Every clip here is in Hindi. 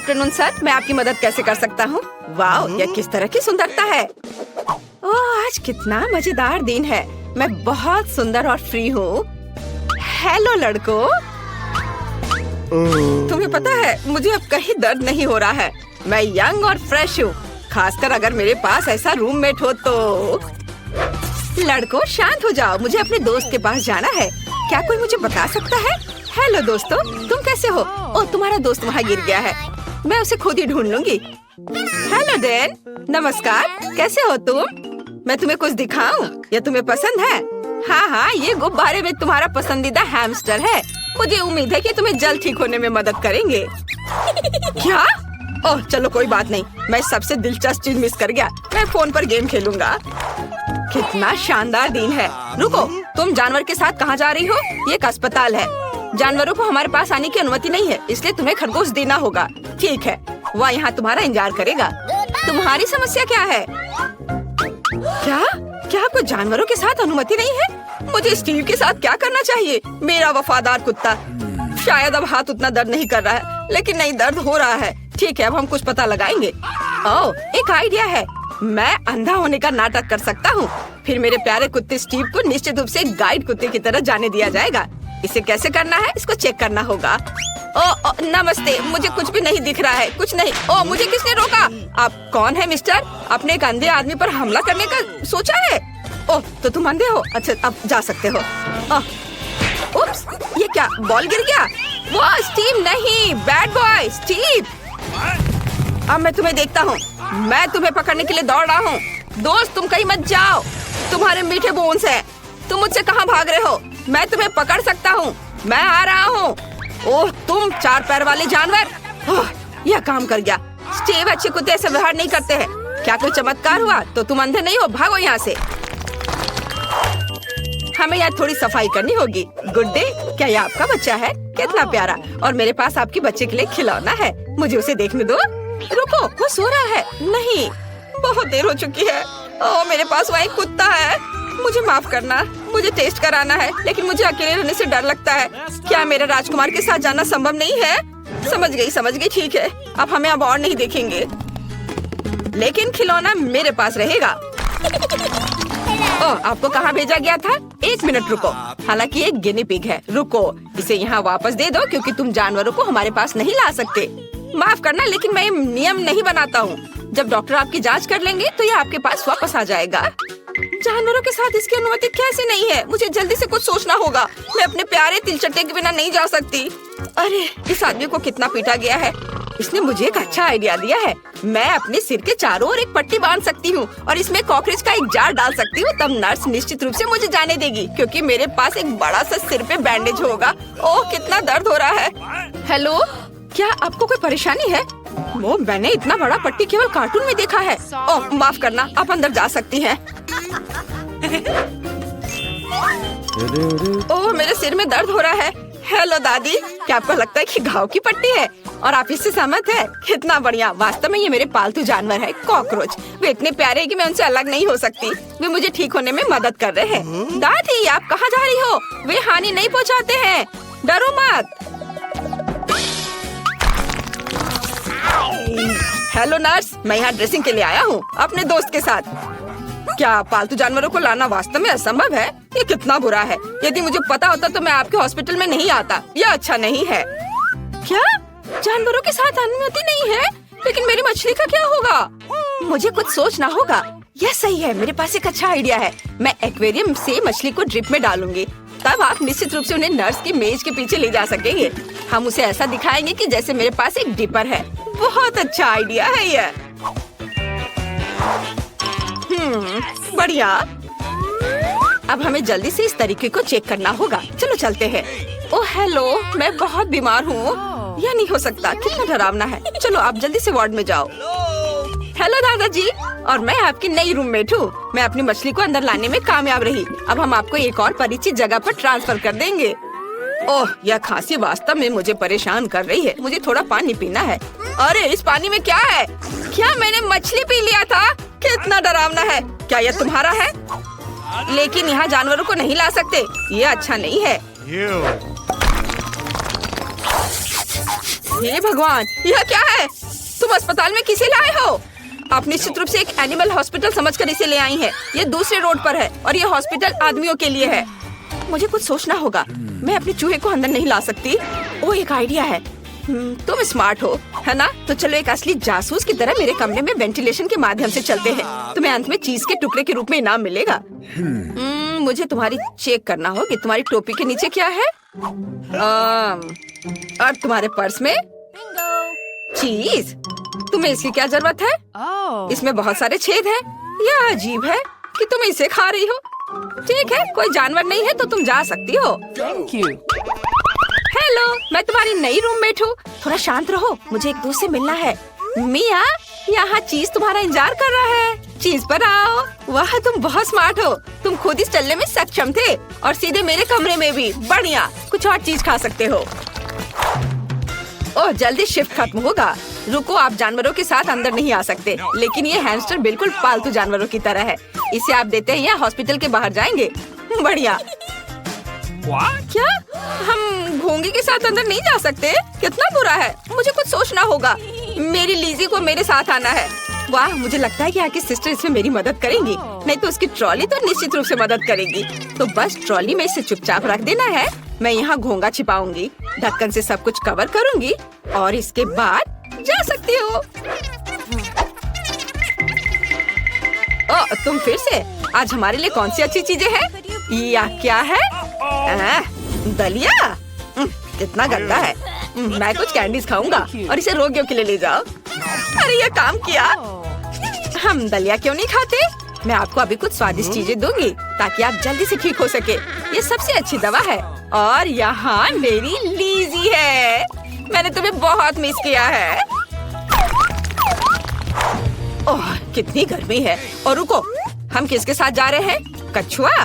आफ्टरनून सर, मैं आपकी मदद कैसे कर सकता हूँ? वाओ, यह किस तरह की सुंदरता है। ओह, आज कितना मजेदार दिन है। मैं बहुत सुंदर और फ्री हूँ। हेलो लड़कों, तुम्हें पता है मुझे अब कहीं दर्द नहीं हो रहा है। मैं यंग और फ्रेश हूँ, खासकर अगर मेरे पास ऐसा रूममेट हो तो। लड़कों शांत हो जाओ, मुझे अपने दोस्त के पास जाना है। क्या कोई मुझे बता सकता है? हेलो दोस्तों, तुम कैसे हो? ओह, तुम्हारा दोस्त वहाँ गिर गया है। मैं उसे खुद ही ढूंढ लूंगी। हेलो डैन, नमस्कार, कैसे हो तुम? मैं तुम्हें कुछ दिखाऊं? यह तुम्हें पसंद है? हाँ हाँ, ये गुब्बारे में तुम्हारा पसंदीदा हैमस्टर है। मुझे उम्मीद है कि तुम्हें जल्द ठीक होने में मदद करेंगे। क्या? ओह चलो कोई बात नहीं, मैं सबसे दिलचस्प चीज मिस कर गया। मैं फोन पर गेम खेलूंगा। कितना शानदार दिन है। रुको, तुम जानवर के साथ कहाँ जा रही हो? ये एक अस्पताल है। जानवरों को हमारे पास आने की अनुमति नहीं है, इसलिए तुम्हें खरगोश देना होगा। ठीक है, वह यहाँ तुम्हारा इंतजार करेगा। तुम्हारी समस्या क्या है? क्या आपको जानवरों के साथ अनुमति नहीं है? मुझे स्टीव के साथ क्या करना चाहिए? मेरा वफादार कुत्ता। शायद अब हाथ उतना दर्द नहीं कर रहा है, लेकिन नहीं, दर्द हो रहा है। ठीक है, अब हम कुछ पता लगाएंगे। ओह, एक आइडिया है। मैं अंधा होने का नाटक कर सकता हूँ। फिर मेरे प्यारे कुत्ते स्टीव को निश्चित रूप से गाइड कुत्ते की तरह जाने दिया जाएगा। इसे कैसे करना है, इसको चेक करना होगा। ओ, नमस्ते, मुझे कुछ भी नहीं दिख रहा है। कुछ नहीं। ओ, मुझे किसने रोका? आप कौन है मिस्टर? आपने एक अंधे आदमी पर हमला करने का सोचा है? ओह, तो तुम अंधे हो? अच्छा, अब जा सकते हो। उप्स, ये क्या, बॉल गिर गया? वो स्टीव नहीं, बैड बॉय स्टीव। अब मैं तुम्हें देखता हूँ। मैं तुम्हें पकड़ने के लिए दौड़ रहा हूँ। दोस्त, तुम कहीं मत जाओ। तुम्हारे मीठे बोन्स हैं। तुम मुझसे कहाँ भाग रहे हो? मैं तुम्हें पकड़ सकता हूँ। मैं आ रहा हूँ। ओह, तुम चार पैर वाले जानवर। ओह, यह काम कर गया। स्टीव, अच्छे कुत्ते ऐसे व्यवहार नहीं करते हैं। क्या कोई चमत्कार हुआ? तो तुम अंधे नहीं हो, भागो यहाँ से। हमें यहाँ थोड़ी सफाई करनी होगी। गुड डे, क्या ये आपका बच्चा है? कितना प्यारा। और मेरे पास आपके बच्चे के लिए खिलौना है। मुझे उसे देखने दो। रुको, वो सो रहा है। नहीं, बहुत देर हो चुकी है। ओह, मेरे पास वहाँ एक कुत्ता है। मुझे माफ करना, मुझे टेस्ट कराना है, लेकिन मुझे अकेले रहने से डर लगता है। क्या मेरे राजकुमार के साथ जाना संभव नहीं है? समझ गई, ठीक है। अब हमें अब और नहीं देखेंगे, लेकिन खिलौना मेरे पास रहेगा। ओह, आपको कहाँ भेजा गया था? एक मिनट रुको। हालांकि एक गिनी पिग है। रुको, इसे यहाँ वापस दे दो, क्योंकि तुम जानवरों को हमारे पास नहीं ला सकते। माफ करना, लेकिन मैं नियम नहीं बनाता हूँ। जब डॉक्टर आपकी जांच कर लेंगे तो ये आपके पास वापस आ जाएगा। जानवरों के साथ इसकी अनुमति कैसे नहीं है? मुझे जल्दी से कुछ सोचना होगा। मैं अपने प्यारे तिलचट्टे के बिना नहीं जा सकती। अरे, इस आदमी को कितना पीटा गया है। इसने मुझे एक अच्छा आइडिया दिया है। मैं अपने सिर के चारों ओर एक पट्टी बांध सकती हूँ और इसमें कॉकरोच का एक जार डाल सकती हूँ। तब नर्स निश्चित रूप से मुझे जाने देगी, क्योंकि मेरे पास एक बड़ा सा सिर पे बैंडेज होगा। ओह, कितना दर्द हो रहा है। हेलो, क्या आपको कोई परेशानी है? वो, मैंने इतना बड़ा पट्टी केवल कार्टून में देखा है। ओह, माफ करना, आप अंदर जा सकती हैं। ओह, मेरे सिर में दर्द हो रहा है। हेलो दादी, क्या आपको लगता है कि घाव की पट्टी है और आप इससे सहमत है? कितना बढ़िया। वास्तव में ये मेरे पालतू जानवर है, कॉकरोच। वे इतने प्यारे हैं कि मैं उनसे अलग नहीं हो सकती। वे मुझे ठीक होने में मदद कर रहे हैं। दादी, आप कहाँ जा रही हो? वे हानि नहीं पहुँचाते हैं, डरो मत। हेलो नर्स, मैं यहाँ ड्रेसिंग के लिए आया हूँ अपने दोस्त के साथ। क्या पालतू जानवरों को लाना वास्तव में असंभव है? ये कितना बुरा है। यदि मुझे पता होता तो मैं आपके हॉस्पिटल में नहीं आता। यह अच्छा नहीं है। क्या जानवरों के साथ अनुमति नहीं है? लेकिन मेरी मछली का क्या होगा? मुझे कुछ सोचना होगा। यह सही है, मेरे पास एक अच्छा आइडिया है। मैं एक्वेरियम से मछली को ड्रिप में डालूंगी। तब आप निश्चित रूप से उन्हें नर्स की मेज के पीछे ले जा सकेंगे। हम उसे ऐसा दिखाएंगे कि जैसे मेरे पास एक डिपर है। बहुत अच्छा आइडिया है यह। बढ़िया। अब हमें जल्दी से इस तरीके को चेक करना होगा। चलो चलते हैं। ओह हेलो, मैं बहुत बीमार हूँ। यह नहीं हो सकता, कितना डरावना है। चलो आप जल्दी से वार्ड में जाओ। हेलो दादाजी, और मैं आपकी नई रूममेट हूँ। मैं अपनी मछली को अंदर लाने में कामयाब रही। अब हम आपको एक और परिचित जगह पर ट्रांसफर कर देंगे। ओह, यह खांसी वास्तव में मुझे परेशान कर रही है। मुझे थोड़ा पानी पीना है। अरे, इस पानी में क्या है? क्या मैंने मछली पी लिया था? कितना डरावना है। क्या यह तुम्हारा है? लेकिन यहाँ जानवरों को नहीं ला सकते, ये अच्छा नहीं है। हे भगवान, यह क्या है? तुम अस्पताल में किसे लाए हो? आप निश्चित रूप से एक एनिमल हॉस्पिटल समझकर इसे ले आई हैं। ये दूसरे रोड पर है और ये हॉस्पिटल आदमियों के लिए है। मुझे कुछ सोचना होगा। मैं अपने चूहे को अंदर नहीं ला सकती। वो एक आइडिया है। तुम स्मार्ट हो, है ना? तो चलो एक असली जासूस की तरह मेरे कमरे में वेंटिलेशन के माध्यम से चलते हैं। तुम्हें अंत में चीज के टुकड़े के रूप में इनाम मिलेगा। मुझे तुम्हारी चेक करना हो कि तुम्हारी टोपी के नीचे क्या है। और तुम्हारे पर्स में चीज। तुम्हें इसकी क्या जरूरत है? इसमें बहुत सारे छेद हैं। यह अजीब है कि तुम इसे खा रही हो। ठीक है, कोई जानवर नहीं है तो तुम जा सकती हो। Thank you. हेलो, मैं तुम्हारी नई रूममेट हूँ। थोड़ा शांत रहो, मुझे एक दोस्त से मिलना है। मिया, यहाँ चीज तुम्हारा इंतजार कर रहा है। चीज पर आओ। वाह, तुम बहुत स्मार्ट हो। तुम खुद ही चलने में सक्षम थे और सीधे मेरे कमरे में भी। बढ़िया, कुछ और चीज खा सकते हो। ओह, जल्दी शिफ्ट खत्म होगा। रुको, आप जानवरों के साथ अंदर नहीं आ सकते, लेकिन ये हैमस्टर बिल्कुल पालतू जानवरों की तरह है। इसे आप देते हैं या हॉस्पिटल के बाहर जाएंगे। बढ़िया। क्या हम घोंगे के साथ अंदर नहीं जा सकते? कितना बुरा है। मुझे कुछ सोचना होगा। मेरी लीजी को मेरे साथ आना है। वाह, मुझे लगता है कि आपकी सिस्टर इसमें मेरी मदद करेंगी। नहीं तो उसकी ट्रॉली तो निश्चित रूप से मदद करेगी। तो बस ट्रॉली में इसे चुपचाप रख देना है। मैं यहाँ घोंगा छिपाऊंगी, ढक्कन से सब कुछ कवर करूंगी और इसके बाद जा सकती हो। तुम फिर से? आज हमारे लिए कौन सी अच्छी चीजें हैं? या क्या है? दलिया? कितना गंदा है। मैं कुछ कैंडीज खाऊंगा और इसे रोगियों के लिए ले जाओ। अरे ये काम किया। हम दलिया क्यों नहीं खाते? मैं आपको अभी कुछ स्वादिष्ट चीजें दूंगी ताकि आप जल्दी से ठीक हो सके। ये सबसे अच्छी दवा है। और यहाँ मेरी लीजी है। मैंने तुम्हें बहुत मिस किया है। ओह, कितनी गर्मी है। और रुको, हम किसके साथ जा रहे हैं? कछुआ?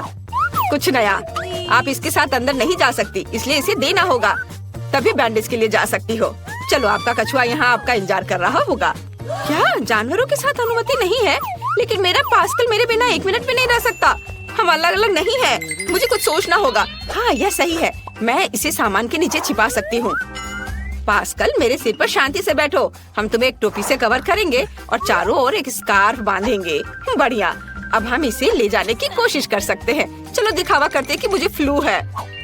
कुछ नया। आप इसके साथ अंदर नहीं जा सकती, इसलिए इसे देना होगा, तभी बैंडेज के लिए जा सकती हो। चलो, आपका कछुआ यहाँ आपका इंतजार कर रहा होगा। क्या जानवरों के साथ अनुमति नहीं है? लेकिन मेरा पास्कल मेरे बिना 1 मिनट भी नहीं रह सकता। हम अलग अलग नहीं है। मुझे कुछ सोचना होगा। हाँ, यह सही है। मैं इसे सामान के नीचे छिपा सकती हूँ। पास्कल, मेरे सिर पर शांति से बैठो। हम तुम्हें एक टोपी से कवर करेंगे और चारों ओर एक स्कार्फ बांधेंगे। बढ़िया। अब हम इसे ले जाने की कोशिश कर सकते हैं। चलो दिखावा करते हैं कि मुझे फ्लू है।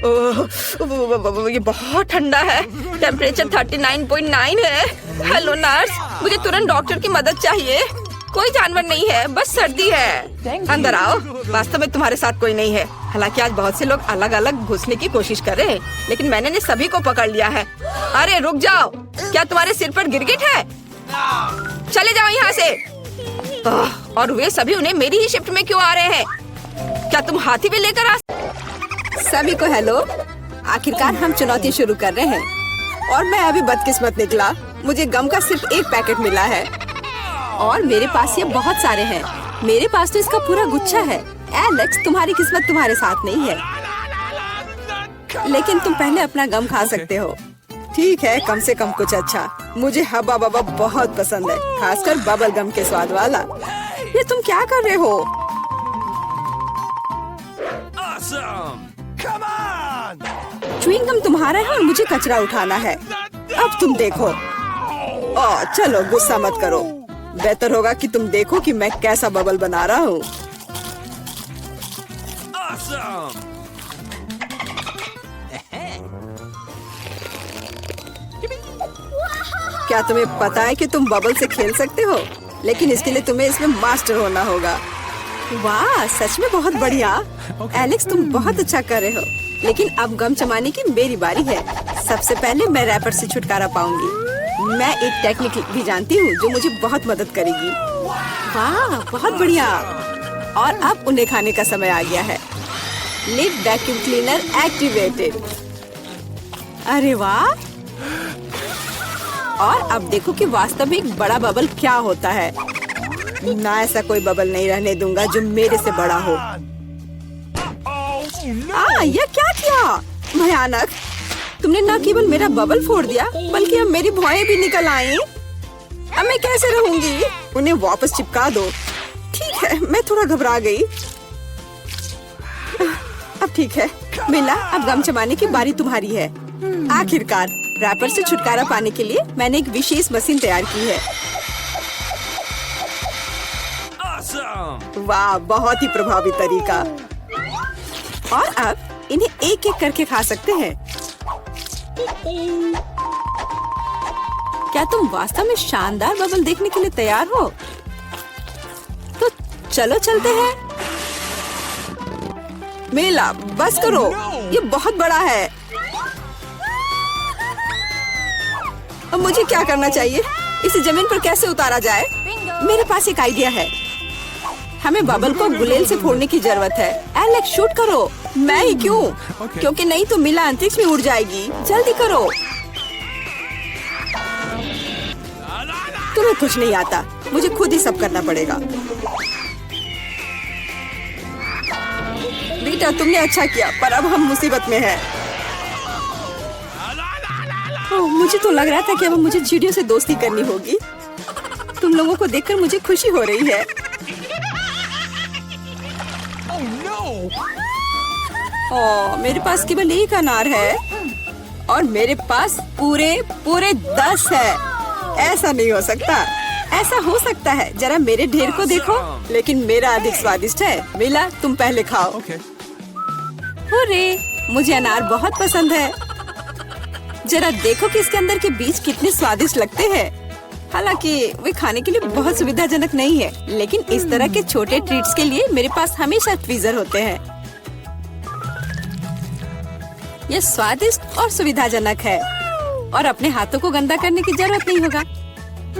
ओह, ये बहुत ठंडा है। टेम्परेचर 39.9 है। हेलो नर्स, मुझे तुरंत डॉक्टर की मदद चाहिए। कोई जानवर नहीं है, बस सर्दी है। अंदर आओ। वास्तव में तुम्हारे साथ कोई नहीं है। हालांकि आज बहुत से लोग अलग अलग घुसने की कोशिश कर रहे हैं, लेकिन मैंने सभी को पकड़ लिया है। अरे रुक जाओ, क्या तुम्हारे सिर पर गिरगिट है? चले जाओ यहाँ से। और वे सभी उन्हें मेरी ही शिफ्ट में क्यों आ रहे हैं? क्या तुम हाथी भी लेकर आ? सभी को हेलो। आखिरकार हम चुनौती शुरू कर रहे हैं और मैं अभी बदकिस्मत निकला। मुझे गम का सिर्फ एक पैकेट मिला है और मेरे पास ये बहुत सारे हैं। मेरे पास तो इसका पूरा गुच्छा है। एलेक्स, तुम्हारी किस्मत तुम्हारे साथ नहीं है, लेकिन तुम पहले अपना गम खा सकते हो। ठीक है, कम से कम कुछ अच्छा। मुझे हब्बा बब्बा बहुत पसंद है, खासकर बबल गम के स्वाद वाला। ये तुम क्या कर रहे हो? च्युइंग गम तुम्हारा है और मुझे कचरा उठाना है। अब तुम देखो। चलो गुस्सा मत करो। बेहतर होगा कि तुम देखो कि मैं कैसा बबल बना रहा हूँ। क्या तुम्हें पता है कि तुम बबल से खेल सकते हो? लेकिन इसके लिए तुम्हें इसमें मास्टर होना होगा। वाह, सच में बहुत बढ़िया। एलेक्स, तुम बहुत अच्छा कर रहे हो। लेकिन अब गम चबाने की मेरी बारी है। सबसे पहले मैं रैपर से छुटकारा पाऊंगी। मैं एक टेक्निक भी जानती हूँ जो मुझे बहुत मदद करेगी। वाह, बहुत बढ़िया। और अब उन्हें खाने का समय आ गया है। लिड वैक्यूम क्लीनर एक्टिवेटेड। अरे वाह। और अब देखो कि वास्तव में एक बड़ा बबल क्या होता है। ना, ऐसा कोई बबल नहीं रहने दूंगा जो मेरे से बड़ा हो। यह क्या किया? भयानक। तुमने न केवल मेरा बबल फोड़ दिया, बल्कि अब मेरी भौएं भी निकल आई। अब मैं कैसे रहूंगी? उन्हें वापस चिपका दो। ठीक है, मैं थोड़ा घबरा गई। अब ठीक है। मिला, अब गम चबाने की बारी तुम्हारी है। आखिरकार रैपर से छुटकारा पाने के लिए मैंने एक विशेष मशीन तैयार की है। वाह, बहुत ही प्रभावी तरीका। और अब इन्हें एक एक करके खा सकते हैं। क्या तुम वास्तव में शानदार बबल देखने के लिए तैयार हो? तो चलो चलते हैं। मेला, बस करो, ये बहुत बड़ा है। अब मुझे क्या करना चाहिए? इसे जमीन पर कैसे उतारा जाए? मेरे पास एक आइडिया है। हमें बबल को गुलेल से फोड़ने की जरूरत है। एलेक्स, शूट करो। मैं ही क्यों? क्योंकि नहीं तो मिला अंतरिक्ष में उड़ जाएगी। जल्दी करो। तुम्हें कुछ नहीं आता, मुझे खुद ही सब करना पड़ेगा। बेटा, तुमने अच्छा किया, पर अब हम मुसीबत में हैं। ओह, मुझे तो लग रहा था कि अब मुझे चिड़ियों से दोस्ती करनी होगी। तुम लोगों को देखकर मुझे खुशी हो रही है। ओह, मेरे पास केवल एक अनार है और मेरे पास पूरे 10 है। ऐसा नहीं हो सकता। ऐसा हो सकता है। जरा मेरे ढेर को देखो, लेकिन मेरा अधिक स्वादिष्ट है। मिला, तुम पहले खाओ। अरे, मुझे अनार बहुत पसंद है। जरा देखो कि इसके अंदर के बीज कितने स्वादिष्ट लगते हैं। हालांकि वे खाने के लिए बहुत सुविधाजनक नहीं है, लेकिन इस तरह के छोटे ट्रीट्स के लिए मेरे पास हमेशा ट्वीजर होते हैं। यह स्वादिष्ट और सुविधाजनक है और अपने हाथों को गंदा करने की जरूरत नहीं होगा।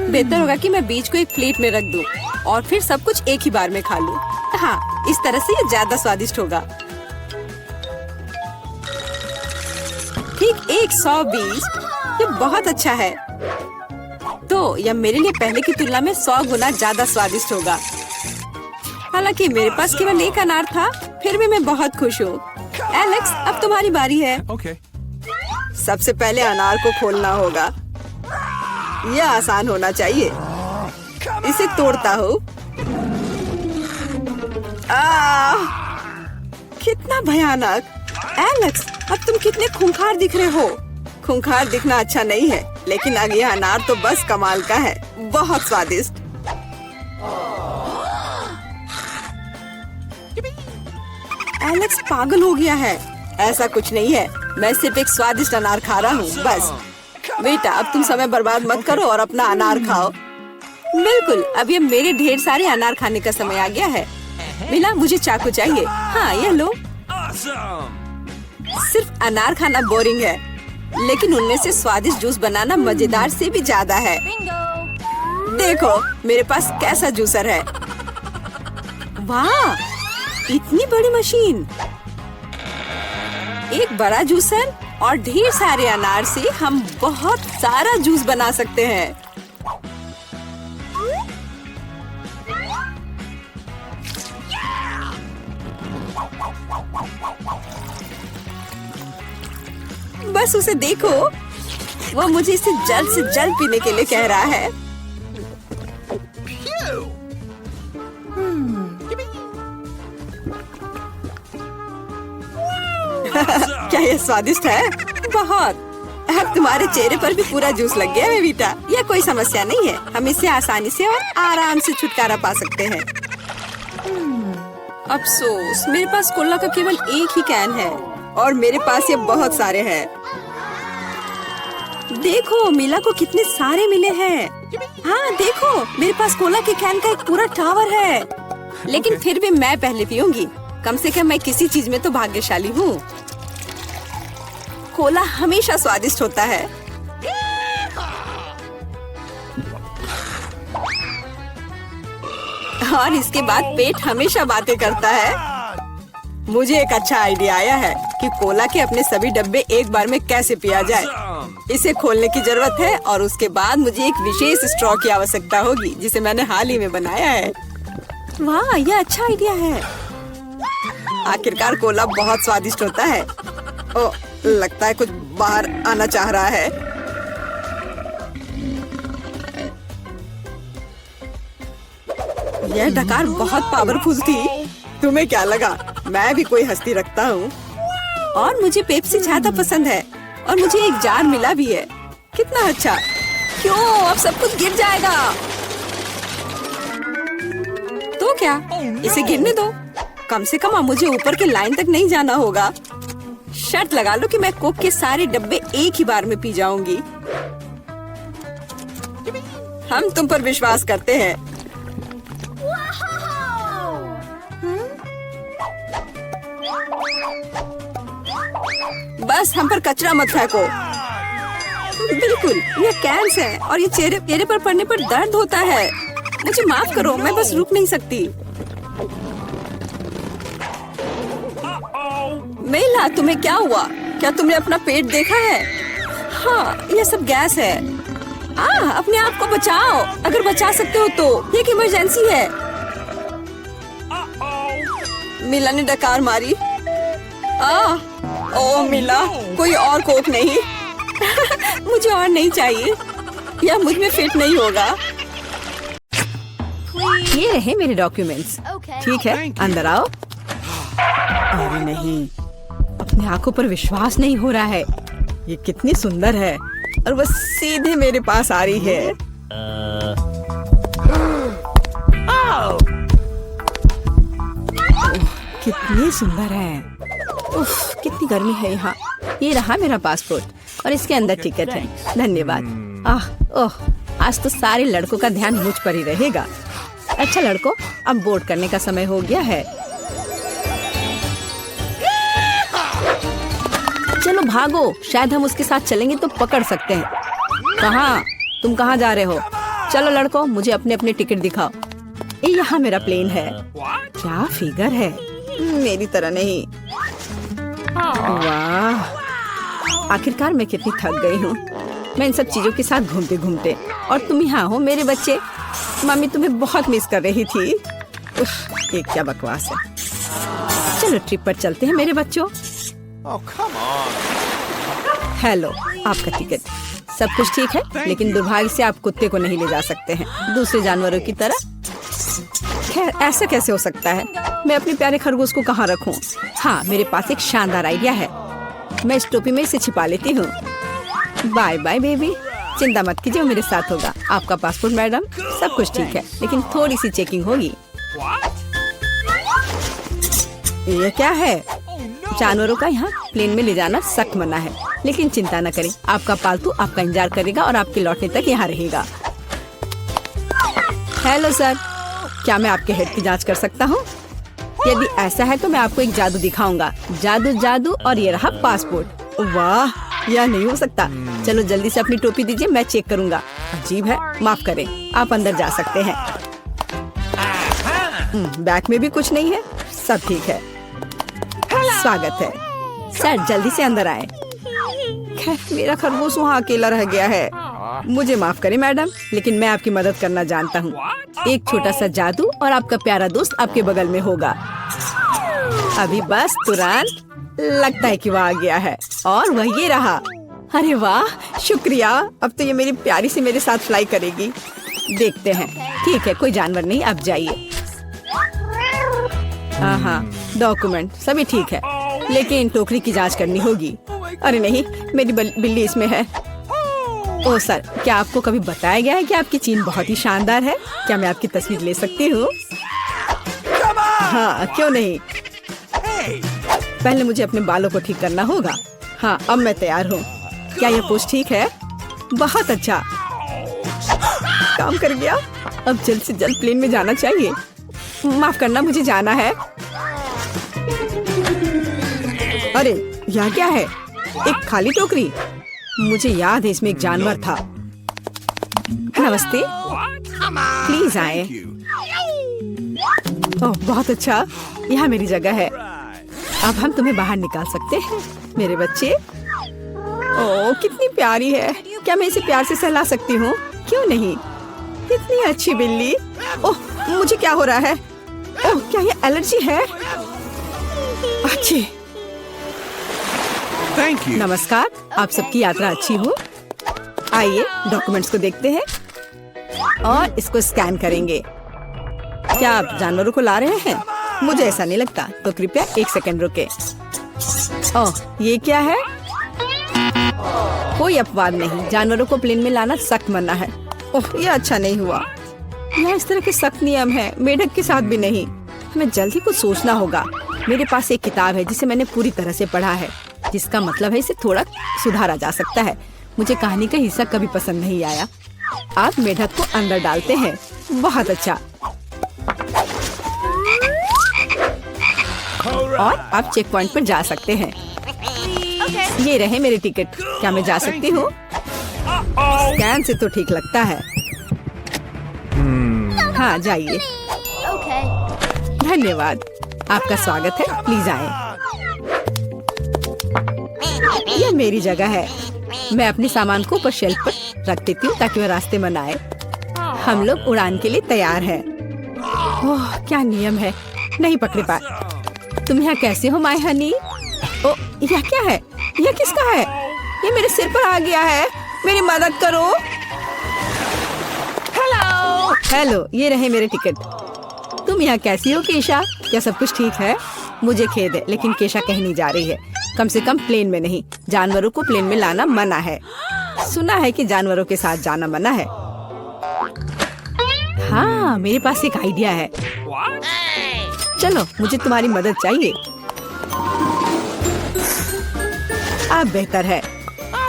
बेहतर होगा कि मैं बीज को एक प्लेट में रख दूं और फिर सब कुछ एक ही बार में खा लूं। हाँ, इस तरह से ये ज्यादा स्वादिष्ट होगा। ठीक 100 बीज, ये बहुत अच्छा है। तो यह मेरे लिए पहले की तुलना में 100 गुना ज्यादा स्वादिष्ट होगा। हालांकि मेरे पास केवल एक अनार था, फिर भी मैं बहुत खुश हूँ। एलेक्स, अब तुम्हारी बारी है। सबसे पहले अनार को खोलना होगा। यह आसान होना चाहिए। इसे तोड़ता हूँ। कितना भयानक। एलेक्स, अब तुम कितने खूंखार दिख रहे हो। खूंखार दिखना अच्छा नहीं है, लेकिन अब यह अनार तो बस कमाल का है। बहुत स्वादिष्ट। एलेक्स पागल हो गया है। ऐसा कुछ नहीं है, मैं सिर्फ एक स्वादिष्ट अनार खा रहा हूँ, बस। बेटा, अब तुम समय बर्बाद मत करो और अपना अनार खाओ। बिल्कुल, अब ये मेरे ढेर सारे अनार खाने का समय आ गया है। मिला, मुझे चाकू चाहिए। हाँ, ये लो। सिर्फ अनार खाना बोरिंग है, लेकिन उनमें से स्वादिष्ट जूस बनाना मजेदार से भी ज्यादा है। देखो, मेरे पास कैसा जूसर है। वाह, इतनी बड़ी मशीन। एक बड़ा जूसर और ढेर सारे अनार से हम बहुत सारा जूस बना सकते हैं। बस उसे देखो, वो मुझे इसे जल्द से जल्द पीने के लिए कह रहा है। क्या ये स्वादिष्ट है? बहुत। अब तुम्हारे चेहरे पर भी पूरा जूस लग गया है बेटा। यह कोई समस्या नहीं है, हम इससे आसानी से और आराम से छुटकारा पा सकते हैं। अफसोस, मेरे पास कोला का केवल एक ही कैन है और मेरे पास ये बहुत सारे हैं। देखो, मिला को कितने सारे मिले हैं। हाँ देखो, मेरे पास कोला के कैन का एक पूरा टावर है। लेकिन फिर भी मैं पहले पीऊंगी। कम से कम मैं किसी चीज में तो भाग्यशाली हूँ। कोला हमेशा स्वादिष्ट होता है। और इसके बाद पेट हमेशा बातें करता है। मुझे एक अच्छा आइडिया आया है कि कोला के अपने सभी डब्बे एक बार में कैसे पिया जाए। इसे खोलने की जरूरत है और उसके बाद मुझे एक विशेष स्ट्रॉ की आवश्यकता होगी, जिसे मैंने हाल ही में बनाया है। वाह, यह अच्छा आइडिया है। आखिरकार कोला बहुत स्वादिष्ट होता है। ओ, लगता है कुछ बाहर आना चाह रहा है। यह डकार बहुत पावरफुल थी। तुम्हें क्या लगा? मैं भी कोई हस्ती रखता हूँ। और मुझे पेप्सी ज्यादा पसंद है। और मुझे एक जार मिला भी है। कितना अच्छा। क्यों, अब सब कुछ गिर जाएगा। तो क्या, इसे गिरने दो। कम से कम अब मुझे ऊपर के लाइन तक नहीं जाना होगा। शर्त लगा लो कि मैं कोक के सारे डब्बे एक ही बार में पी जाऊंगी। हम तुम पर विश्वास करते हैं। बस हम पर कचरा मत फेंको। बिल्कुल, ये कैंस है और ये चेहरे पर पड़ने पर दर्द होता है। मुझे माफ करो, मैं बस रुक नहीं सकती। मेला, तुम्हें क्या हुआ? क्या तुमने अपना पेट देखा है? हाँ, ये सब गैस है। अपने आप को बचाओ, अगर बचा सकते हो तो। एक इमरजेंसी है। मिला ने डकार मारी। ओ मिला, कोई और कोक नहीं। मुझे और नहीं चाहिए, यह मुझ में फिट नहीं होगा। ये रहे मेरे डॉक्यूमेंट्स। ठीक है, अंदर आओ। अरे नहीं, अपनी आंखों पर विश्वास नहीं हो रहा है। ये कितनी सुंदर है और बस सीधे मेरे पास आ रही है। कितनी सुंदर है। उफ, कितनी गर्मी है यहाँ। ये रहा मेरा पासपोर्ट और इसके अंदर टिकट है। धन्यवाद। ओह, आज तो सारे लड़कों का ध्यान मुझ पर ही रहेगा। अच्छा लड़कों, अब बोर्ड करने का समय हो गया है। चलो भागो, शायद हम उसके साथ चलेंगे तो पकड़ सकते हैं। कहाँ? तुम कहाँ जा रहे हो? चलो लड़कों, मुझे अपने अपने टिकट दिखाओ। ये यहाँ मेरा प्लेन है। क्या फिगर है, मेरी तरह नहीं। वाह, आखिरकार मैं कितनी थक गई हूँ। मैं इन सब चीजों के साथ घूमते घूमते, और तुम यहाँ हो मेरे बच्चे। मम्मी तुम्हें बहुत मिस कर रही थी। उफ, ये क्या बकवास है। चलो ट्रिप पर चलते हैं मेरे बच्चों। हेलो, आपका टिकट। सब कुछ ठीक है, लेकिन दुर्भाग्य से आप कुत्ते को नहीं ले जा सकते हैं, दूसरे जानवरों की तरह। खैर, ऐसा कैसे हो सकता है? मैं अपने प्यारे खरगोश को कहाँ रखूं? हाँ, मेरे पास एक शानदार आइडिया है। मैं इस टोपी में इसे छिपा लेती हूँ। बाय बाय बेबी, चिंता मत कीजिए, मेरे साथ होगा। आपका पासपोर्ट मैडम, सब कुछ ठीक है, लेकिन थोड़ी सी चेकिंग होगी। ये क्या है? जानवरों का यहाँ प्लेन में ले जाना सख्त मना है, लेकिन चिंता न करें, आपका पालतू आपका इंतजार करेगा और आपके लौटने तक यहाँ रहेगा। हेलो सर, क्या मैं आपके हेड की जांच कर सकता हूँ? यदि ऐसा है तो मैं आपको एक जादू दिखाऊंगा। जादू जादू, और ये रहा पासपोर्ट। वाह, यह नहीं हो सकता। चलो जल्दी से अपनी टोपी दीजिए, मैं चेक करूंगा। अजीब है, माफ करें, आप अंदर जा सकते हैं। बैग में भी कुछ नहीं है, सब ठीक है। स्वागत है सर, जल्दी से अंदर आए। खैर, मेरा खरगोश वहाँ अकेला रह गया है। मुझे माफ करें मैडम, लेकिन मैं आपकी मदद करना जानता हूँ। एक छोटा सा जादू और आपका प्यारा दोस्त आपके बगल में होगा। अभी बस तुरंत। लगता है कि वह आ गया है, और वह ये रहा। अरे वाह, शुक्रिया। अब तो ये मेरी प्यारी सी मेरे साथ फ्लाई करेगी। देखते हैं। ठीक है, कोई जानवर नहीं, अब जाइए। हाँ, डॉक्यूमेंट सभी ठीक है, लेकिन टोकरी की जांच करनी होगी। अरे नहीं, मेरी बिल्ली इसमें है। ओह सर, क्या आपको कभी बताया गया है कि आपकी चीन बहुत ही शानदार है? क्या मैं आपकी तस्वीर ले सकती हूँ? हाँ, क्यों नहीं। पहले मुझे अपने बालों को ठीक करना होगा। हाँ, अब मैं तैयार हूँ। क्या यह पोस्ट ठीक है? बहुत अच्छा, काम कर गया। अब जल्द से जल्द प्लेन में जाना चाहिए। माफ करना, मुझे जाना है। अरे यह क्या है? एक खाली टोकरी। मुझे याद है इसमें एक जानवर था। नमस्ते, प्लीज आए। ओह बहुत अच्छा, यहाँ मेरी जगह है। अब हम तुम्हें बाहर निकाल सकते हैं मेरे बच्चे। ओह कितनी प्यारी है। क्या मैं इसे प्यार से सहला सकती हूँ? क्यों नहीं, कितनी अच्छी बिल्ली। ओह मुझे क्या हो रहा है? ओह क्या ये एलर्जी है? अच्छी। नमस्कार, आप सबकी यात्रा अच्छी हो। आइए डॉक्यूमेंट्स को देखते हैं और इसको स्कैन करेंगे। क्या आप जानवरों को ला रहे हैं? मुझे ऐसा नहीं लगता, तो कृपया 1 सेकंड रुके। ओह ये क्या है? कोई अपवाद नहीं, जानवरों को प्लेन में लाना सख्त मना है। ओह, ये अच्छा नहीं हुआ। यहाँ इस तरह के सख्त नियम हैं, मेढक के साथ भी नहीं। हमें जल्दी कुछ सोचना होगा। मेरे पास एक किताब है जिसे मैंने पूरी तरह से पढ़ा है, जिसका मतलब है इसे थोड़ा सुधारा जा सकता है। मुझे कहानी का हिस्सा कभी पसंद नहीं आया। आप मेढक को अंदर डालते हैं, बहुत अच्छा। और आप चेक पॉइंट पर जा सकते हैं। ये रहे मेरे टिकट। क्या मैं जा सकती हूँ? स्कैन से तो ठीक लगता है। हाँ, जाइए। धन्यवाद, आपका स्वागत है, प्लीज आए। यह मेरी जगह है। मैं अपने सामान को ऊपर शेल्फ पर रख देती हूँ ताकि वह रास्ते में न आए। हम लोग उड़ान के लिए तैयार हैं। ओह, क्या नियम है, नहीं पकड़े पा। तुम यहाँ कैसे हो माय हनी? ओ, यह क्या है? यह किसका है? ये मेरे सिर पर आ गया है, मेरी मदद करो। हेलो, ये रहे मेरे टिकट। तुम यहाँ कैसी हो केशा? क्या सब कुछ ठीक है? मुझे खेद है, लेकिन केशा कहनी जा रही है, कम से कम प्लेन में नहीं। जानवरों को प्लेन में लाना मना है। सुना है कि जानवरों के साथ जाना मना है। हाँ, मेरे पास एक आइडिया है। चलो, मुझे तुम्हारी मदद चाहिए। आप बेहतर है।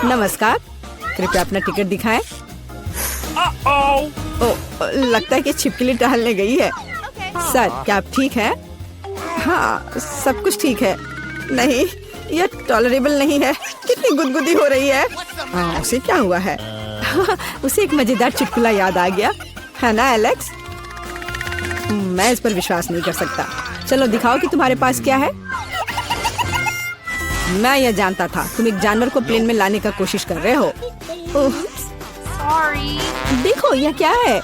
नमस्कार, कृपया अपना टिकट दिखाएं। ओ, लगता है कि छिपकली टहलने गई है। सर, क्या आप ठीक है? हाँ, सब कुछ ठीक है। नहीं, यह टॉलरेबल नहीं है। कितनी गुदगुदी हो रही है। हाँ, उसे क्या हुआ है? उसे एक मजेदार चुटकुला याद आ गया है ना एलेक्स? मैं इस पर विश्वास नहीं कर सकता। चलो दिखाओ कि तुम्हारे पास क्या है। मैं यह जानता था, तुम एक जानवर को प्लेन में लाने का कोशिश कर रहे हो। देखो, यह क्या है?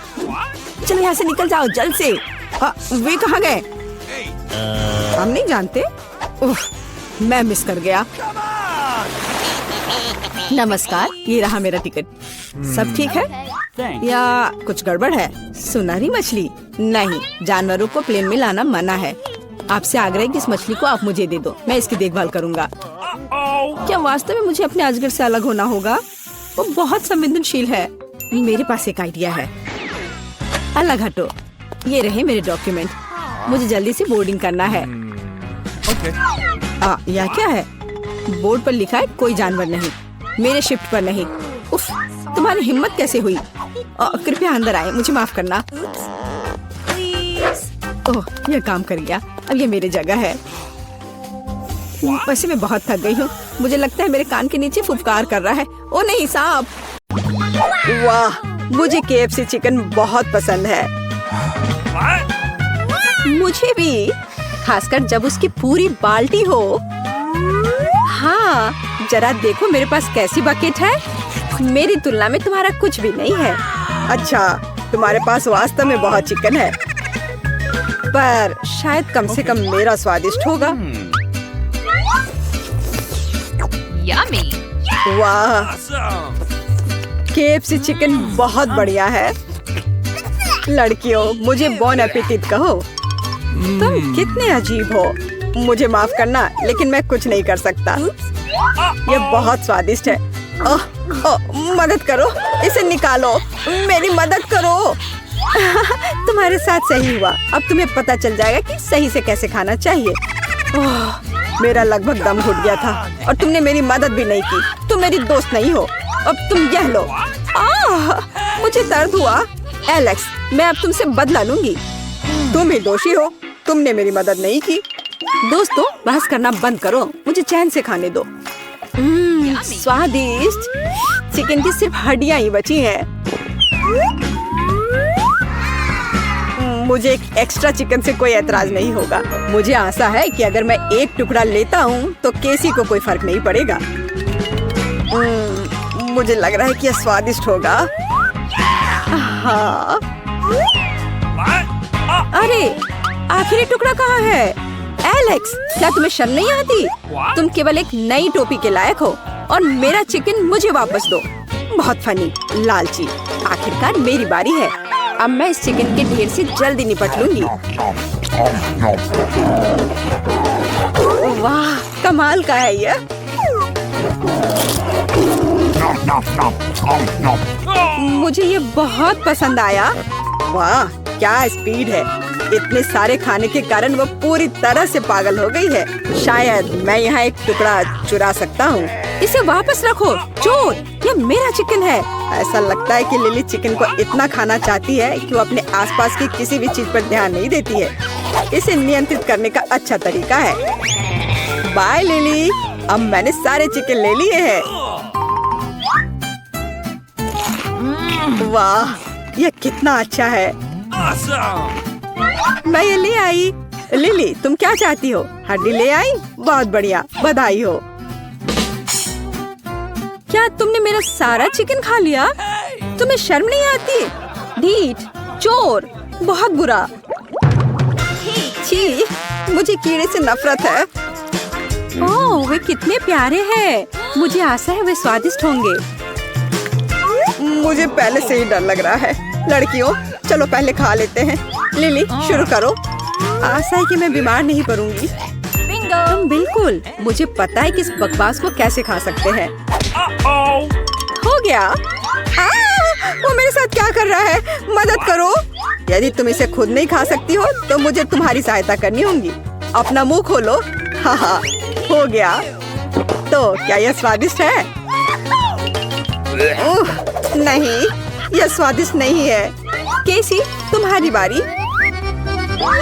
चलो यहाँ से निकल जाओ जल्द से। वे कहाँ गए? हम नहीं जानते। मैं मिस कर गया। नमस्कार, ये रहा मेरा टिकट। सब ठीक है या कुछ गड़बड़ है? सुनहरी मछली? नहीं, जानवरों को प्लेन में लाना मना है। आपसे आग्रह है कि इस मछली को आप मुझे दे दो, मैं इसकी देखभाल करूंगा। क्या वास्तव में मुझे अपने अजगर से अलग होना होगा? वो बहुत संवेदनशील है। मेरे पास एक आइडिया है। अलग हटो। ये रहे मेरे डॉक्यूमेंट। मुझे जल्दी से बोर्डिंग करना है। यह क्या है? बोर्ड पर लिखा है कोई जानवर नहीं, मेरे शिफ्ट पर नहीं। उफ, तुम्हारी हिम्मत कैसे हुई? कृपया अंदर आए, मुझे माफ करना। ओह, यह काम कर गया। अब ये मेरी जगह है। वैसे मैं बहुत थक गई हूँ। मुझे लगता है मेरे कान के नीचे फुफकार कर रहा है। ओ नहीं, सांप। वाह, मुझे KFC चिकन बहुत पसंद है। मुझे भी, खासकर जब उसकी पूरी बाल्टी हो। हाँ, जरा देखो मेरे पास कैसी बकेट है। मेरी तुलना में तुम्हारा कुछ भी नहीं है। अच्छा, तुम्हारे पास वास्तव में बहुत चिकन है, पर शायद कम से कम मेरा स्वादिष्ट होगा। Yummy. वाह, KFC चिकन बहुत बढ़िया है। लड़कियों, मुझे बॉन एपेटिट कहो। तुम कितने अजीब हो। मुझे माफ करना, लेकिन मैं कुछ नहीं कर सकता। यह बहुत स्वादिष्ट है। मदद करो, इसे निकालो। मेरी मदद करो। तुम्हारे साथ सही हुआ। अब तुम्हें पता चल जाएगा कि सही से कैसे खाना चाहिए। मेरा लगभग दम घुट गया था और तुमने मेरी मदद भी नहीं की। तुम मेरी दोस्त नहीं हो। अब तुम यह लो। मुझे दर्द हुआ। एलेक्स, मैं अब तुमसे बदला लूंगी। तुम ही दोषी हो, तुमने मेरी मदद नहीं की। दोस्तों, बहस करना बंद करो, मुझे चैन से खाने दो। स्वादिष्ट। चिकन की सिर्फ हड्डियां ही बची हैं। मुझे एक एक्स्ट्रा चिकन से कोई एतराज नहीं होगा। मुझे आशा है कि अगर मैं एक टुकड़ा लेता हूँ तो केसी को कोई फर्क नहीं पड़ेगा। मुझे लग रहा है कि यह स्वादिष्ट होगा। हाँ। अरे, आखिरी टुकड़ा कहाँ है? एलेक्स, क्या तुम्हें शर्म नहीं आती? तुम केवल एक नई टोपी के लायक हो और मेरा चिकन मुझे वापस दो। बहुत फनी, लालची। आखिरकार मेरी बारी है। अब मैं इस चिकन के ढेर से जल्दी निपट लूंगी। वाह, कमाल का है यह। मुझे ये बहुत पसंद आया। वाह, क्या स्पीड है। इतने सारे खाने के कारण वो पूरी तरह से पागल हो गई है। शायद मैं यहाँ एक टुकड़ा चुरा सकता हूँ। इसे वापस रखो, चोर, ये मेरा चिकन है। ऐसा लगता है कि लिली चिकन को इतना खाना चाहती है कि वो अपने आसपास की किसी भी चीज पर ध्यान नहीं देती है। इसे नियंत्रित करने का अच्छा तरीका है। बाय लिली, अब मैंने सारे चिकन ले लिए हैं। वाह, ये कितना अच्छा है। मैं ये ले आई। लिली, तुम क्या चाहती हो? हड्डी ले आई? बहुत बढ़िया, बधाई हो। क्या तुमने मेरा सारा चिकन खा लिया? तुम्हें शर्म नहीं आती? ढीठ, चोर, बहुत बुरा। छी, मुझे कीड़े से नफरत है। ओह, वे कितने प्यारे हैं। मुझे आशा है वे स्वादिष्ट होंगे। मुझे पहले से ही डर लग रहा है। लड़कियों, चलो पहले खा लेते हैं। लिली, शुरू करो। आशा है कि मैं बीमार नहीं पड़ूंगी। तुम बिल्कुल। मुझे पता है कि इस बकवास को कैसे खा सकते हैं। हो गया। वो मेरे साथ क्या कर रहा है? मदद करो। यदि तुम इसे खुद नहीं खा सकती हो तो मुझे तुम्हारी सहायता करनी होगी। अपना मुंह खोलो। हाँ, हो गया। तो क्या यह स्वादिष्ट है? नहीं, यह स्वादिष्ट नहीं है। केसी, तुम्हारी बारी।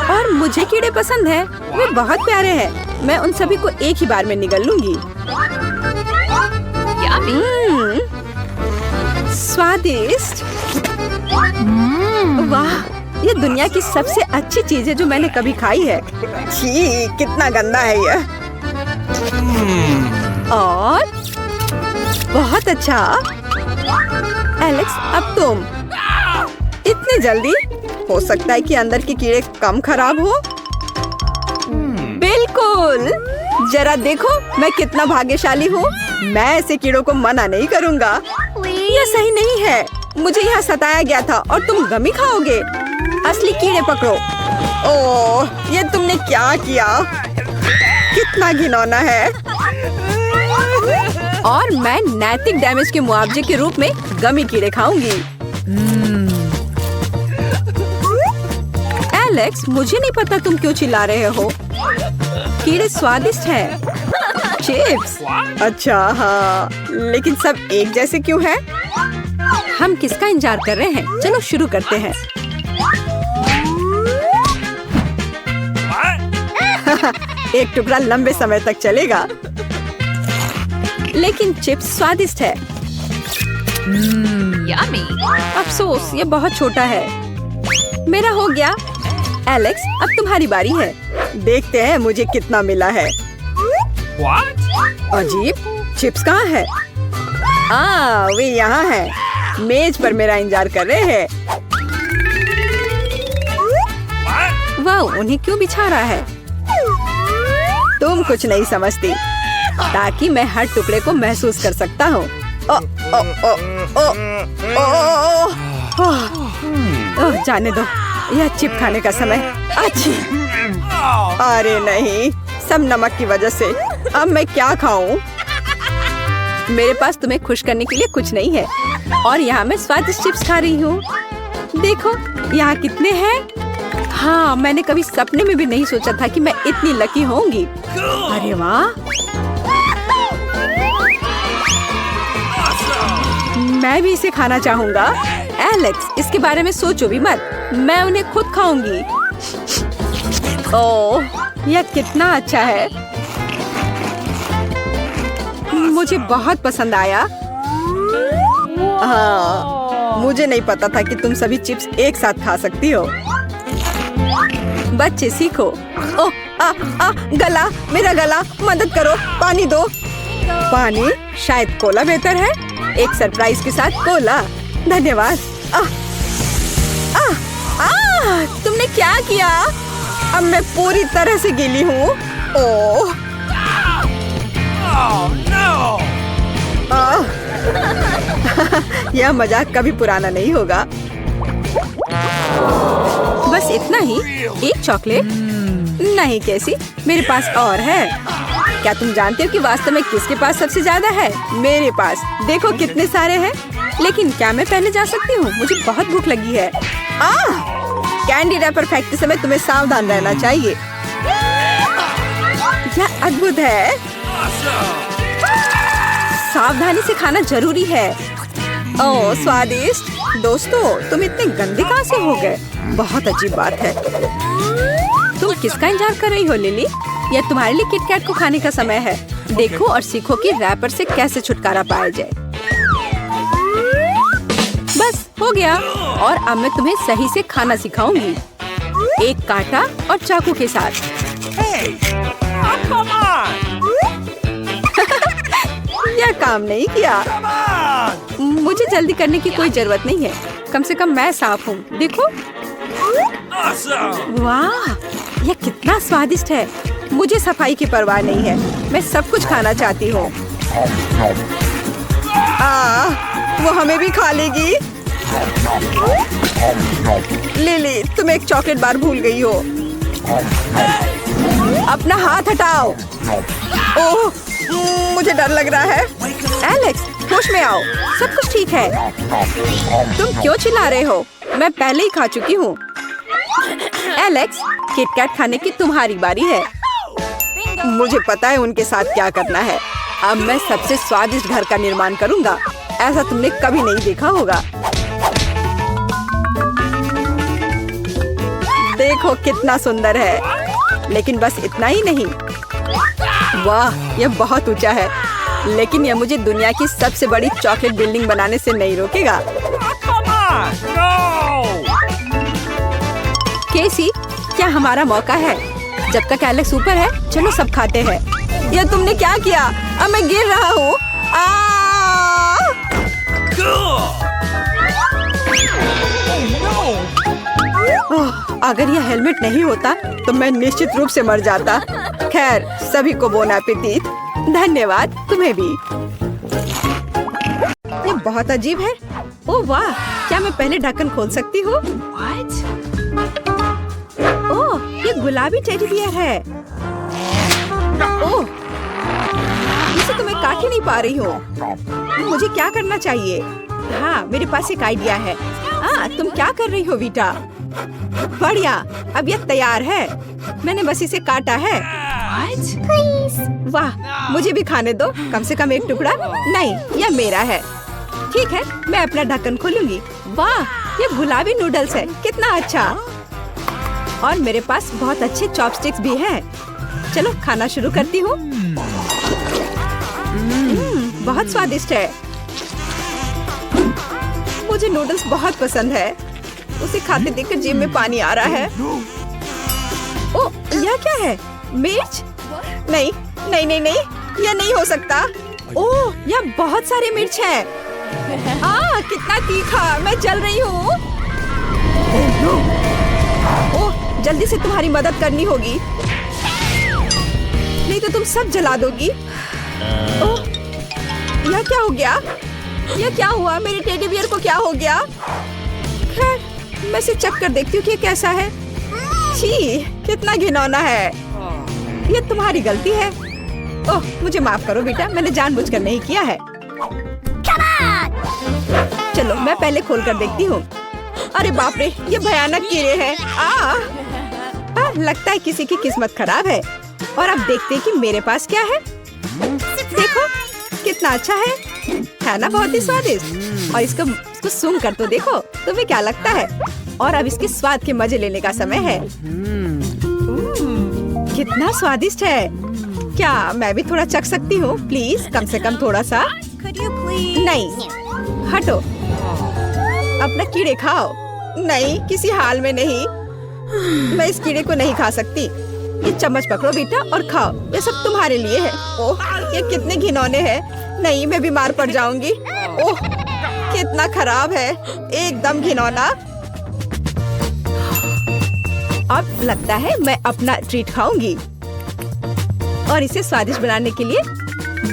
और मुझे कीड़े पसंद हैं। वे बहुत प्यारे हैं। मैं उन सभी को एक ही बार में निगल लूंगी। स्वादिष्ट। वाह, ये दुनिया की सबसे अच्छी चीज है जो मैंने कभी खाई है। छी, कितना गंदा है यह। और बहुत अच्छा। एलेक्स, अब तुम। इतनी जल्दी? हो सकता है कि अंदर के कीड़े कम खराब हो। बिल्कुल। जरा देखो मैं कितना भाग्यशाली हूँ। मैं ऐसे कीड़ों को मना नहीं करूँगा। यह सही नहीं है। मुझे यहाँ सताया गया था और तुम गमी खाओगे। असली कीड़े पकड़ो। ओह, ये तुमने क्या किया? कितना घिनौना है। और मैं नैतिक डैमेज के मुआवजे के रूप में गमी कीड़े खाऊंगी। एलेक्स, मुझे नहीं पता तुम क्यों चिल्ला रहे हो। कीड़े स्वादिष्ट हैं। चिप्स? अच्छा हाँ, लेकिन सब एक जैसे क्यों हैं? हम किसका इंतजार कर रहे हैं? चलो शुरू करते हैं। एक टुकड़ा लंबे समय तक चलेगा। लेकिन चिप्स स्वादिष्ट है। Yummy. अफसोस, ये बहुत छोटा है। मेरा हो गया। एलेक्स, अब तुम्हारी बारी है। देखते हैं मुझे कितना मिला है। अजीब, चिप्स कहाँ है? वे यहाँ हैं। मेज पर मेरा इंतजार कर रहे हैं। वाह, उन्हें क्यों बिछा रहा है? तुम कुछ नहीं समझती। ताकि मैं हर टुकड़े को महसूस कर सकता हूँ। जाने दो, यह चिप खाने का समय। अच्छी। अरे नहीं, सब नमक की वजह से। अब मैं क्या खाऊं? मेरे पास तुम्हें खुश करने के लिए कुछ नहीं है। और यहाँ मैं स्वादिष्ट चिप्स खा रही हूँ। देखो यहाँ कितने हैं। हाँ, मैंने कभी सपने में भी नहीं सोचा था कि मैं इतनी लकी होंगी। अरे वाह, मैं भी इसे खाना चाहूँगा। एलेक्स, इसके बारे में सोचो भी मत। मैं उन्हें खुद खाऊंगी। ओह, यह कितना अच्छा है। मुझे बहुत पसंद आया। हाँ, मुझे नहीं पता था कि तुम सभी चिप्स एक साथ खा सकती हो। बच्चे सीखो। ओह, गला, मेरा गला, मदद करो, पानी दो। पानी? शायद कोला बेहतर है। एक सरप्राइज के साथ कोला। धन्यवाद। तुमने क्या किया? अब मैं पूरी तरह से गीली हूँ। ओह, यह मजाक कभी पुराना नहीं होगा। बस इतना ही। एक चॉकलेट? नहीं कैसी, मेरे पास और है। क्या तुम जानते हो कि वास्तव में किसके पास सबसे ज्यादा है? मेरे पास। देखो कितने सारे हैं। लेकिन क्या मैं पहले जा सकती हूँ? मुझे बहुत भूख लगी है। कैंडी रैपर फेंकते समय तुम्हें सावधान रहना चाहिए। यह अद्भुत है। सावधानी से खाना जरूरी है। ओह स्वादिष्ट। दोस्तों तुम इतने गंदे कहाँ से हो गए? बहुत अजीब बात है। तुम किसका इंतजार कर रही हो लिली? यह तुम्हारे लिए किटकैट को खाने का समय है। देखो और सीखो कि रैपर से कैसे छुटकारा पाया जाए। बस हो गया। और अब मैं तुम्हें सही से खाना सिखाऊंगी, एक कांटा और चाकू के साथ। यह काम नहीं किया। मुझे जल्दी करने की कोई जरूरत नहीं है। कम से कम मैं साफ हूँ। देखो। वाह, यह कितना स्वादिष्ट है। मुझे सफाई की परवाह नहीं है। मैं सब कुछ खाना चाहती हूँ। वो हमें भी खा लेगी। लिली, तुम एक चॉकलेट बार भूल गई हो। अपना हाथ हटाओ। ओह, मुझे डर लग रहा है। एलेक्स, होश में आओ। सब कुछ ठीक है। तुम क्यों चिल्ला रहे हो? मैं पहले ही खा चुकी हूँ। एलेक्स, किटकैट खाने की तुम्हारी बारी है। मुझे पता है उनके साथ क्या करना है। अब मैं सबसे स्वादिष्ट घर का निर्माण करूँगा। ऐसा तुमने कभी नहीं देखा होगा। देखो कितना सुंदर है। लेकिन बस इतना ही नहीं। वाह, यह बहुत ऊंचा है। लेकिन यह मुझे दुनिया की सबसे बड़ी चॉकलेट बिल्डिंग बनाने से नहीं रोकेगा। केसी, क्या हमारा मौका है? जब तक एलेक्स ऊपर है, चलो सब खाते हैं। यह तुमने क्या किया? अब मैं गिर रहा हूँ। अगर यह हेलमेट नहीं होता तो मैं निश्चित रूप से मर जाता। खैर, सभी को बोन एपेटिट। धन्यवाद, तुम्हें भी। ये बहुत अजीब है। ओह वाह, क्या मैं पहले ढक्कन खोल सकती हूँ? ओह, ये गुलाबी टेडी बियर है। ओह, इसे तो मैं काट ही नहीं पा रही हूँ। मुझे क्या करना चाहिए? हाँ, मेरे पास एक आइडिया है। तुम क्या कर रही हो वीटा? बढ़िया, अब यह तैयार है। मैंने बस इसे काटा है। वाह, मुझे भी खाने दो। कम से कम एक टुकड़ा। नहीं, यह मेरा है। ठीक है, मैं अपना ढक्कन खोलूंगी। वाह, ये गुलाबी नूडल्स है। कितना अच्छा। और मेरे पास बहुत अच्छे चॉपस्टिक्स भी हैं। चलो खाना शुरू करती हूँ। बहुत स्वादिष्ट है। मुझे नूडल्स बहुत पसंद है। उसे खाते देखकर जीभ में पानी आ रहा है। ओह, यह क्या है? मिर्च? नहीं, नहीं, नहीं, नहीं, यह नहीं हो सकता। ओह, यह बहुत सारे मिर्च है। कितना तीखा। मैं जल रही हूँ। ओह, जल्दी से तुम्हारी मदद करनी होगी, नहीं तो तुम सब जला दोगी। ओह, यह क्या हो गया? यह क्या हुआ? मेरे टेडी बियर को क्या हो गया? खैर, मैं इसे चख कर देखती हूँ कि कैसा है। छी, कितना घिनौना है। यह तुम्हारी गलती है। ओह, मुझे माफ करो बेटा, मैंने जानबूझकर नहीं किया है। चलो मैं पहले खोल कर देखती हूँ। अरे बाप रे, ये भयानक कीड़े हैं। लगता है किसी की किस्मत खराब है। और अब देखते हैं कि मेरे पास क्या है। देखो कितना अच्छा है ना? बहुत ही स्वादिष्ट। और इसको सूंघ कर तो देखो, तुम्हें क्या लगता है? और अब इसके स्वाद के मजे लेने का समय है। कितना स्वादिष्ट है। क्या मैं भी थोड़ा चख सकती हूँ प्लीज? कम से कम थोड़ा सा। नहीं, हटो। अपना कीड़े खाओ। नहीं, किसी हाल में नहीं। मैं इस कीड़े को नहीं खा सकती। ये चम्मच पकड़ो बेटा और खाओ। ये सब तुम्हारे लिए है। ओह, ये कितने घिनौने हैं। नहीं, मैं बीमार पड़ जाऊंगी। ओह, कितना खराब है, एकदम घिनौना। अब लगता है मैं अपना ट्रीट खाऊंगी। और इसे स्वादिष्ट बनाने के लिए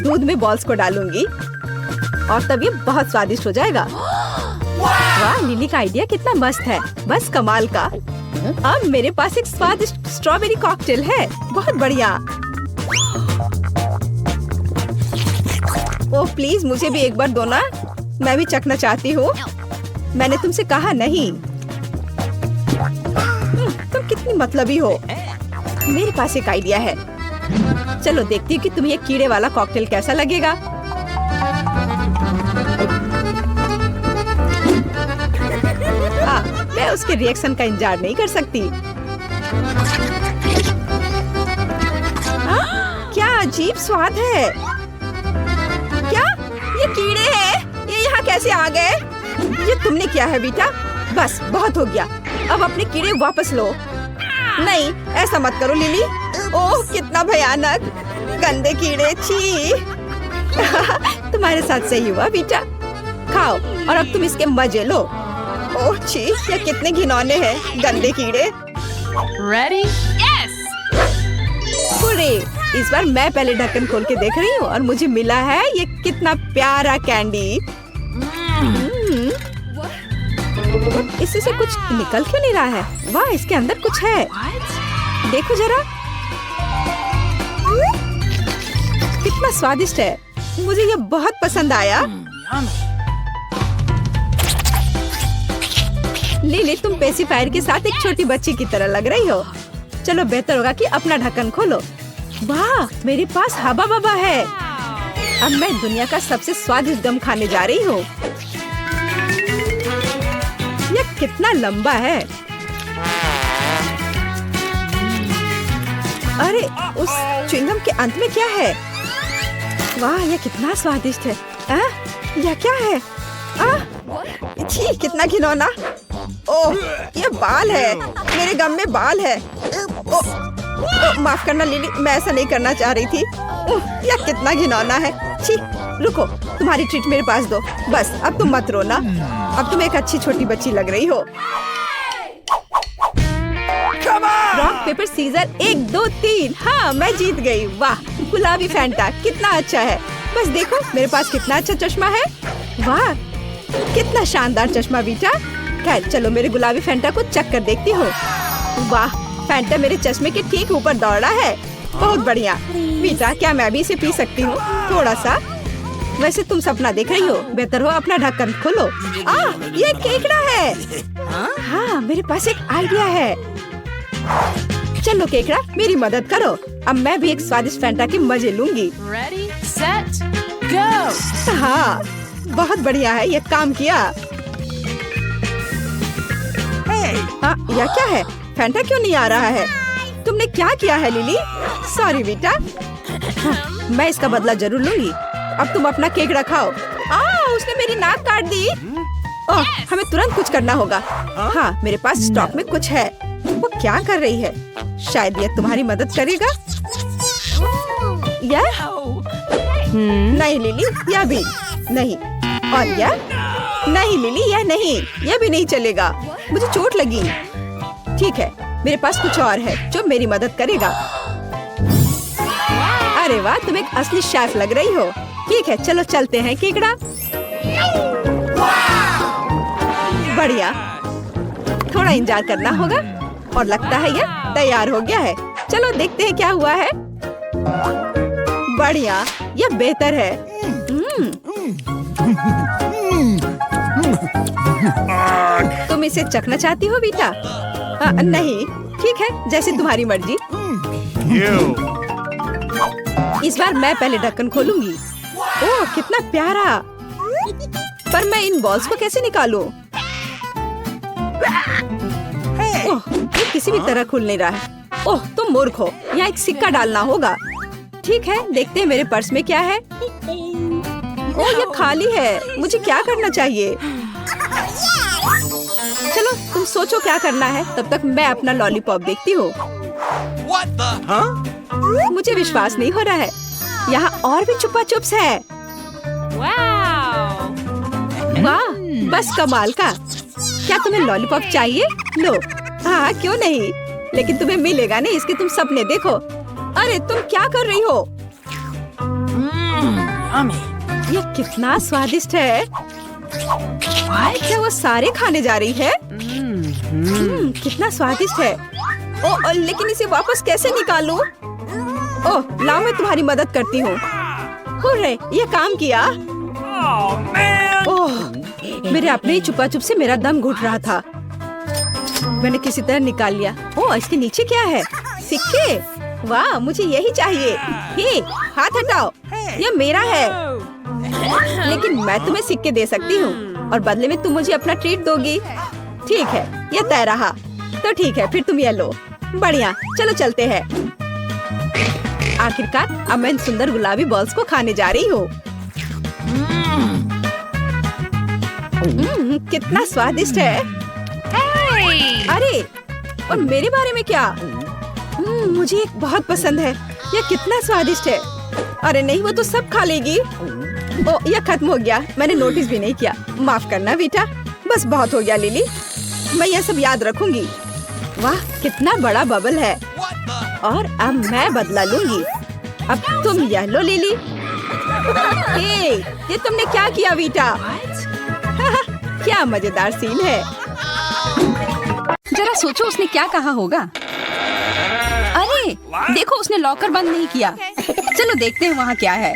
दूध में बॉल्स को डालूंगी और तब ये बहुत स्वादिष्ट हो जाएगा। वाह, लिली का आइडिया कितना मस्त है। बस कमाल का। अब मेरे पास एक स्वादिष्ट स्ट्रॉबेरी कॉकटेल है। बहुत बढ़िया। ओह प्लीज मुझे भी एक बार दो ना, मैं भी चखना चाहती हूँ। मैंने तुमसे कहा नहीं। तुम कितनी मतलबी हो। मेरे पास एक आइडिया है, चलो देखती हूँ कि तुम्हें ये कीड़े वाला कॉकटेल कैसा लगेगा। मैं उसके रिएक्शन का इंतजार नहीं कर सकती। क्या अजीब स्वाद है। क्या ये कीड़े हैं? ये यहाँ कैसे आ गए? ये तुमने किया है बेटा? बस बहुत हो गया, अब अपने कीड़े वापस लो। नहीं ऐसा मत करो लिली। ओह कितना भयानक, गंदे कीड़े, छी। तुम्हारे साथ सही हुआ बेटा, खाओ और अब तुम इसके मजे लो। ओह छी, ये कितने घिनौने हैं, गंदे कीड़े। Ready? Yes! पूरे इस बार मैं पहले ढक्कन खोल के देख रही हूँ और मुझे मिला है ये कितना प्यारा कैंडी। इससे से कुछ निकल क्यों नहीं रहा है? वाह इसके अंदर कुछ है। What? देखो जरा, कितना स्वादिष्ट है। मुझे ये बहुत पसंद आया। लिली तुम पेसिफायर के साथ एक छोटी बच्ची की तरह लग रही हो। चलो बेहतर होगा कि अपना ढक्कन खोलो। वाह मेरे पास हवा बबा है। अब मैं दुनिया का सबसे स्वादिष्ट गम खाने जा रही हूँ। यह कितना लंबा है। अरे उस च्युइंगम के अंत में क्या है? वाह यह कितना स्वादिष्ट है। यह क्या है? छी कितना घिनौना। ओह ये बाल है, मेरे गम में बाल है। ओह माफ करना लिली, मैं ऐसा नहीं करना चाह रही थी। यह कितना घिनौना है। छी रुको, तुम्हारी ट्रीट मेरे पास दो। बस अब तुम मत रोना, अब तुम एक अच्छी छोटी बच्ची लग रही हो। Rock paper scissor 1 2 3। हाँ मैं जीत गई। वाह गुलाबी फैंटा कितना अच्छा है। बस देखो मेरे पास कितना अच्छा चश्मा है। वाह कितना शानदार चश्मा बेटा। खैर चलो मेरे गुलाबी फैंटा को चख कर देखती हूँ। वाह फैंटा मेरे चश्मे के ठीक ऊपर दौड़ रहा है। बहुत बढ़िया बेटा, क्या मैं भी इसे पी सकती हूँ थोड़ा सा? वैसे तुम सपना देख रही हो, बेहतर हो अपना ढक्कन खोलो। ये केकड़ा है। हाँ मेरे पास एक आइडिया है। चलो केकड़ा मेरी मदद करो, अब मैं भी एक स्वादिष्ट फैंटा के मजे लूंगी। Ready, set, go! हाँ बहुत बढ़िया है, ये काम किया। यह क्या है? फैंटा क्यों नहीं आ रहा है? तुमने क्या किया है लिली? सॉरी बेटा। मैं इसका बदला जरूर लूंगी। अब तुम अपना केकड़ा खाओ। उसने मेरी नाक काट दी। हमें तुरंत कुछ करना होगा। हाँ मेरे पास स्टॉक में कुछ है। वो क्या कर रही है? शायद यह तुम्हारी मदद करेगा। यह नहीं लिली, यह भी नहीं। और यह नहीं लिली, यह नहीं, यह भी नहीं चलेगा। मुझे चोट लगी। ठीक है मेरे पास कुछ और है जो मेरी मदद करेगा। अरे वाह तुम एक असली शेफ लग रही हो। ठीक है चलो चलते हैं केकड़ा। बढ़िया, थोड़ा इंतजार करना होगा और लगता है यह तैयार हो गया है। चलो देखते हैं क्या हुआ है। बढ़िया, यह बेहतर है। तुम इसे चखना चाहती हो बेटा? नहीं, ठीक है जैसे तुम्हारी मर्जी। इस बार मैं पहले ढक्कन खोलूंगी। ओह कितना प्यारा। पर मैं इन बॉल्स को कैसे निकालूं? ओह ये किसी भी तरह खुल नहीं रहा है। ओह तुम मूर्ख हो, यहाँ एक सिक्का डालना होगा। ठीक है देखते हैं मेरे पर्स में क्या है। ओह ये खाली है, मुझे क्या करना चाहिए? चलो तुम सोचो क्या करना है, तब तक मैं अपना लॉलीपॉप देखती हूँ। मुझे विश्वास नहीं हो रहा है, यहाँ और भी छुपा चुप्स है। Wow! वाह बस कमाल का। क्या तुम्हें लॉलीपॉप चाहिए? लो। हाँ क्यों नहीं, लेकिन तुम्हें मिलेगा नहीं, इसके तुम सपने देखो। अरे तुम क्या कर रही हो? ये कितना स्वादिष्ट है। क्या वो सारे खाने जा रही है? कितना स्वादिष्ट है। ओह लेकिन इसे वापस कैसे निकालूं? ओह लाओ मैं तुम्हारी मदद करती हूँ। हुर्रे, ये काम किया। ओह, मेरे अपने ही छुपा छुप से मेरा दम घुट रहा था। मैंने किसी तरह निकाल लिया। ओह, इसके नीचे क्या है? सिक्के। वाह, मुझे यही चाहिए। हे, हाथ हटाओ, ये मेरा है। लेकिन मैं तुम्हें सिक्के दे सकती हूँ और बदले में तुम मुझे अपना ट्रीट दोगी। ठीक है, ये तय रहा। तो ठीक है, फिर तुम ये लो। बढ़िया, चलो चलते हैं। आखिरकार अब मैं इन सुंदर गुलाबी बॉल्स को खाने जा रही हूँ। कितना स्वादिष्ट है। अरे, और मेरे बारे में क्या? मुझे एक बहुत पसंद है। यह कितना स्वादिष्ट है। अरे नहीं, वो तो सब खा लेगी। ओ, यह खत्म हो गया। मैंने नोटिस भी नहीं किया। माफ करना बेटा। बस बहुत हो गया लिली। मैं यह सब याद रखूंगी। वाह, कितना बड़ा बबल है। और अब मैं बदला लूंगी। अब तुम यह लो लिली। हे, ये तुमने क्या किया बेटा? क्या मजेदार सीन है। जरा सोचो उसने क्या कहा होगा। अरे देखो, उसने लॉकर बंद नहीं किया। चलो देखते हैं वहाँ क्या है।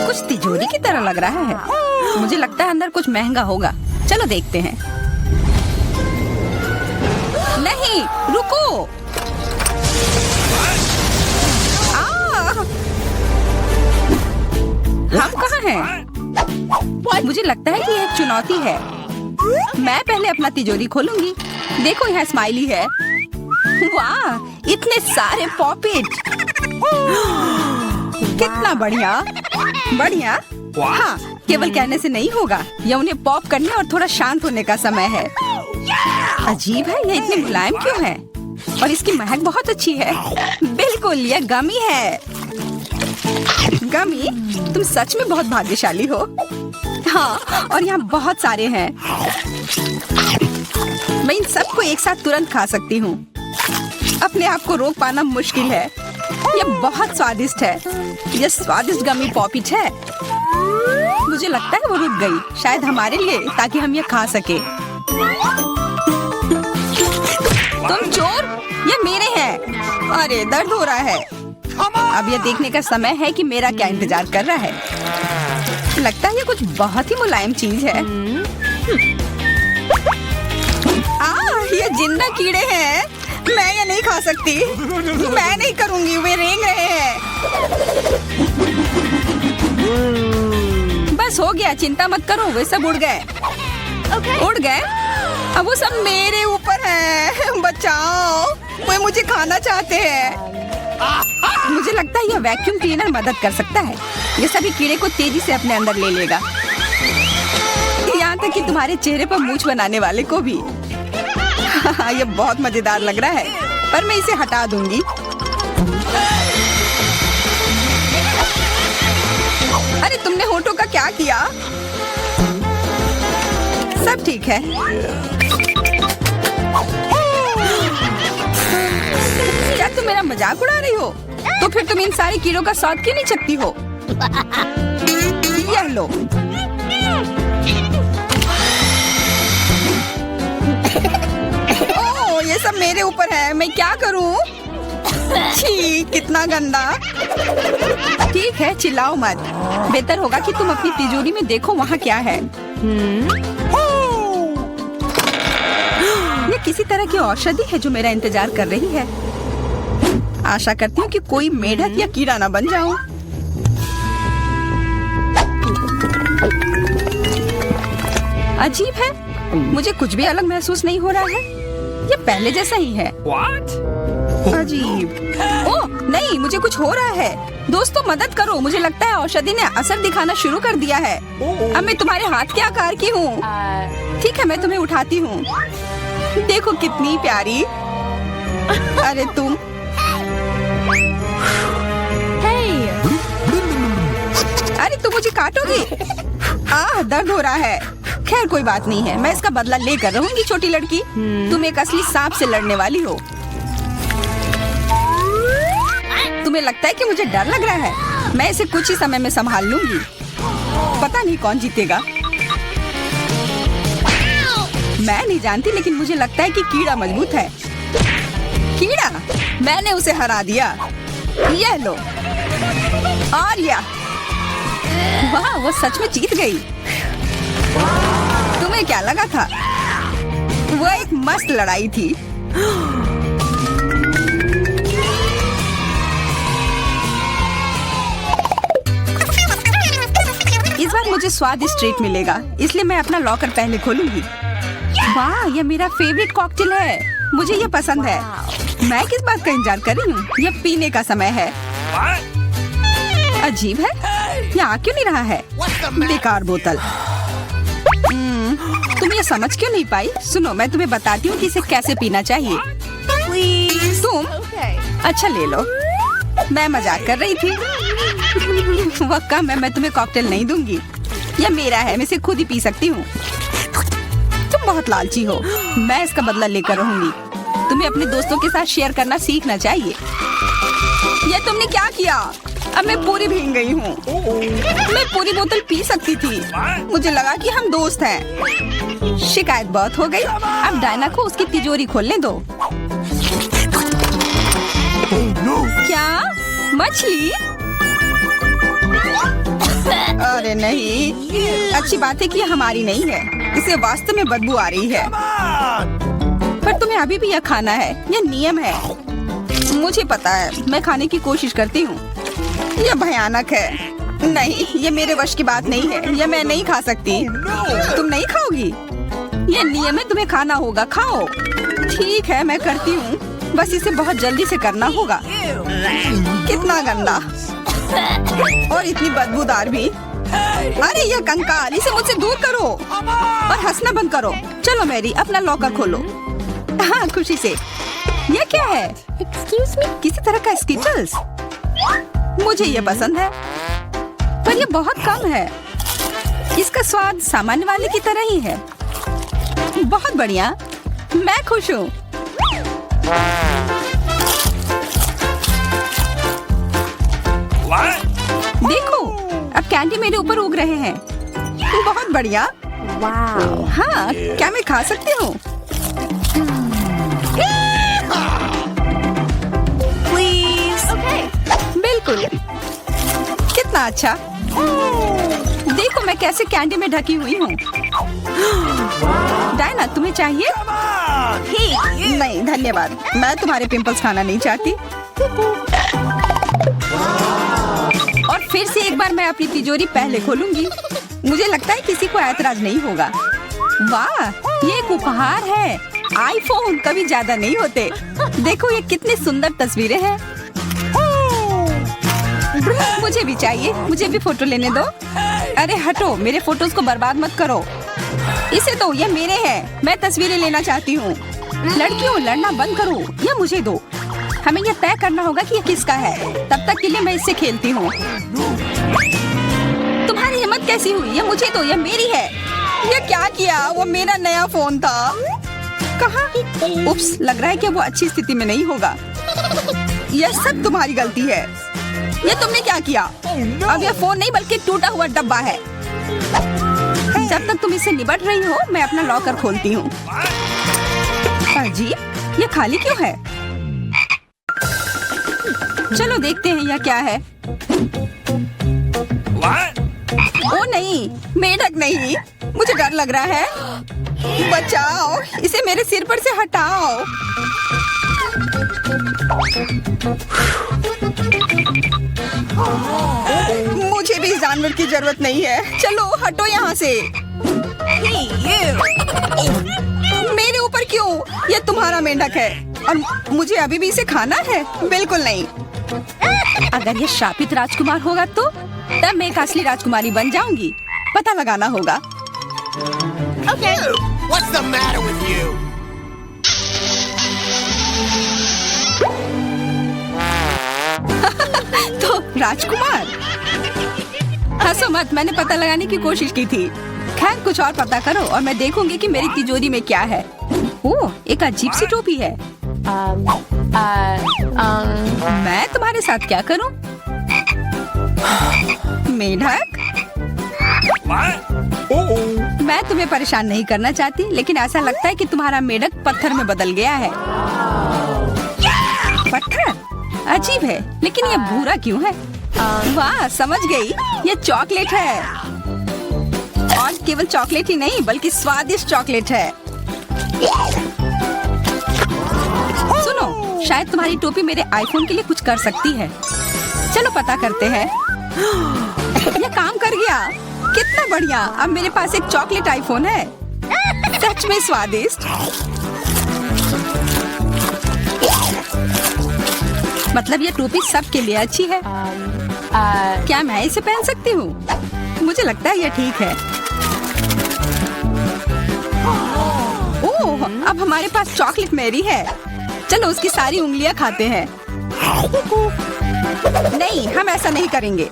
कुछ तिजोरी की तरह लग रहा है। मुझे लगता है अंदर कुछ महंगा होगा। चलो देखते हैं। नहीं, रुको। हम कहाँ हैं? मुझे लगता है कि यह एक चुनौती है। मैं पहले अपना तिजोरी खोलूंगी। देखो, यहाँ स्माइली है। वाह, इतने सारे पॉकेट। कितना बढ़िया। बढ़िया। हाँ, केवल कहने से नहीं होगा। यह उन्हें पॉप करने और थोड़ा शांत होने का समय है। अजीब है, यह इतने मुलायम क्यों है? और इसकी महक बहुत अच्छी है। बिल्कुल, यह गमी है। गमी, तुम सच में बहुत भाग्यशाली हो। हाँ, और यहाँ बहुत सारे हैं। मैं इन सबको एक साथ तुरंत खा सकती हूँ। अपने आप को रोक पाना मुश्किल है। यह बहुत स्वादिष्ट है। यह स्वादिष्ट गमी पॉपिट है। मुझे लगता है वो रुक गई, शायद हमारे लिए, ताकि हम यह खा सके। तुम चोर, ये मेरे हैं। अरे, दर्द हो रहा है। अब यह देखने का समय है कि मेरा क्या इंतजार कर रहा है। लगता है ये कुछ बहुत ही मुलायम चीज है। ये जिंदा कीड़े हैं। मैं ये नहीं खा सकती। मैं नहीं करूंगी, वे रेंग रहे हैं। बस हो गया, चिंता मत करो, वे सब उड़ गए। उड़ गए? अब वो सब मेरे ऊपर है। बचाओ, वे मुझे खाना चाहते हैं। मुझे लगता है यह वैक्यूम क्लीनर मदद कर सकता है। ये सभी कीड़े को तेजी से अपने अंदर ले लेगा, यहाँ तक कि तुम्हारे चेहरे पर मूंछ बनाने वाले को भी। यह बहुत मजेदार लग रहा है, पर मैं इसे हटा दूंगी। अरे, तुमने होठों का क्या किया? सब ठीक है। क्या तुम मेरा मजाक उड़ा रही हो? तो फिर तुम इन सारे कीड़ों का स्वाद क्यों नहीं चखती हो? यह लो। ओह, ये सब मेरे ऊपर है। मैं क्या करूं? छी, कितना गंदा। ठीक है, चिल्लाओ मत। बेहतर होगा कि तुम अपनी तिजोरी में देखो वहाँ क्या है। ये किसी तरह की औषधि है जो मेरा इंतजार कर रही है। आशा करती हूँ कि कोई मेढक या कीड़ा ना बन जाऊं। अजीब है, मुझे कुछ भी अलग महसूस नहीं हो रहा है। ये पहले जैसा ही है। अजीब। ओह नहीं, मुझे कुछ हो रहा है। दोस्तों मदद करो, मुझे लगता है औषधि ने असर दिखाना शुरू कर दिया है। अब मैं तुम्हारे हाथ के आकार की हूँ। ठीक है, मैं तुम्हें उठाती हूँ। देखो कितनी प्यारी। अरे तुम। अरे तुम मुझे काटोगी? दर्द हो रहा है। खैर कोई बात नहीं है, मैं इसका बदला लेकर रहूंगी। छोटी लड़की, तुम एक असली सांप से लड़ने वाली हो। तुम्हें लगता है कि मुझे डर लग रहा है? मैं इसे कुछ ही समय में संभाल लूंगी। पता नहीं कौन जीतेगा। मैं नहीं जानती, लेकिन मुझे लगता है कि कीड़ा मजबूत है। कीड़ा, मैंने उसे हरा दिया। यह लो। आर्या, वाह, वो सच में जीत गई। तुम्हें क्या लगा था? वो एक मस्त लड़ाई थी। इस बार मुझे स्वादिष्ट ट्रीट मिलेगा, इसलिए मैं अपना लॉकर पहले खोलूंगी। वाह, ये मेरा फेवरेट कॉकटेल है, मुझे ये पसंद है। मैं किस बात का इंतजार कर रही हूँ? यह पीने का समय है। अजीब है, ये आ क्यों नहीं रहा है? बेकार बोतल। तुम ये समझ क्यों नहीं पाई? सुनो, मैं तुम्हें बताती हूँ कि इसे कैसे पीना चाहिए। तुम अच्छा ले लो, मैं मजाक कर रही थी। वह कम है, मैं तुम्हें कॉकटेल नहीं दूंगी। यह मेरा है, मैं इसे खुद ही पी सकती हूँ। तुम बहुत लालची हो, मैं इसका बदला लेकर रहूंगी। तुम्हें अपने दोस्तों के साथ शेयर करना सीखना चाहिए। यह तुमने क्या किया? अब मैं पूरी भीग गई हूँ। मैं पूरी बोतल पी सकती थी, मुझे लगा कि हम दोस्त हैं। शिकायत बहुत हो गई, अब डायना को उसकी तिजोरी खोलने दो। क्या मछली? अरे नहीं, अच्छी बात है कि यह हमारी नहीं है, इसे वास्तव में बदबू आ रही है। पर तुम्हें अभी भी यह खाना है, यह नियम है। मुझे पता है, मैं खाने की कोशिश करती हूँ। यह भयानक है। नहीं, ये मेरे वश की बात नहीं है, यह मैं नहीं खा सकती। तुम नहीं खाओगी? यह नियम है, तुम्हें खाना होगा, खाओ। ठीक है, मैं करती हूँ, बस इसे बहुत जल्दी से करना होगा। कितना गंदा और इतनी बदबूदार भी। अरे यह कंकाल, इसे मुझसे दूर करो और हंसना बंद करो। चलो मैरी, अपना लॉकर खोलो। हाँ, खुशी से। यह क्या है? एक्सक्यूज मी, किसी तरह का स्किटल्स। मुझे ये पसंद है, पर ये बहुत कम है। इसका स्वाद सामान्य वाले की तरह ही है। बहुत बढ़िया, मैं खुश हूँ। देखो, अब कैंडी मेरे ऊपर उग रहे हैं। बहुत बढ़िया। हाँ, क्या मैं खा सकती हूँ? बिल्कुल। कितना अच्छा। देखो मैं कैसे कैंडी में ढकी हुई हूँ। डायना, तुम्हें चाहिए? नहीं धन्यवाद, मैं तुम्हारे पिंपल्स खाना नहीं चाहती। और फिर से एक बार मैं अपनी तिजोरी पहले खोलूंगी। मुझे लगता है किसी को ऐतराज नहीं होगा। वाह, ये एक उपहार है। आईफोन कभी ज्यादा नहीं होते। देखो ये कितनी सुंदर तस्वीरें हैं। मुझे भी चाहिए, मुझे भी फोटो लेने दो। अरे हटो, मेरे फोटोज को बर्बाद मत करो। इसे दो, ये मेरे हैं। मैं तस्वीरें लेना चाहती हूँ। लड़कियों, लड़ना बंद करो, ये मुझे दो। हमें यह तय करना होगा कि यह किसका है। तब तक के लिए मैं इससे खेलती हूँ। तुम्हारी हिम्मत कैसी हुई? ये मुझे दो, यह मेरी है। ये क्या किया? वो मेरा नया फोन था। कहाँ? उप्स, लग रहा है कि वो अच्छी स्थिति में नहीं होगा। यह सब तुम्हारी गलती है। ये तुमने क्या किया? अब यह फोन नहीं बल्कि टूटा हुआ डब्बा है। जब तक तुम इससे निपट रही हो, मैं अपना लॉकर खोलती हूँ। अजीब, ये खाली क्यों है? चलो देखते हैं यह क्या है। ओ नहीं, मेढक नहीं, मुझे डर लग रहा है। बचाओ, इसे मेरे सिर पर से हटाओ। मुझे भी जानवर की जरूरत नहीं है। चलो हटो यहाँ से। मेरे ऊपर क्यों? ये तुम्हारा मेंढक है और मुझे अभी भी इसे खाना है? बिल्कुल नहीं। अगर ये शापित राजकुमार होगा तो तब मैं एक असली राजकुमारी बन जाऊंगी। पता लगाना होगा। Okay. What's the matter with you? तो राजकुमार, हंसो मत, मैंने पता लगाने की कोशिश की थी। खैर कुछ और पता करो और मैं देखूंगी कि मेरी तिजोरी में क्या है। ओह, एक अजीब सी टोपी है। मैं तुम्हारे साथ क्या करूं? मेढक, मैं तुम्हें परेशान नहीं करना चाहती, लेकिन ऐसा लगता है कि तुम्हारा मेढक पत्थर में बदल गया है। पत्थर? अजीब है, लेकिन ये भूरा क्यों है? वाह, समझ गई, ये चॉकलेट है। और केवल चॉकलेट ही नहीं बल्कि स्वादिष्ट चॉकलेट है। सुनो, शायद तुम्हारी टोपी मेरे आईफोन के लिए कुछ कर सकती है। चलो पता करते हैं। ये काम कर गया, कितना बढ़िया। अब मेरे पास एक चॉकलेट आईफोन है। सच में स्वादिष्ट। मतलब ये टोपी सबके लिए अच्छी है। क्या मैं इसे पहन सकती हूँ? मुझे लगता है ये ठीक है। ओह, अब हमारे पास चॉकलेट मैरी है। चलो उसकी सारी उंगलियां खाते हैं। नहीं, हम ऐसा नहीं करेंगे।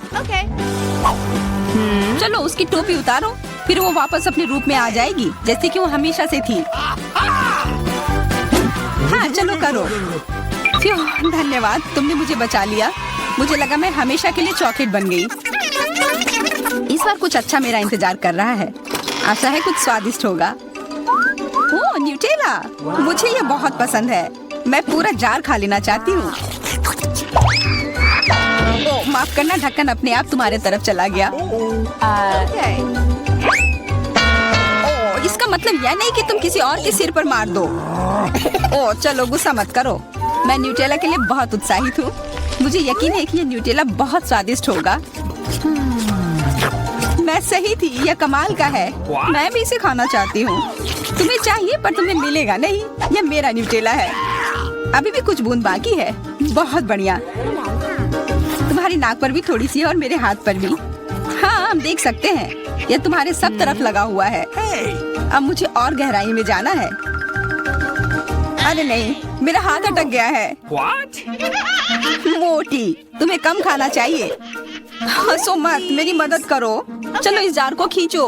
चलो उसकी टोपी उतारो, फिर वो वापस अपने रूप में आ जाएगी जैसे कि वो हमेशा से थी। हाँ, चलो करो। धन्यवाद, तुमने मुझे बचा लिया। मुझे लगा मैं हमेशा के लिए चॉकलेट बन गई। इस बार कुछ अच्छा मेरा इंतजार कर रहा है। आशा है कुछ स्वादिष्ट होगा। ओह, न्यूटेला, मुझे ये बहुत पसंद है। मैं पूरा जार खा लेना चाहती हूँ। ओह, माफ करना, ढक्कन अपने आप तुम्हारे तरफ चला गया। ओह, इसका मतलब यह नहीं कि तुम किसी और के सिर पर मार दो। ओह, चलो गुस्सा मत करो। मैं न्यूटेला के लिए बहुत उत्साहित हूँ। मुझे यकीन है कि ये न्यूटेला बहुत स्वादिष्ट होगा। मैं सही थी, यह कमाल का है। मैं भी इसे खाना चाहती हूँ। तुम्हें चाहिए पर तुम्हें मिलेगा नहीं। यह मेरा न्यूटेला है। अभी भी कुछ बूंद बाकी है। बहुत बढ़िया। तुम्हारी नाक पर भी थोड़ी सी है और मेरे हाथ पर भी। हाँ, हम देख सकते हैं। यह तुम्हारे सब तरफ लगा हुआ है। अब मुझे और गहराई में जाना है। अरे नहीं, मेरा हाथ अटक गया है। मोटी, तुम्हें कम खाना चाहिए। हंसो मत, मेरी मदद करो। चलो इस जार को खींचो।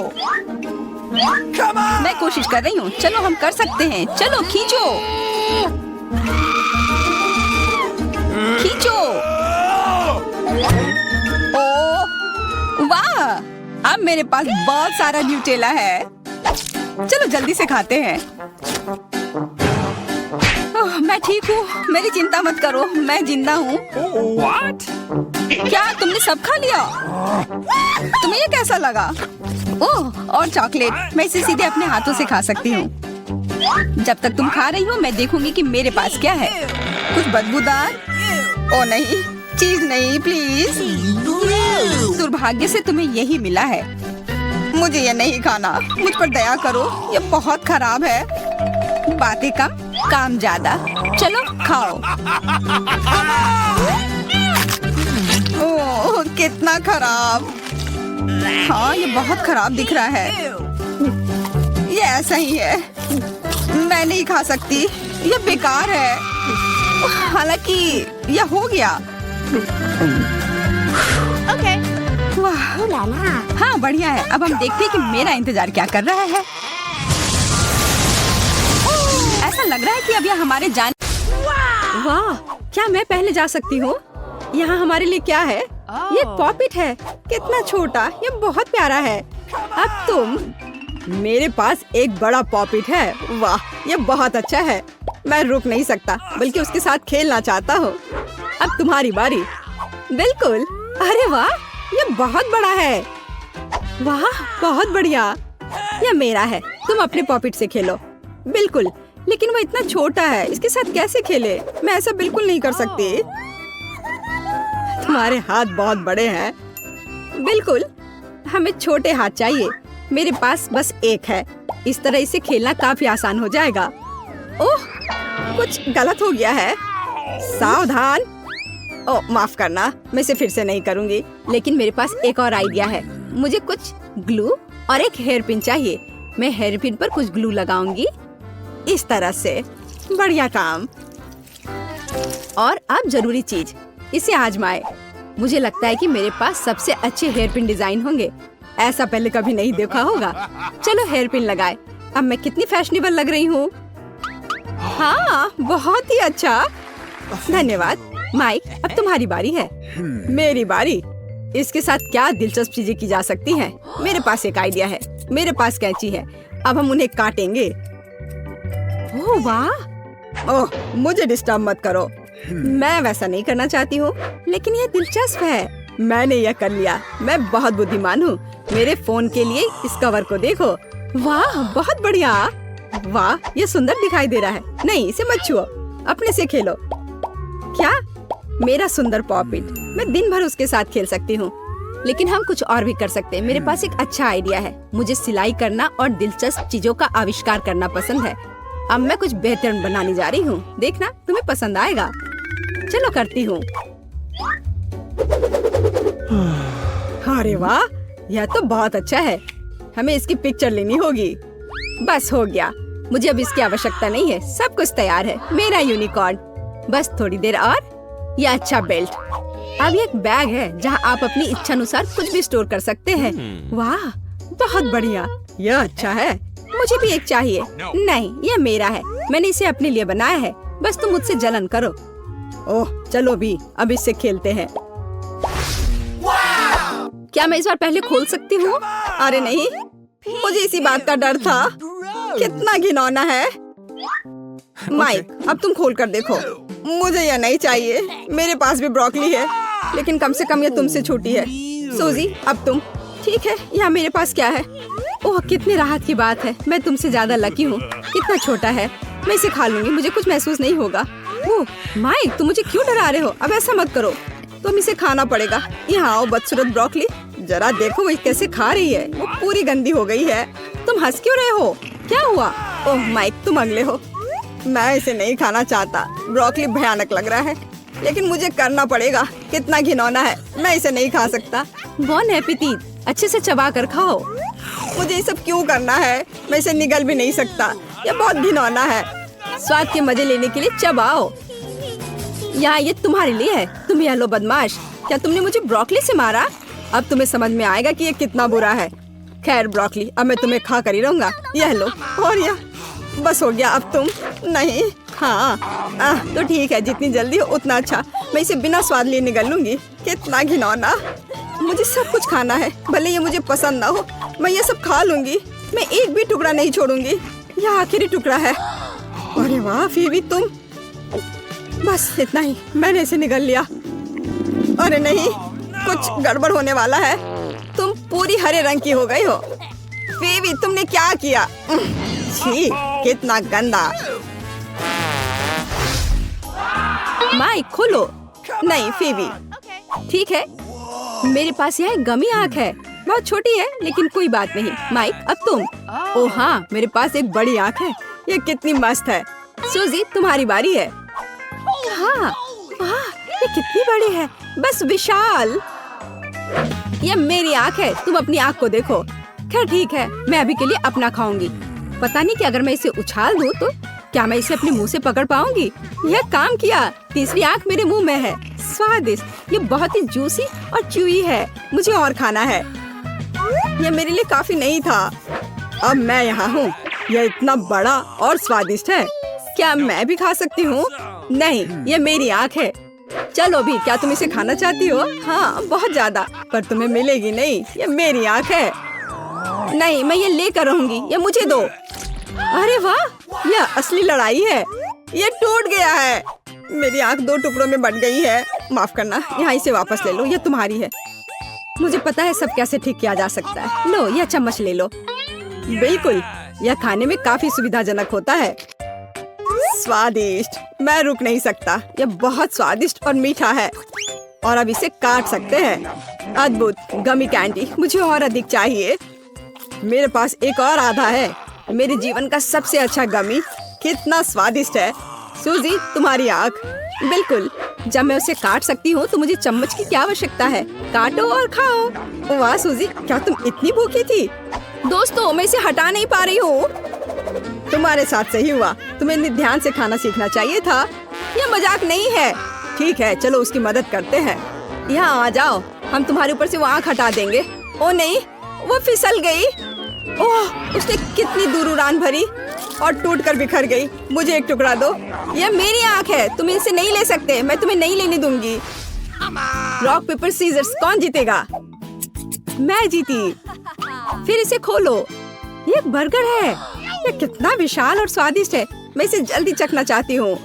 मैं कोशिश कर रही हूँ। चलो हम कर सकते हैं। चलो खींचो, खींचो। ओह वाह, अब मेरे पास बहुत सारा न्यूटेला है। चलो जल्दी से खाते हैं। ओह, मैं ठीक हूँ, मेरी चिंता मत करो, मैं जिंदा हूँ। क्या तुमने सब खा लिया? तुम्हें ये कैसा लगा? ओह, और चॉकलेट, मैं इसे सीधे अपने हाथों से खा सकती हूँ। जब तक तुम खा रही हो मैं देखूंगी कि मेरे पास क्या है। कुछ बदबूदार? ओ नहीं, चीज नहीं, प्लीज। दुर्भाग्य से तुम्हें यही मिला है। मुझे ये नहीं खाना, मुझ पर दया करो, ये बहुत खराब है। बातें कम, काम ज्यादा। चलो खाओ। ओह, कितना खराब। हाँ, ये बहुत खराब दिख रहा है। ये ऐसा ही है, मैं नहीं खा सकती, ये बेकार है। हालांकि यह हो गया। वाह, हाँ बढ़िया है। अब हम देखते हैं कि मेरा इंतजार क्या कर रहा है। ऐसा लग रहा है कि अब यह हमारे वाह, क्या मैं पहले जा सकती हूँ? यहाँ हमारे लिए क्या है? ये पॉपिट है, कितना छोटा, ये बहुत प्यारा है। अब तुम, मेरे पास एक बड़ा पॉपिट है। वाह, ये बहुत अच्छा है। मैं रुक नहीं सकता, बल्कि उसके साथ खेलना चाहता हूँ। अब तुम्हारी बारी। बिल्कुल। अरे वाह, ये बहुत बड़ा है। वाह, बहुत बढ़िया। ये मेरा है, तुम अपने पॉपिट से खेलो। बिल्कुल, लेकिन वो इतना छोटा है, इसके साथ कैसे खेले? मैं ऐसा बिल्कुल नहीं कर सकती। तुम्हारे हाथ बहुत बड़े हैं। बिल्कुल, हमें छोटे हाथ चाहिए। मेरे पास बस एक है। इस तरह इसे खेलना काफी आसान हो जाएगा। ओह, कुछ गलत हो गया है। सावधान। ओह, माफ करना, मैं इसे फिर से नहीं करूंगी। लेकिन मेरे पास एक और आइडिया है। मुझे कुछ ग्लू और एक हेयर पिन चाहिए। मैं हेयर पिन पर कुछ ग्लू लगाऊंगी, इस तरह से। बढ़िया काम। और अब जरूरी चीज, इसे आजमाए। मुझे लगता है कि मेरे पास सबसे अच्छे हेयर पिन डिजाइन होंगे। ऐसा पहले कभी नहीं देखा होगा। चलो हेयर पिन लगाए। अब मैं कितनी फैशनेबल लग रही हूँ। हाँ, बहुत ही अच्छा। धन्यवाद। माइक, अब तुम्हारी बारी है। मेरी बारी। इसके साथ क्या दिलचस्प चीजें की जा सकती हैं? मेरे पास एक आइडिया है। मेरे पास कैंची है। अब हम उन्हें काटेंगे। ओह वाह। ओह, मुझे डिस्टर्ब मत करो। मैं वैसा नहीं करना चाहती हूँ, लेकिन यह दिलचस्प है। मैंने यह कर लिया। मैं बहुत बुद्धिमान हूँ। मेरे फोन के लिए इस कवर को देखो। वाह, बहुत बढ़िया। वाह, ये सुंदर दिखाई दे रहा है। नहीं, इसे मत छुओ, अपने से खेलो। क्या? मेरा सुंदर पॉपिट। मैं दिन भर उसके साथ खेल सकती हूँ। लेकिन हम कुछ और भी कर सकते हैं। मेरे पास एक अच्छा आइडिया है। मुझे सिलाई करना और दिलचस्प चीजों का आविष्कार करना पसंद है। अब मैं कुछ बेहतर बनाने जा रही हूँ। देखना, तुम्हें पसंद आएगा। चलो करती हूँ। अरे वाह, यह तो बहुत अच्छा है। हमें इसकी पिक्चर लेनी होगी। बस हो गया। मुझे अब इसकी आवश्यकता नहीं है। सब कुछ तैयार है। मेरा यूनिकॉर्न। बस थोड़ी देर और। यह अच्छा बेल्ट। अब ये एक बैग है जहाँ आप अपनी इच्छा अनुसार कुछ भी स्टोर कर सकते हैं। वाह, बहुत बढ़िया। यह अच्छा है। मुझे भी एक चाहिए। नहीं, यह मेरा है। मैंने इसे अपने लिए बनाया है। बस तुम मुझसे जलन करो। ओह, चलो भी अब इससे खेलते हैं। क्या मैं इस बार पहले खोल सकती हूँ? अरे नहीं, मुझे इसी बात का डर था। कितना घिनौना है। माइक, अब तुम खोल कर देखो। मुझे यह नहीं चाहिए। मेरे पास भी ब्रोकली है, लेकिन कम से कम यह तुमसे छोटी है। सूजी, अब तुम। ठीक है, यहाँ मेरे पास क्या है? ओह, कितनी राहत की बात है। मैं तुमसे ज्यादा लकी हूँ। कितना छोटा है। मैं इसे खा लूंगी। मुझे कुछ महसूस नहीं होगा। ओह माइक, तुम मुझे क्यों डरा रहे हो? अब ऐसा मत करो। तुम इसे खाना पड़ेगा। यहाँ आओ बदसूरत ब्रोकली। जरा देखो वो कैसे खा रही है। वो पूरी गंदी हो गई है। तुम हंस क्यों रहे हो? क्या हुआ? ओह माइक, तुम अगले हो। मैं इसे नहीं खाना चाहता। ब्रोकली भयानक लग रहा है, लेकिन मुझे करना पड़ेगा। कितना घिनौना है। मैं इसे नहीं खा सकता। बॉन एपेटीट। अच्छे से चबा कर खाओ। मुझे ये सब क्यों करना है? मैं इसे निगल भी नहीं सकता। ये बहुत घिनौना है। स्वाद के मजे लेने के लिए चबाओ। यहाँ ये तुम्हारे लिए है। तुम यह लो बदमाश। क्या तुमने मुझे ब्रोकली से मारा? अब तुम्हें समझ में आएगा कि ये कितना बुरा है। खैर ब्रोकली, अब मैं तुम्हें खा कर ही रहूंगा। यह लो। और यह बस हो गया। अब तुम नहीं। हाँ, तो ठीक है। जितनी जल्दी हो उतना अच्छा। मैं इसे बिना स्वाद लिए निगल लूंगी। कितना घिनौना। मुझे सब कुछ खाना है, भले ये मुझे पसंद ना हो। मैं ये सब खा लूंगी। मैं एक भी टुकड़ा नहीं छोड़ूंगी। यह आखिरी टुकड़ा है। अरे वाह फीबी, तुम। बस इतना ही। मैंने इसे निगल लिया। अरे नहीं, कुछ गड़बड़ होने वाला है। तुम पूरी हरे रंग की हो गई हो। फीबी, तुमने क्या किया? छी, कितना गंदा। माइक, खोलो। नहीं फीबी। ठीक है, मेरे पास यह गमी आँख है। बहुत छोटी है, लेकिन कोई बात नहीं। माइक, अब तुम। ओह हाँ, मेरे पास एक बड़ी आँख है। ये कितनी मस्त है। सूजी, तुम्हारी बारी है। हाँ, वाह, ये कितनी बड़ी है। बस विशाल। ये मेरी आँख है। तुम अपनी आँख को देखो। खैर ठीक है, मैं अभी के लिए अपना खाऊंगी। पता नहीं कि अगर मैं इसे उछाल दूं तो क्या मैं इसे अपने मुंह से पकड़ पाऊंगी। यह काम किया। तीसरी आँख मेरे मुंह में है। स्वादिष्ट। ये बहुत ही जूसी और च्यूई है। मुझे और खाना है। यह मेरे लिए काफी नहीं था। अब मैं यहाँ हूँ। यह इतना बड़ा और स्वादिष्ट है। क्या मैं भी खा सकती हूँ? नहीं, ये मेरी आँख है। चलो भी, क्या तुम इसे खाना चाहती हो? हाँ, बहुत ज्यादा, पर तुम्हें मिलेगी नहीं। ये मेरी आँख है। नहीं, मैं ये लेकर रहूंगी। ये मुझे दो। अरे वाह, यह असली लड़ाई है। ये टूट गया है। मेरी आँख 2 टुकड़ों में बट गई है। माफ करना, यहाँ इसे वापस ले लो। यह तुम्हारी है। मुझे पता है सब कैसे ठीक किया जा सकता है। लो, यह चम्मच ले लो। बिल्कुल, यह खाने में काफी सुविधाजनक होता है। स्वादिष्ट। मैं रुक नहीं सकता। यह बहुत स्वादिष्ट और मीठा है। और अब इसे काट सकते हैं। अद्भुत गमी कैंडी। मुझे और अधिक चाहिए। मेरे पास एक और आधा है। मेरे जीवन का सबसे अच्छा गमी। कितना स्वादिष्ट है। सूजी, तुम्हारी आँख। बिल्कुल, जब मैं उसे काट सकती हूँ तो मुझे चम्मच की क्या आवश्यकता है। काटो और खाओ। वाह सूजी, क्या तुम इतनी भूखी थी? दोस्तों, मैं इसे हटा नहीं पा रही हूँ। तुम्हारे साथ सही हुआ। तुम्हें ध्यान से खाना सीखना चाहिए था। यह मजाक नहीं है। ठीक है, चलो उसकी मदद करते हैं। यहाँ आ जाओ। हम तुम्हारे ऊपर से वो आँख हटा देंगे। ओ नहीं, वो फिसल गई। ओह, उसने कितनी दूर उड़ान भरी और टूटकर बिखर गई। मुझे एक टुकड़ा दो। यह मेरी आँख है। तुम इसे नहीं ले सकते। मैं तुम्हें नहीं लेने दूंगी। रॉक पेपर सीजर्स, कौन जीतेगा? मैं जीती। फिर इसे खोलो। ये एक बर्गर है। ये कितना विशाल और स्वादिष्ट है। मैं इसे जल्दी चखना चाहती हूँ।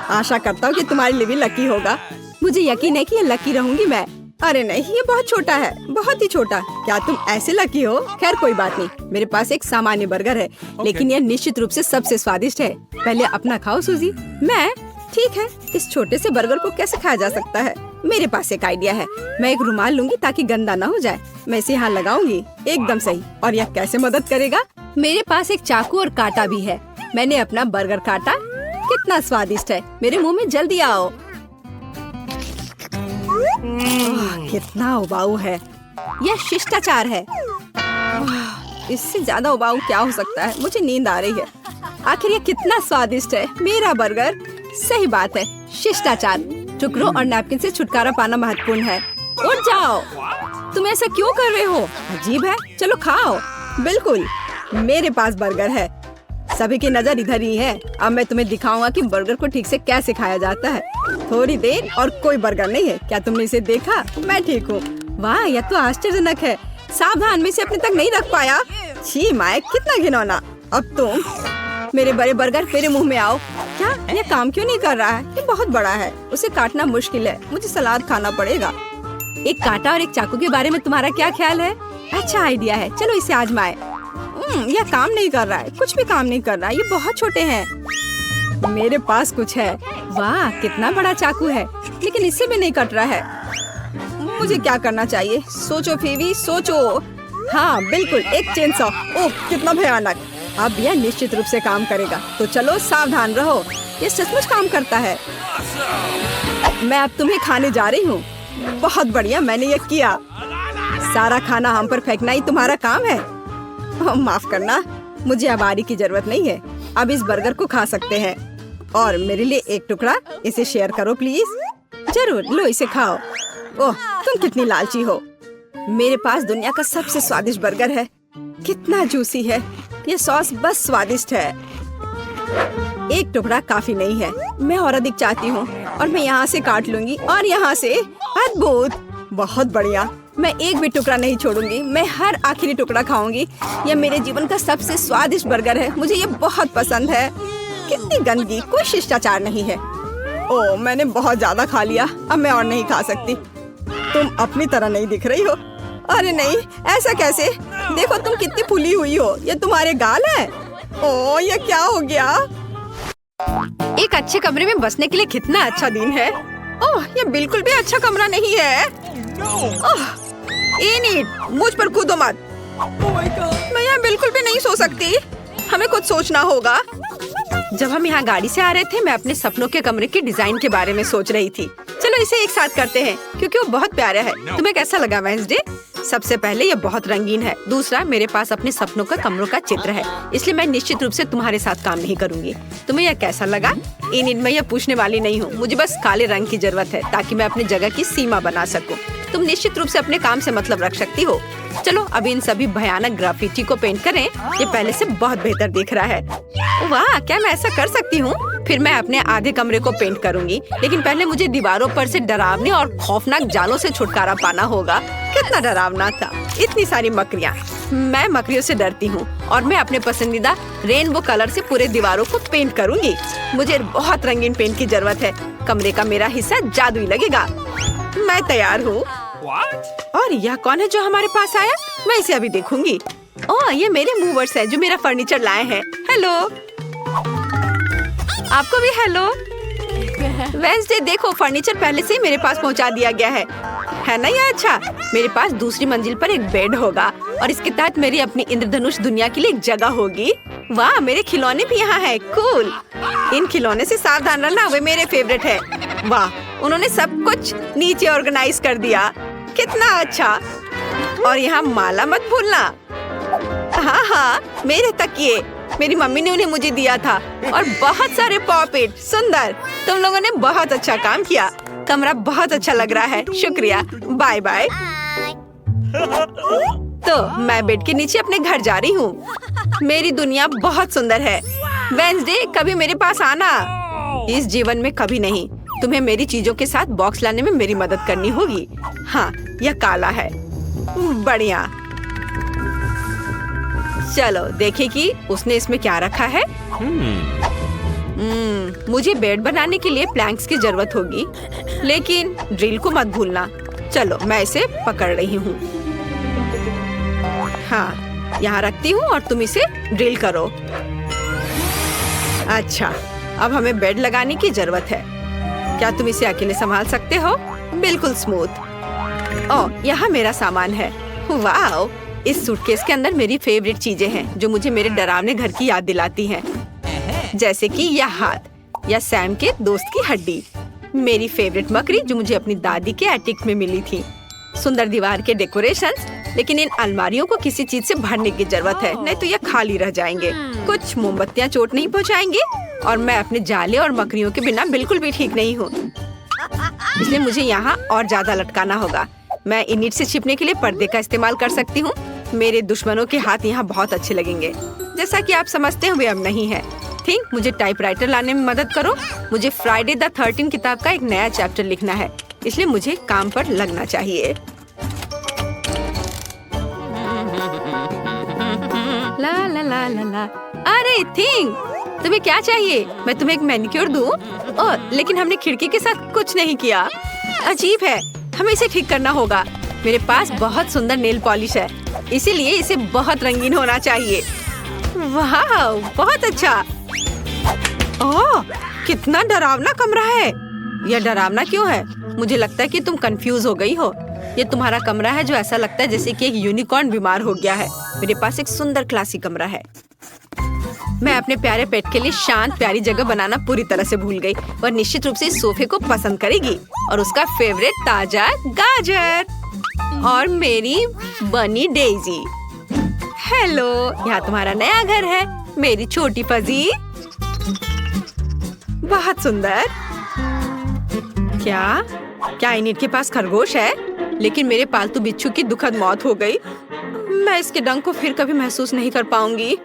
आशा करता हूँ कि तुम्हारे लिए भी लकी होगा। मुझे यकीन है कि ये लकी रहूंगी मैं। अरे नहीं, ये बहुत छोटा है, बहुत ही छोटा। क्या तुम ऐसे लकी हो? खैर कोई बात नहीं, मेरे पास एक सामान्य बर्गर है, लेकिन यह निश्चित रूप से सबसे स्वादिष्ट है। पहले अपना खाओ सूजी। मैं? ठीक है, इस छोटे से बर्गर को कैसे खाया जा सकता है? मेरे पास एक आइडिया है। मैं एक रुमाल लूंगी ताकि गंदा न हो जाए। मैं इसे यहाँ लगाऊंगी, एकदम सही। और यह कैसे मदद करेगा? मेरे पास एक चाकू और कांटा भी है। मैंने अपना बर्गर काटा। कितना स्वादिष्ट है, मेरे मुंह में जल्दी आओ। कितना उबाऊ है, यह शिष्टाचार है। इससे ज्यादा उबाऊ क्या हो सकता है? मुझे नींद आ रही है। आखिर यह कितना स्वादिष्ट है, मेरा बर्गर। सही बात है, शिष्टाचार। टुकड़ों और नैपकिन से छुटकारा पाना महत्वपूर्ण है। उठ जाओ, तुम ऐसा क्यों कर रहे हो? अजीब है, चलो खाओ। बिल्कुल, मेरे पास बर्गर है। सभी की नजर इधर ही है। अब मैं तुम्हें दिखाऊंगा कि बर्गर को ठीक से कैसे खाया जाता है। थोड़ी देर और कोई बर्गर नहीं है। क्या तुमने इसे देखा? मैं ठीक हूँ। वाह, यह तो आश्चर्यजनक है। सावधान, में इसे अपने तक नहीं रख पाया। छी माइक, कितना घिनौना। अब तुम मेरे बड़े बर्गर मेरे मुंह में आओ। क्या यह काम क्यों नहीं कर रहा है? ये बहुत बड़ा है, उसे काटना मुश्किल है। मुझे सलाद खाना पड़ेगा। एक कांटा और एक चाकू के बारे में तुम्हारा क्या ख्याल है? अच्छा आइडिया है, चलो इसे आजमाएं। यह काम नहीं कर रहा है, कुछ भी काम नहीं कर रहा है। ये बहुत छोटे हैं। मेरे पास कुछ है। वाह, कितना बड़ा चाकू है, लेकिन इससे भी नहीं कट रहा है। मुझे क्या करना चाहिए? सोचो फीवी, सोचो। हाँ बिल्कुल, एक चेनसॉ। ओह, कितना भयानक। अब यह निश्चित रूप से काम करेगा, तो चलो सावधान रहो। ये सचमुच काम करता है। मैं अब तुम्हें खाने जा रही हूँ। बहुत बढ़िया, मैंने ये किया। सारा खाना हम पर फेंकना ही तुम्हारा काम है? माफ करना, मुझे अब आरी की जरूरत नहीं है। अब इस बर्गर को खा सकते हैं। और मेरे लिए एक टुकड़ा, इसे शेयर करो प्लीज। जरूर, लो इसे खाओ। ओह, तुम कितनी लालची हो। मेरे पास दुनिया का सबसे स्वादिष्ट बर्गर है। कितना जूसी है। ये सॉस बस स्वादिष्ट है। एक टुकड़ा काफी नहीं है, मैं और अधिक चाहती हूँ। और मैं यहाँ से काट लूंगी और यहाँ से। अद्भुत, बहुत बढ़िया। मैं एक भी टुकड़ा नहीं छोड़ूंगी। मैं हर आखिरी टुकड़ा खाऊंगी। यह मेरे जीवन का सबसे स्वादिष्ट बर्गर है। मुझे ये बहुत पसंद है। कितनी गंदगी, कोई शिष्टाचार नहीं है। ओह, मैंने बहुत ज्यादा खा लिया। अब मैं और नहीं खा सकती। तुम अपनी तरह नहीं दिख रही हो। अरे नहीं, ऐसा कैसे? देखो तुम कितनी फूली हुई हो। ये तुम्हारे गाल है। ओह, ये क्या हो गया? एक अच्छे कमरे में बसने के लिए कितना अच्छा दिन है। ओह, ये बिल्कुल भी अच्छा कमरा नहीं है। ओह, एनिड, मुझ पर कूदो मत। मैं यहाँ बिल्कुल भी नहीं सो सकती। हमें कुछ सोचना होगा। जब हम यहाँ गाड़ी से आ रहे थे, मैं अपने सपनों के कमरे के डिजाइन के बारे में सोच रही थी। चलो इसे एक साथ करते हैं, क्योंकि वो बहुत प्यारा है। तुम्हें कैसा लगा वेंसडे? सबसे पहले ये बहुत रंगीन है। दूसरा, मेरे पास अपने सपनों का कमरों का चित्र है, इसलिए मैं निश्चित रूप से तुम्हारे साथ काम नहीं करूंगी। तुम्हें यह कैसा लगा? इनिड, मैं यह पूछने वाली नहीं हूँ। मुझे बस काले रंग की जरूरत है ताकि मैं अपनी जगह की सीमा बना सकूं। तुम निश्चित रूप से अपने काम से मतलब रख सकती हो। चलो अब इन सभी भयानक ग्राफिटी को पेंट करें। ये पहले से बहुत बेहतर दिख रहा है। वाह, क्या मैं ऐसा कर सकती हूँ? फिर मैं अपने आधे कमरे को पेंट करूंगी, लेकिन पहले मुझे दीवारों पर से डरावने और खौफनाक जालों से छुटकारा पाना होगा। कितना डरावना था, इतनी सारी मकड़ियाँ। मैं मकड़ियों से डरती हूँ और मैं अपने पसंदीदा रेनबो कलर से पूरे दीवारों को पेंट करूंगी। मुझे बहुत रंगीन पेंट की जरूरत है। कमरे का मेरा हिस्सा जादुई लगेगा। मैं तैयार हूँ। और यह कौन है जो हमारे पास आया? मैं इसे अभी देखूंगी। ओह, ये मेरे मूवर्स है जो मेरा फर्नीचर लाए हैं। हेलो, आपको भी हेलो। वेंसडे, देखो फर्नीचर पहले से ही मेरे पास पहुंचा दिया गया है ना? ये अच्छा। मेरे पास दूसरी मंजिल पर एक बेड होगा और इसके तहत मेरी अपनी इंद्रधनुष दुनिया के लिए एक जगह होगी। वाह, मेरे खिलौने भी यहाँ है। कूल। इन खिलौने से सावधान रहना, वे मेरे फेवरेट है। वाह, उन्होंने सब कुछ नीचे ऑर्गेनाइज कर दिया। कितना अच्छा। और यहाँ माला मत भूलना। हाँ हाँ, मेरे तकिए मेरी मम्मी ने उन्हें मुझे दिया था। और बहुत सारे पॉपेट। सुंदर, तुम लोगों ने बहुत अच्छा काम किया। कमरा बहुत अच्छा लग रहा है। शुक्रिया, बाय बाय। तो मैं बेड के नीचे अपने घर जा रही हूँ। मेरी दुनिया बहुत सुंदर है। वेंसडे, कभी मेरे पास आना। इस जीवन में कभी नहीं। तुम्हें मेरी चीजों के साथ बॉक्स लाने में मेरी मदद करनी होगी। हाँ, यह काला है। बढ़िया। चलो देखें कि उसने इसमें क्या रखा है। मुझे बेड बनाने के लिए प्लैंक्स की जरूरत होगी, लेकिन ड्रिल को मत भूलना। चलो मैं इसे पकड़ रही हूँ। हाँ, यहाँ रखती हूँ और तुम इसे ड्रिल करो। अच्छा, अब हमें बेड लगाने की जरूरत है। क्या तुम इसे अकेले संभाल सकते हो? बिल्कुल स्मूथ। ओह, यहाँ मेरा सामान है। वाओ, इस सूटकेस के अंदर मेरी फेवरेट चीजें हैं जो मुझे मेरे डरावने घर की याद दिलाती हैं। जैसे कि यह हाथ या सैम के दोस्त की हड्डी, मेरी फेवरेट मकड़ी जो मुझे अपनी दादी के एटिक में मिली थी, सुंदर दीवार के डेकोरेशंस, लेकिन इन अलमारियों को किसी चीज से भरने की जरूरत है, नहीं तो ये खाली रह जाएंगे। कुछ मोमबत्तियाँ चोट नहीं पहुँचाएंगी और मैं अपने जाले और मकड़ियों के बिना बिल्कुल भी ठीक नहीं हूँ, इसलिए मुझे यहाँ और ज्यादा लटकाना होगा। मैं इनिट से छिपने के लिए पर्दे का इस्तेमाल कर सकती हूँ। मेरे दुश्मनों के हाथ यहाँ बहुत अच्छे लगेंगे। जैसा कि आप समझते हैं वे अब नहीं है। थिंक, मुझे टाइपराइटर लाने में मदद करो। मुझे फ्राइडे द 13 किताब का एक नया चैप्टर लिखना है, इसलिए मुझे काम पर लगना चाहिए। ला ला ला ला ला। अरे थिंक, तुम्हें क्या चाहिए? मैं तुम्हें एक मैनिक्योर दूं? ओह, लेकिन हमने खिड़की के साथ कुछ नहीं किया। अजीब है, हमें इसे ठीक करना होगा। मेरे पास बहुत सुंदर नेल पॉलिश है, इसीलिए इसे बहुत रंगीन होना चाहिए। वाह, बहुत अच्छा। ओह, कितना डरावना कमरा है। यह डरावना क्यों है? मुझे लगता है कि तुम कंफ्यूज हो गई हो। ये तुम्हारा कमरा है जो ऐसा लगता है जैसे कि एक यूनिकॉर्न बीमार हो गया है। मेरे पास एक सुंदर क्लासिक कमरा है। मैं अपने प्यारे पेट के लिए शांत प्यारी जगह बनाना पूरी तरह से भूल गई। वह निश्चित रूप से इस सोफे को पसंद करेगी और उसका फेवरेट ताजा गाजर और मेरी बनी डेजी। हेलो, यहाँ तुम्हारा नया घर है, मेरी छोटी फजी। बहुत सुंदर। क्या इनिट के पास खरगोश है? लेकिन मेरे पालतू बिच्छू की दुखद मौत हो गई। मैं इसके डंक को फिर कभी महसूस नहीं कर पाऊंगी।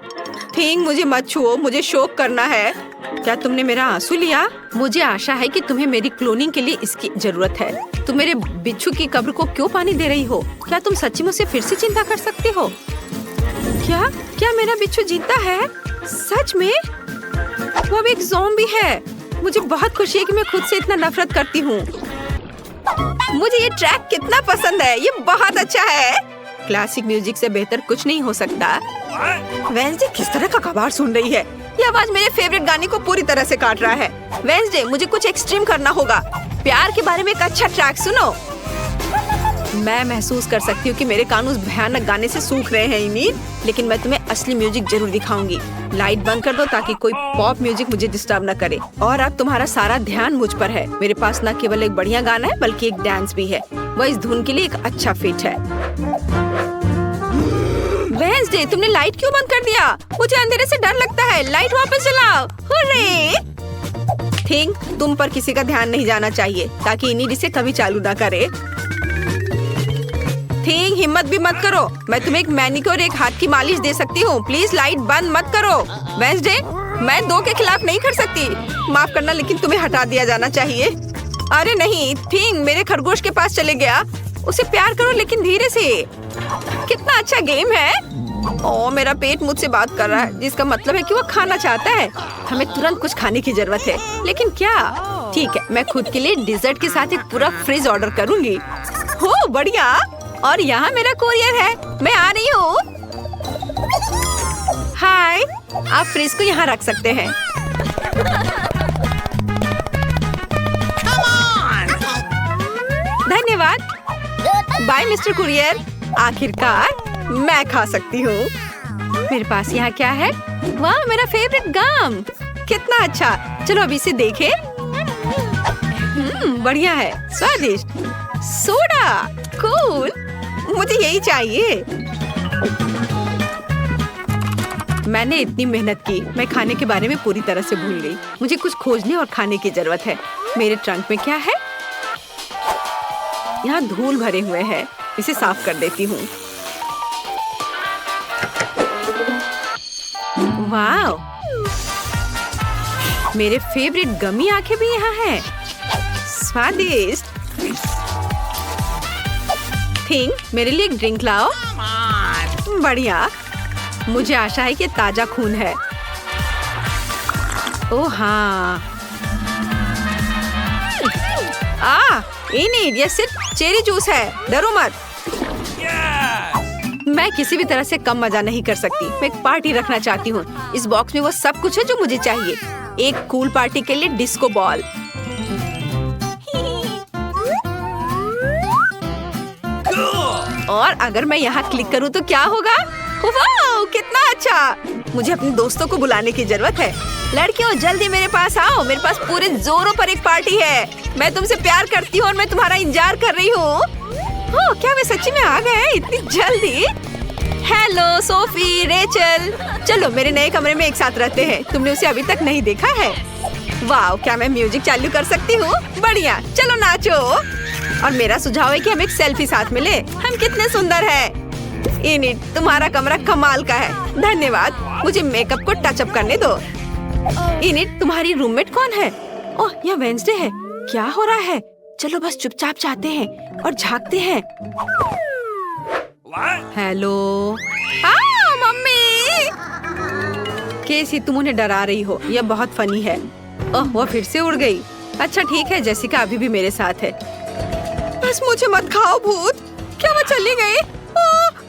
थिंक, मुझे मत छुओ, मुझे शोक करना है। क्या तुमने मेरा आंसू लिया? मुझे आशा है कि तुम्हें मेरी क्लोनिंग के लिए इसकी जरूरत है। तुम मेरे बिच्छू की कब्र को क्यों पानी दे रही हो? क्या तुम सच्ची मुझसे फिर से चिंता कर सकते हो? क्या मेरा बिच्छू जीता है? सच में? वो अब एक ज़ॉम्बी है। मुझे बहुत खुशी है कि मैं खुद से इतना नफरत करती हूँ। मुझे ये ट्रैक कितना पसंद है, ये बहुत अच्छा है। क्लासिक म्यूजिक से बेहतर कुछ नहीं हो सकता। वेंसडे किस तरह का कबाड़ सुन रही है? ये आवाज मेरे फेवरेट गाने को पूरी तरह से काट रहा है। वेंसडे, मुझे कुछ एक्सट्रीम करना होगा। प्यार के बारे में एक अच्छा ट्रैक सुनो। मैं महसूस कर सकती हूँ कि मेरे कान उस भयानक गाने से सूख रहे हैं इनीत, लेकिन मैं तुम्हें असली म्यूजिक जरूर दिखाऊंगी। लाइट बंद कर दो ताकि कोई पॉप म्यूजिक मुझे डिस्टर्ब न करे। और अब तुम्हारा सारा ध्यान मुझ पर है। मेरे पास न केवल एक बढ़िया गाना है बल्कि एक डांस भी है। वह इस धुन के लिए एक अच्छा फिट है। वेंसडे, तुमने लाइट क्यों बंद कर दिया? मुझे अंधेरे से डर लगता है। लाइट वापस जलाओ। हुर्रे! थिंक, तुम पर किसी का ध्यान नहीं जाना चाहिए ताकि इनीट इसे कभी चालू ना करे। थिंक, हिम्मत भी मत करो। मैं तुम्हें एक मैनिक्योर, एक हाथ की मालिश दे सकती हूँ। प्लीज लाइट बंद मत करो। वेंसडे, मैं 2 के खिलाफ नहीं कर सकती। माफ करना, लेकिन तुम्हें हटा दिया जाना चाहिए। अरे नहीं, थिंक मेरे खरगोश के पास चले गया। उसे प्यार करो लेकिन धीरे से। कितना अच्छा गेम है। ओह, मेरा पेट मुझसे बात कर रहा है, जिसका मतलब है कि वो खाना चाहता है। हमें तुरंत कुछ खाने की जरूरत है, लेकिन क्या? ठीक है, मैं खुद के लिए डिजर्ट के साथ एक पूरा फ्रिज ऑर्डर करूंगी। हो बढ़िया। और यहाँ मेरा कोरियर है, मैं आ रही हूँ। हाय, आप फ्रिज को यहाँ रख सकते हैं। धन्यवाद। Bye mister courier. आखिरकार मैं खा सकती हूँ। मेरे पास यहाँ क्या है? वाह, मेरा फेवरेट गम। कितना अच्छा। चलो अब इसे देखें। बढ़िया है, स्वादिष्ट। Soda, cool. मुझे यही चाहिए। मैंने इतनी मेहनत की, मैं खाने के बारे में पूरी तरह से भूल गई। मुझे कुछ खोजने और खाने की जरूरत है। मेरे ट्रंक में क्या है? यहाँ धूल भरे हुए हैं। इसे साफ कर देती हूँ। वाव, मेरे फेवरेट गमी आंखें भी यहाँ हैं। स्वादिष्ट। थिंक, मेरे लिए एक ड्रिंक लाओ। बढ़िया। मुझे आशा है कि ताजा खून है। ओह हाँ, ये सिर्फ चेरी जूस है, डरो मत। मैं किसी भी तरह से कम मजा नहीं कर सकती। मैं एक पार्टी रखना चाहती हूँ। इस बॉक्स में वो सब कुछ है जो मुझे चाहिए। एक कूल पार्टी के लिए डिस्को बॉल, और अगर मैं यहाँ क्लिक करूँ तो क्या होगा? वाह, कितना अच्छा! मुझे अपने दोस्तों को बुलाने की जरूरत है। लड़कियों, जल्दी मेरे पास आओ। मेरे पास पूरे जोरों पर एक पार्टी है। मैं तुमसे प्यार करती हूँ और मैं तुम्हारा इंतजार कर रही हूँ। क्या वे सच्ची में आ गए इतनी जल्दी? हेलो सोफी, रेचल, चलो मेरे नए कमरे में एक साथ रहते हैं। तुमने उसे अभी तक नहीं देखा है? वाह, क्या मैं म्यूजिक चालू कर सकती हूँ? बढ़िया, चलो नाचो। और मेरा सुझाव है कि हम एक सेल्फी साथ में ले। हम कितने सुंदर हैं। इनिट, तुम्हारा कमरा कमाल का है। धन्यवाद। मुझे मेकअप को टच अप करने दो। इनिट, तुम्हारी रूममेट कौन है? ओह, यह वेंसडे है। क्या हो रहा है? चलो बस चुपचाप जाते हैं और झांकते हैं। हेलो। मम्मी। केसी, तुम उन्हें डरा रही हो। यह बहुत फनी है। ओह, वह फिर से उड़ गई। अच्छा ठीक है, जेसिका अभी भी मेरे साथ है। बस मुझे मत खाओ भूत। क्या वो चली गई?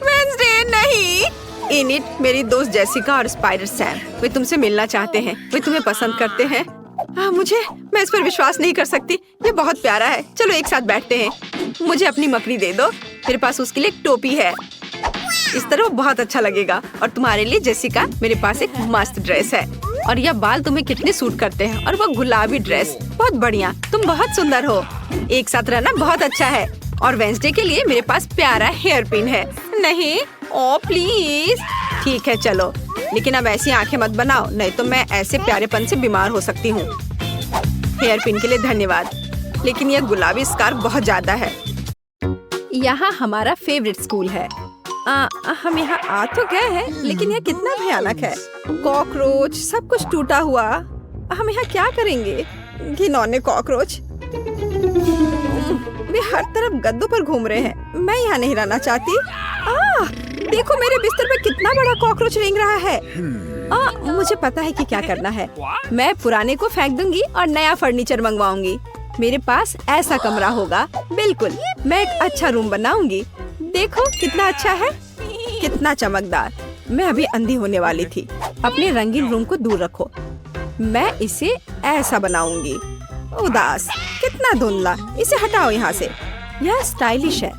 वेंसडे नहीं। इनिट, मेरी दोस्त जेसिका और स्पाइडर सैम, वे तुमसे मिलना चाहते हैं। वे तुम्हें पसंद करते हैं। मैं इस पर विश्वास नहीं कर सकती। ये बहुत प्यारा है। चलो एक साथ बैठते हैं। मुझे अपनी मकड़ी दे दो। मेरे पास उसके लिए एक टोपी है। इस तरह वो बहुत अच्छा लगेगा। और तुम्हारे लिए जेसिका, मेरे पास एक मस्त ड्रेस है। और यह बाल तुम्हें कितने सूट करते हैं। और वो गुलाबी ड्रेस, बहुत बढ़िया। तुम बहुत सुंदर हो। एक साथ रहना बहुत अच्छा है। और वेंसडे के लिए मेरे पास प्यारा हेयर पिन है। नहीं, ओ प्लीज। ठीक है चलो, लेकिन अब ऐसी आंखें मत बनाओ, नहीं तो मैं ऐसे प्यारेपन से बीमार हो सकती हूँ। हेयर पिन के लिए धन्यवाद, लेकिन यह गुलाबी स्कार्फ बहुत ज्यादा है। यहाँ हमारा फेवरेट स्कूल है। हम यहाँ आ तो गए हैं, लेकिन यह कितना भयानक है। कॉकरोच, सब कुछ टूटा हुआ। हम यहाँ क्या करेंगे? घिनौने कॉकरोच, वे हर तरफ गद्दों पर घूम रहे हैं। मैं यहाँ नहीं रहना चाहती। देखो मेरे बिस्तर पे कितना बड़ा कॉकरोच रेंग रहा है। मुझे पता है कि क्या करना है। मैं पुराने को फेंक दूंगी और नया फर्नीचर मंगवाऊंगी। मेरे पास ऐसा कमरा होगा। बिल्कुल, मैं एक अच्छा रूम बनाऊंगी। देखो कितना अच्छा है, कितना चमकदार। मैं अभी अंधी होने वाली थी। अपने रंगीन रूम को दूर रखो। मैं इसे ऐसा बनाऊंगी। उदास, कितना धुंधला। इसे हटाओ यहाँ से। यह स्टाइलिश है।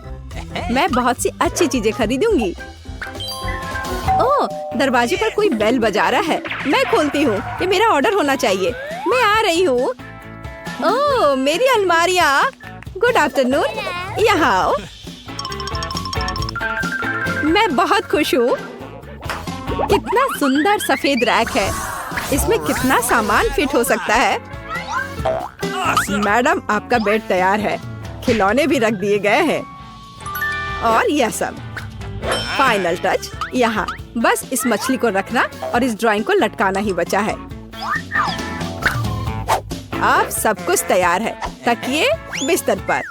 मैं बहुत सी अच्छी चीजें खरीदूंगी। ओह, दरवाजे पर कोई बेल बजा रहा है। मैं खोलती हूँ। ये मेरा ऑर्डर होना चाहिए। मैं आ रही हूँ। ओह, मेरी अलमारियाँ। गुड आफ्टरनून, यहाँ आओ। मैं बहुत खुश हूँ। कितना सुंदर सफेद रैक है। इसमें कितना सामान फिट हो सकता है। मैडम, आपका बेड तैयार है। खिलौने भी रख दिए गए हैं। और यह सब फाइनल टच यहाँ। बस इस मछली को रखना और इस ड्राइंग को लटकाना ही बचा है। अब सब कुछ तैयार है। तकिए, बिस्तर पर,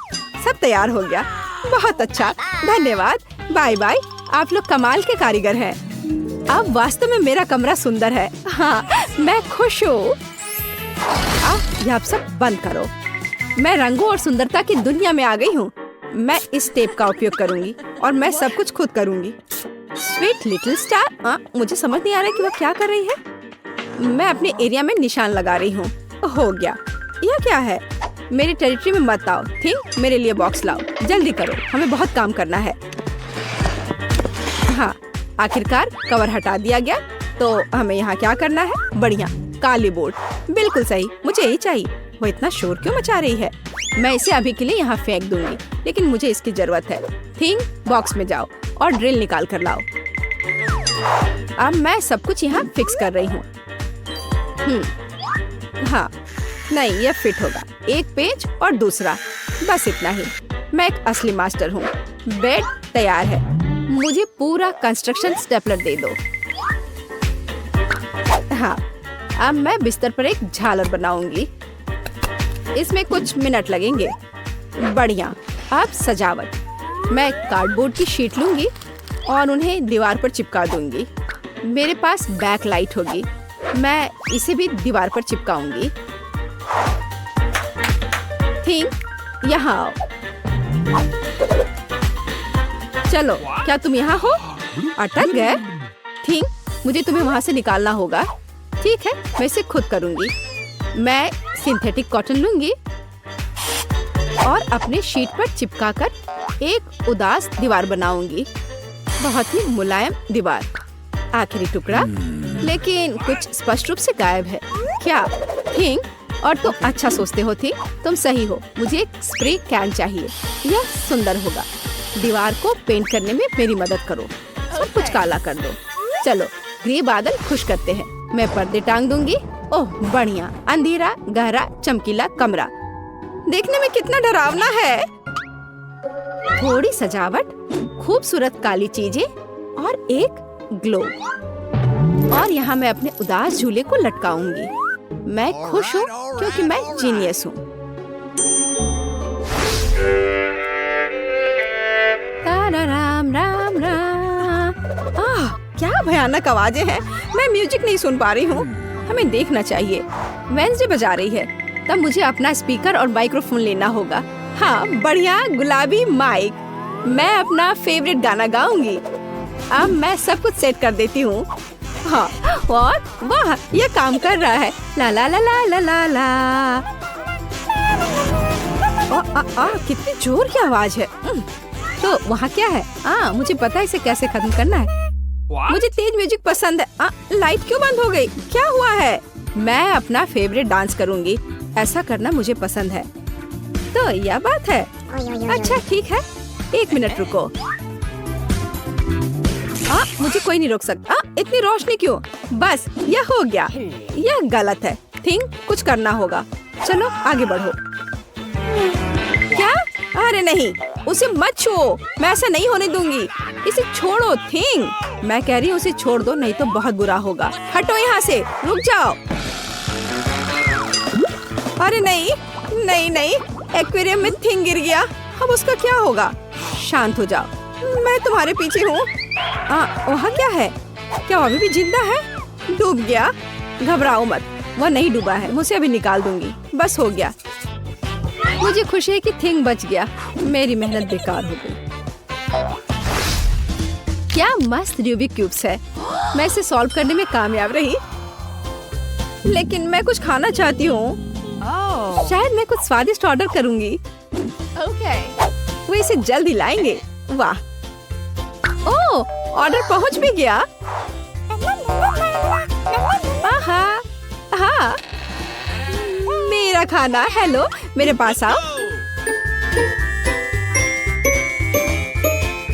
सब तैयार हो गया। बहुत अच्छा, धन्यवाद। Bye bye. आप लोग कमाल के कारीगर हैं। अब वास्तव में मेरा कमरा सुंदर है। हाँ, मैं खुश हूँ। अब आप सब बंद करो। मैं रंगों और सुंदरता की दुनिया में आ गई हूँ। मैं इस टेप का उपयोग करूंगी और मैं सब कुछ खुद करूंगी। स्वीट लिटिल स्टार, मुझे समझ नहीं आ रहा कि वो क्या कर रही है। मैं अपने एरिया में निशान लगा रही हूँ। हो गया। यह क्या है? मेरी टेरिटरी में मत आओ। थिंक, मेरे लिए बॉक्स लाओ। जल्दी करो, हमें बहुत काम करना है। हाँ, आखिरकार कवर हटा दिया गया। तो हमें यहाँ क्या करना है? बढ़िया, काली बोर्ड। बिल्कुल सही, मुझे यही चाहिए। वो इतना शोर क्यों मचा रही है? मैं इसे अभी के लिए यहाँ फेंक दूंगी, लेकिन मुझे इसकी जरूरत है। थिंक, बॉक्स में जाओ और ड्रिल निकाल कर लाओ। अब मैं सब कुछ यहाँ फिक्स कर रही हूँ। हाँ, नहीं, यह फिट होगा। एक पेज और दूसरा, बस इतना ही। मैं एक असली मास्टर हूँ। बेड तैयार है। मुझे पूरा कंस्ट्रक्शन स्टेपलर दे दो। हाँ, अब मैं बिस्तर पर एक झालर बनाऊंगी। इसमें कुछ मिनट लगेंगे। बढ़िया। अब सजावट। मैं कार्डबोर्ड की शीट लूंगी और उन्हें दीवार पर चिपका दूंगी। मेरे पास बैक लाइट होगी। मैं इसे भी दीवार पर चिपकाऊंगी। थिंक, यहाँ आओ। चलो, क्या तुम यहाँ हो? अटक गए? ठीक, मुझे तुम्हें वहाँ से निकालना होगा। ठीक है, मैं इसे खुद करूँगी। मैं सिंथेटिक कॉटन लूंगी और अपने शीट पर चिपकाकर एक उदास दीवार बनाऊंगी। बहुत ही मुलायम दीवार। आखिरी टुकड़ा, लेकिन कुछ स्पष्ट रूप से गायब है। क्या थिंक? और तुम अच्छा सोचते हो थी। तुम सही हो। मुझे एक स्प्रे कैन चाहिए। यह सुंदर होगा। दीवार को पेंट करने में मेरी मदद करो। सब कुछ काला कर दो। चलो, ग्रे बादल खुश करते हैं। मैं पर्दे टांग दूंगी। ओह बढ़िया, अंधेरा गहरा चमकीला कमरा। देखने में कितना डरावना है। थोड़ी सजावट, खूबसूरत काली चीजें और एक ग्लो। और यहाँ मैं अपने उदास झूले को लटकाऊंगी। मैं खुश हूँ क्योंकि मैं जीनियस हूँ। राम राम राम। क्या भयानक आवाजें हैं। मैं म्यूजिक नहीं सुन पा रही हूँ। हमें देखना चाहिए। वेंसडे बजा रही है, तब मुझे अपना स्पीकर और माइक्रोफोन लेना होगा। हाँ, बढ़िया गुलाबी माइक। मैं अपना फेवरेट गाना गाऊंगी। अब मैं सब कुछ सेट कर देती हूँ। हाँ, और वाह, ये काम कर रहा है। ला ला ला ला ला ला ला। कितनी जोर की आवाज है। तो वहाँ क्या है? मुझे पता है इसे कैसे खत्म करना है। मुझे तेज म्यूजिक पसंद है। लाइट क्यों बंद हो गई? क्या हुआ है? मैं अपना फेवरेट डांस करूंगी। ऐसा करना मुझे पसंद है। तो यह बात है। अच्छा ठीक है, 1 मिनट रुको। मुझे कोई नहीं रोक सकता। इतनी रोशनी क्यों? बस यह हो गया। यह गलत है। थिंक, कुछ करना होगा। चलो आगे बढ़ो। क्या? अरे नहीं, उसे मत छुओ। मैं ऐसा नहीं होने दूंगी। इसे छोड़ो थिंक। मैं कह रही हूँ उसे छोड़ दो, नहीं तो बहुत बुरा होगा। हटो यहाँ से, रुक जाओ। अरे नहीं नहीं नहीं, एक्वेरियम में थिंग गिर गया। अब उसका क्या होगा? शांत हो जाओ, मैं तुम्हारे पीछे हूँ। वहाँ क्या है? क्या वो अभी भी जिंदा है? डूब गया? घबराओ मत, वह नहीं डूबा है। मुझे अभी निकाल दूंगी। बस हो गया। मुझे खुशी है कि थिंग बच गया। मेरी मेहनत बेकार हो गई। क्या मस्त रूबिक क्यूब्स है। मैं इसे सॉल्व करने में कामयाब रही। लेकिन मैं कुछ खाना चाहती हूँ। शायद मैं कुछ स्वादिष्ट ऑर्डर करूँगी। वो इसे जल्दी लाएंगे। वाह, ओह, ऑर्डर पहुँच भी गया। हाँ, मेरा खाना। हेलो, मेरे पास आओ।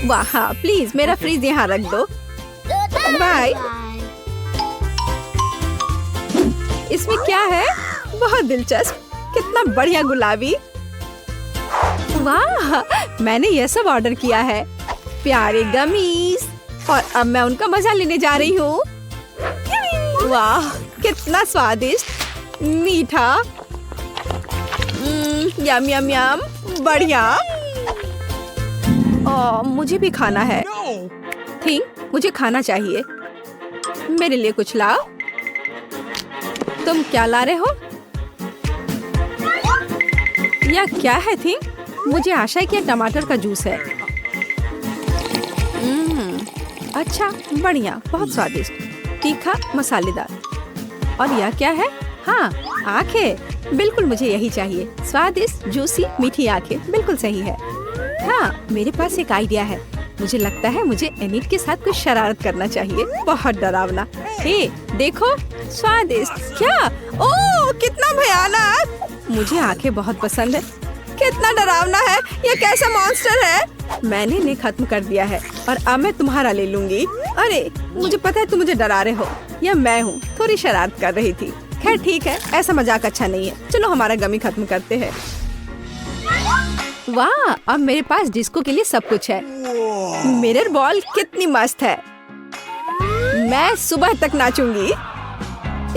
वाह, हाँ, प्लीज मेरा फ्रीज यहाँ रख दो। बाय। इसमें क्या है? बहुत दिलचस्प। कितना बढ़िया गुलाबी। वाह, मैंने यह सब ऑर्डर किया है। प्यारे गमीज। और अब मैं उनका मजा लेने जा रही हूँ। वाह, कितना स्वादिष्ट, मीठा। यम यम यम, बढ़िया। मुझे भी खाना है। थिंक, मुझे खाना चाहिए। मेरे लिए कुछ लाओ। तुम क्या ला रहे हो? यह क्या है थिंक? मुझे आशा है कि यह टमाटर का जूस है। अच्छा, बढ़िया, बहुत स्वादिष्ट, तीखा, मसालेदार। और यह क्या है? हाँ, आंखें। बिल्कुल मुझे यही चाहिए। स्वादिष्ट, जूसी, मीठी आंखें। बिल्कुल सही है। हाँ, मेरे पास एक आइडिया है। मुझे लगता है मुझे एनिट के साथ कुछ शरारत करना चाहिए। बहुत डरावना। हे, देखो, स्वादिष्ट। क्या? ओह, कितना भयानक। मुझे आंखें बहुत पसंद है। कितना डरावना है। यह कैसा मॉन्स्टर है? मैंने इन्हें खत्म कर दिया है और अब मैं तुम्हारा ले लूंगी। अरे, मुझे पता है तुम मुझे डरा रहे हो। यह मैं हूँ, थोड़ी शरारत कर रही थी। खैर ठीक है, ऐसा मजाक अच्छा नहीं है। चलो हमारा गमी खत्म करते हैं। वाह, अब मेरे पास डिस्को के लिए सब कुछ है। मिरर बॉल कितनी मस्त है। मैं सुबह तक नाचूंगी।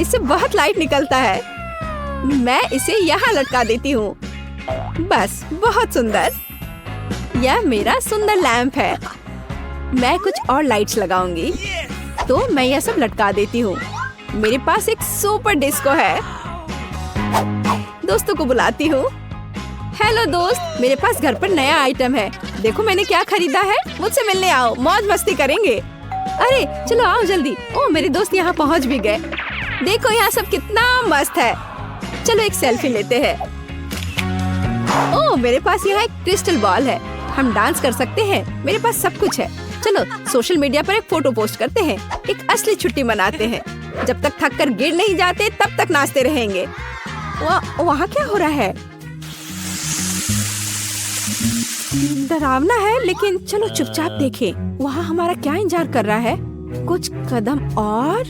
इससे बहुत लाइट निकलता है। मैं इसे यहाँ लटका देती हूँ। बस, बहुत सुंदर। यह मेरा सुंदर लैंप है। मैं कुछ और लाइट्स लगाऊंगी। तो मैं यह सब लटका देती हूँ। मेरे पास एक सुपर डिस्को है। दोस्तों को बुलाती हूँ। हेलो दोस्त, मेरे पास घर पर नया आइटम है। देखो मैंने क्या खरीदा है। मुझसे मिलने आओ, मौज मस्ती करेंगे। अरे चलो आओ जल्दी। ओ मेरे दोस्त यहाँ पहुँच भी गए। देखो यहाँ सब कितना मस्त है। चलो एक सेल्फी लेते हैं। ओ मेरे पास यहाँ एक क्रिस्टल बॉल है। हम डांस कर सकते हैं। मेरे पास सब कुछ है। चलो सोशल मीडिया पर एक फोटो पोस्ट करते हैं। एक असली छुट्टी मनाते हैं। जब तक थक कर गिर नहीं जाते तब तक नाचते रहेंगे। वहाँ क्या हो रहा है? डरावना है, लेकिन चलो चुपचाप देखें। वहाँ हमारा क्या इंतजार कर रहा है? कुछ कदम और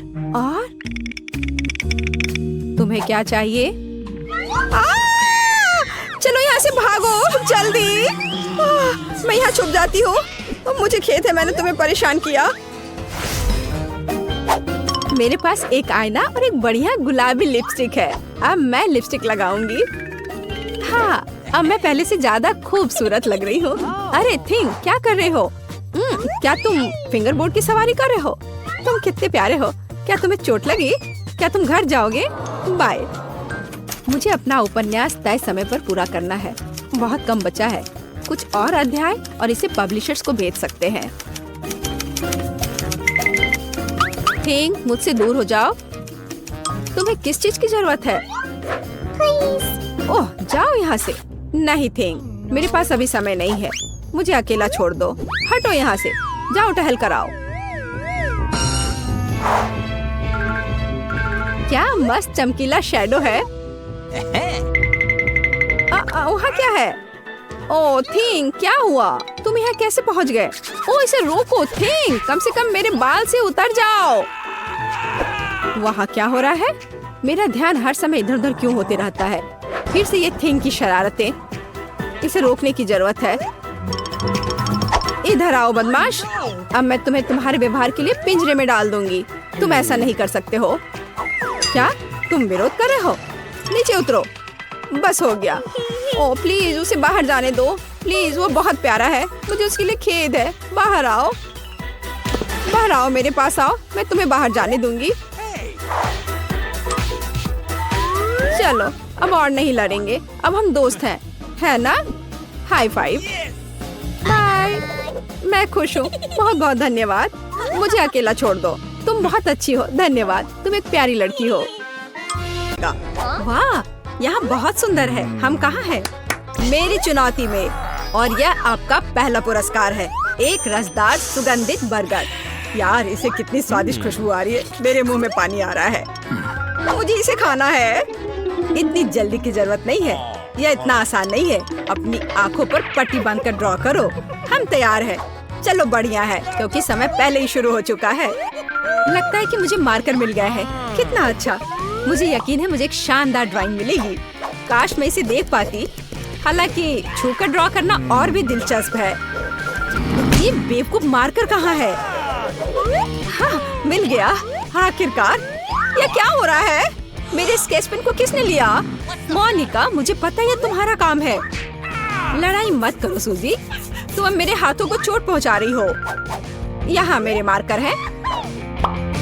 तुम्हें क्या चाहिए? चलो यहाँ से भागो जल्दी। मैं यहाँ छुप जाती हूँ। मुझे खेद है मैंने तुम्हें परेशान किया। मेरे पास एक आईना और एक बढ़िया गुलाबी लिपस्टिक है। अब मैं लिपस्टिक लगाऊंगी। हाँ, अब मैं पहले से ज्यादा खूबसूरत लग रही हूँ। अरे थिंग, क्या कर रहे हो? क्या तुम फिंगर बोर्ड की सवारी कर रहे हो? तुम कितने प्यारे हो। क्या तुम्हें चोट लगी? क्या तुम घर जाओगे? बाय। मुझे अपना उपन्यास तय समय पर पूरा करना है। बहुत कम बचा है। कुछ और अध्याय और इसे पब्लिशर्स को भेज सकते हैं। थिंग, मुझसे दूर हो जाओ। तुम्हें किस चीज की जरूरत है? ओह, जाओ यहाँ से। नहीं थिंग, मेरे पास अभी समय नहीं है। मुझे अकेला छोड़ दो। हटो यहाँ से। जाओ टहल कर आओ। क्या मस्त चमकीला शैडो है। वहाँ क्या है? ओ थिंग, क्या हुआ? तुम यहाँ कैसे पहुँच गए? ओ इसे रोको थिंग, कम से कम मेरे बाल से उतर जाओ। वहाँ क्या हो रहा है? मेरा ध्यान हर समय इधर उधर क्यों होते रहता है? फिर से ये थिंग की शरारतें। इसे रोकने की जरूरत है। इधर आओ बदमाश। अब मैं तुम्हें तुम्हारे व्यवहार के लिए पिंजरे में डाल दूंगी। तुम ऐसा नहीं कर सकते हो। क्या तुम विरोध कर रहे हो? नीचे उतरो। बस हो गया। ओ प्लीज उसे बाहर जाने दो। प्लीज, वो बहुत प्यारा है। मुझे उसके लिए खेद है। बाहर आओ, बाहर आओ, मेरे पास आओ। मैं तुम्हें बाहर जाने दूंगी। चलो अब और नहीं लड़ेंगे। अब हम दोस्त हैं, है ना? High five. बाय। मैं खुश हूँ। बहुत बहुत धन्यवाद। मुझे अकेला छोड़ दो। तुम बहुत अच्छी हो। धन्यवाद। तुम एक प्यारी लड़की हो। वाह, यहाँ बहुत सुंदर है। हम कहाँ हैं? मेरी चुनौती में। और यह आपका पहला पुरस्कार है। एक रसदार सुगंधित बर्गर। यार, इसे कितनी स्वादिष्ट खुशबू आ रही है। मेरे मुंह में पानी आ रहा है। मुझे इसे खाना है। इतनी जल्दी की जरूरत नहीं है। यह इतना आसान नहीं है। अपनी आंखों पर पट्टी बांधकर ड्रॉ करो। हम तैयार हैं। चलो बढ़िया है, क्योंकि समय पहले ही शुरू हो चुका है। लगता है कि मुझे मार्कर मिल गया है। कितना अच्छा। मुझे यकीन है मुझे एक शानदार ड्राइंग मिलेगी। काश मैं इसे देख पाती। हालांकि छूकर ड्रॉ करना और भी दिलचस्प है। ये बेवकूफ मार्कर कहाँ है? हाँ, मिल गया आखिरकार। यह क्या हो रहा है? मेरे स्केच पेन को किसने लिया? मोनिका, मुझे पता है ये तुम्हारा काम है। लड़ाई मत करो सूजी। तुम अब मेरे हाथों को चोट पहुंचा रही हो। यहाँ मेरे मार्कर हैं।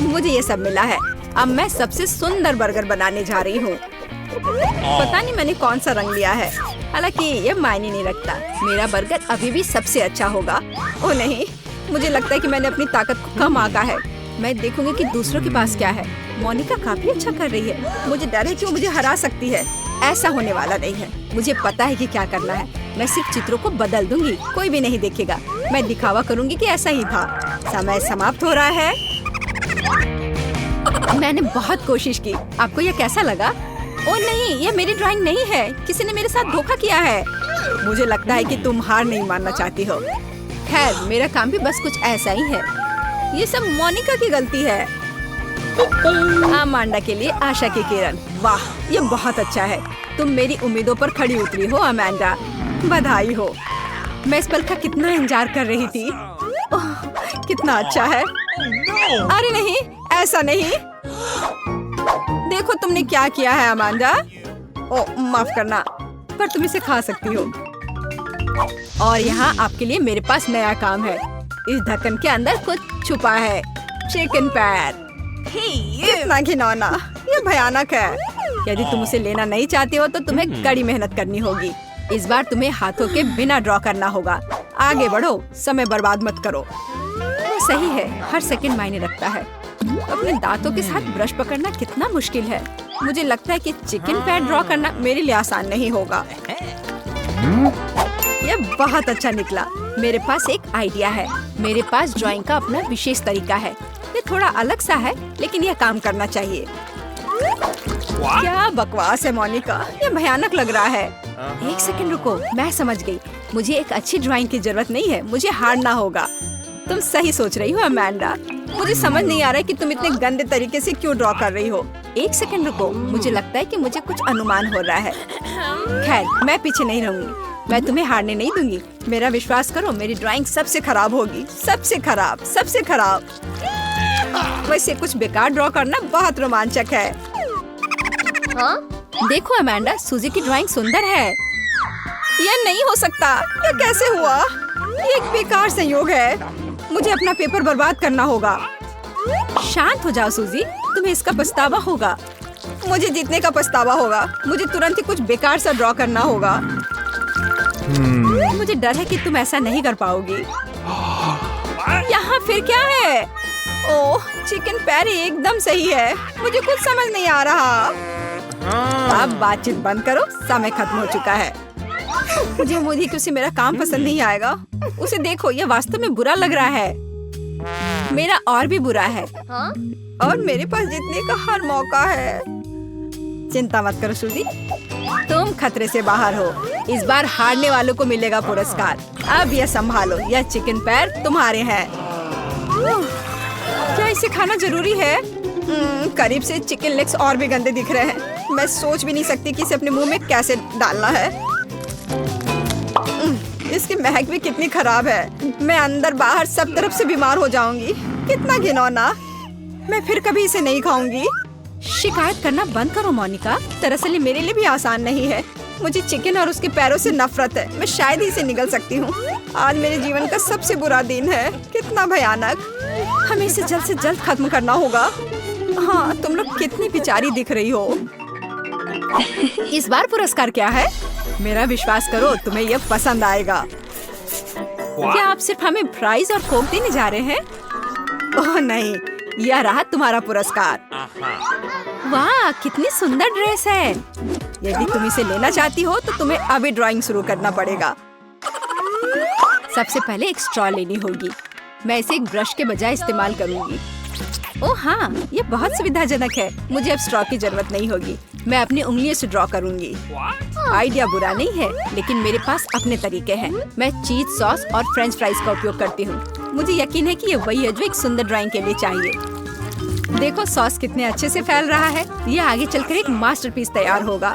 मुझे ये सब मिला है। अब मैं सबसे सुंदर बर्गर बनाने जा रही हूँ। पता नहीं मैंने कौन सा रंग लिया है। हालांकि ये मायने नहीं रखता। मेरा बर्गर अभी भी सबसे अच्छा होगा। ओ नहीं, मुझे लगता है कि मैंने अपनी ताकत को कम आंका है। मैं देखूंगी कि दूसरों के पास क्या है। मोनिका काफी अच्छा कर रही है। मुझे डर है कि वो मुझे हरा सकती है। ऐसा होने वाला नहीं है। मुझे पता है कि क्या करना है। मैं सिर्फ चित्रों को बदल दूंगी। कोई भी नहीं देखेगा। मैं दिखावा करूंगी कि ऐसा ही था। समय समाप्त हो रहा है। मैंने बहुत कोशिश की। आपको यह कैसा लगा? ओ नहीं, ये मेरी ड्राइंग नहीं है। किसी ने मेरे साथ धोखा किया है। मुझे लगता है कि तुम हार नहीं मानना चाहती हो। खैर, मेरा काम भी बस कुछ ऐसा ही है। ये सब मोनिका की गलती है। अमांडा के लिए आशा की किरण। वाह, ये बहुत अच्छा है। तुम मेरी उम्मीदों पर खड़ी उतरी हो अमांडा। बधाई हो। मैं इस पल का कितना इंतजार कर रही थी। ओह, कितना अच्छा है। अरे नहीं, ऐसा नहीं। देखो तुमने क्या किया है अमांडा। ओह, माफ करना, पर तुम इसे खा सकती हो। और यहाँ आपके लिए मेरे पास नया काम है। इस ढक्कन के अंदर कुछ छुपा है। चिकन पैर। कितना घिनौना। ये भयानक है। यदि तुम उसे लेना नहीं चाहती हो तो तुम्हें कड़ी मेहनत करनी होगी। इस बार तुम्हें हाथों के बिना ड्रॉ करना होगा। आगे बढ़ो, समय बर्बाद मत करो। वो सही है, हर सेकंड मायने रखता है। अपने दांतों के साथ ब्रश पकड़ना कितना मुश्किल है। मुझे लगता है कि चिकन पैर ड्रॉ करना मेरे लिए आसान नहीं होगा। यह बहुत अच्छा निकला। मेरे पास एक आइडिया है। मेरे पास ड्राइंग का अपना विशेष तरीका है। ये थोड़ा अलग सा है, लेकिन यह काम करना चाहिए। क्या बकवास है मोनिका, ये भयानक लग रहा है। एक सेकंड रुको, मैं समझ गई। मुझे एक अच्छी ड्राइंग की जरूरत नहीं है, मुझे हारना होगा। तुम सही सोच रही हो अमेंडा। मुझे समझ नहीं आ रहा है कि तुम इतने गंदे तरीके से क्यों ड्रॉ कर रही हो। एक सेकंड रुको, मुझे लगता है कि मुझे कुछ अनुमान हो रहा है। खैर, मैं पीछे नहीं रहूंगी। मैं तुम्हें हारने नहीं दूंगी। मेरा विश्वास करो, मेरी ड्राइंग सबसे खराब होगी। सबसे खराब, सबसे खराब। वैसे कुछ बेकार ड्रॉ करना बहुत रोमांचक है। देखो अमेंडा, सूजी की ड्राइंग सुंदर है। यह नहीं हो सकता। यह कैसे हुआ? ये एक बेकार संयोग है। मुझे अपना पेपर बर्बाद करना होगा। शांत हो जाओ सूजी, तुम्हें इसका पछतावा होगा। मुझे जीतने का पछतावा होगा। मुझे तुरंत ही कुछ बेकार सा ड्रॉ करना होगा। मुझे डर है कि तुम ऐसा नहीं कर पाओगी। यहाँ फिर क्या है? ओह, चिकन पैर एकदम सही है। मुझे कुछ समझ नहीं आ रहा। अब बातचीत बंद करो, समय खत्म हो चुका है। मुझे उम्मीद है कि उसे मेरा काम पसंद नहीं आएगा। उसे देखो, यह वास्तव में बुरा लग रहा है। मेरा और भी बुरा है। और मेरे पास जीतने का हर मौका है। चिंता मत करो सूजी, तुम खतरे से बाहर हो। इस बार हारने वालों को मिलेगा पुरस्कार। अब यह संभालो, यह चिकन पैर तुम्हारे हैं। क्या इसे खाना जरूरी है? करीब से चिकन लेग्स और भी गंदे दिख रहे हैं। मैं सोच भी नहीं सकती कि इसे अपने मुंह में कैसे डालना है। इसकी महक भी कितनी खराब है। मैं अंदर बाहर सब तरफ से बीमार हो जाऊंगी। कितना घिनौना। मैं फिर कभी इसे नहीं खाऊंगी। शिकायत करना बंद करो मोनिका। दरअसल ये मेरे लिए भी आसान नहीं है। मुझे चिकन और उसके पैरों से नफरत है। मैं शायद ही इसे निगल सकती हूँ। आज मेरे जीवन का सबसे बुरा दिन है। कितना भयानक। हमें इसे जल्द से जल्द खत्म करना होगा। हाँ, तुम लोग कितनी बेचारी दिख रही हो। इस बार पुरस्कार क्या है? मेरा विश्वास करो, तुम्हें यह पसंद आएगा। क्या आप सिर्फ हमें प्राइज और कोक देने जा रहे हैं? ओह नहीं, यह रहा तुम्हारा पुरस्कार। वाह, कितनी सुंदर ड्रेस है। यदि तुम इसे लेना चाहती हो तो तुम्हें अभी ड्राइंग शुरू करना पड़ेगा। सबसे पहले एक स्ट्रॉ लेनी होगी। मैं इसे एक ब्रश के बजाय इस्तेमाल करूंगी। ओह हाँ, ये बहुत सुविधाजनक है। मुझे अब स्ट्रॉ की जरूरत नहीं होगी। मैं अपनी उंगलियों से ड्रॉ करूंगी। आइडिया बुरा नहीं है, लेकिन मेरे पास अपने तरीके हैं। मैं चीज सॉस और फ्रेंच फ्राइज का उपयोग करती हूँ। मुझे यकीन है कि ये वही है जो एक सुंदर ड्राइंग के लिए चाहिए। देखो सॉस कितने अच्छे से फैल रहा है। ये आगे चलकर एक मास्टरपीस तैयार होगा।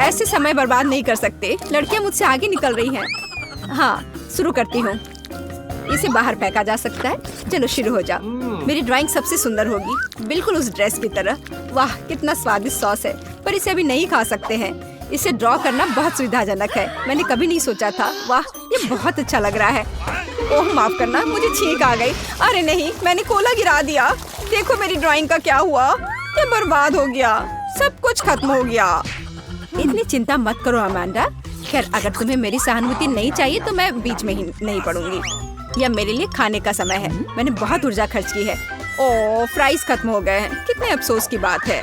ऐसे समय बर्बाद नहीं कर सकते। लड़कियां मुझसे आगे निकल रही हैं। हाँ, शुरू करती हूँ। इसे बाहर फेंका जा सकता है। चलो शुरू हो जाओ। मेरी ड्राइंग सबसे सुंदर होगी, बिल्कुल उस ड्रेस की तरह। वाह, कितना स्वादिष्ट सॉस है। पर इसे अभी नहीं खा सकते हैं। इसे ड्रॉ करना बहुत सुविधाजनक है। मैंने कभी नहीं सोचा था। वाह, ये बहुत अच्छा लग रहा है। ओह माफ करना, मुझे छींक आ गई। अरे नहीं, मैंने कोला गिरा दिया। देखो मेरी ड्राइंग का क्या हुआ। ये बर्बाद हो गया। सब कुछ खत्म हो गया। इतनी चिंता मत करो अमांडा। खैर, अगर तुम्हें मेरी सहानुभूति नहीं चाहिए तो मैं बीच में ही नहीं पड़ूंगी। यह मेरे लिए खाने का समय है। मैंने बहुत ऊर्जा खर्च की है। ओह, फ्राइज खत्म हो गए हैं। कितने अफसोस की बात है।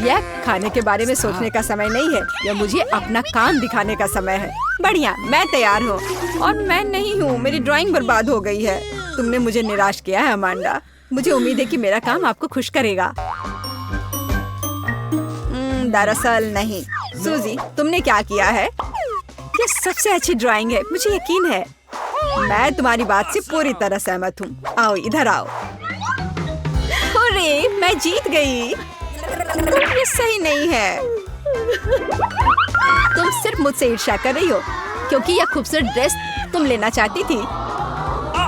यह खाने के बारे में सोचने का समय नहीं है। यह मुझे अपना काम दिखाने का समय है। बढ़िया, मैं तैयार हूँ। और मैं नहीं हूँ, मेरी ड्राइंग बर्बाद हो गई है। तुमने मुझे निराश किया है अमांडा। मुझे उम्मीद है कि मेरा काम आपको खुश करेगा। दरअसल नहीं। सूजी, तुमने क्या किया है? ये सबसे अच्छी ड्राइंग है, मुझे यकीन है। मैं तुम्हारी बात से पूरी तरह सहमत हूँ। आओ इधर आओ। अरे, मैं जीत गई। ये सही नहीं है। तुम सिर्फ मुझसे ईर्ष्या कर रही हो क्योंकि यह खूबसूरत ड्रेस तुम लेना चाहती थी।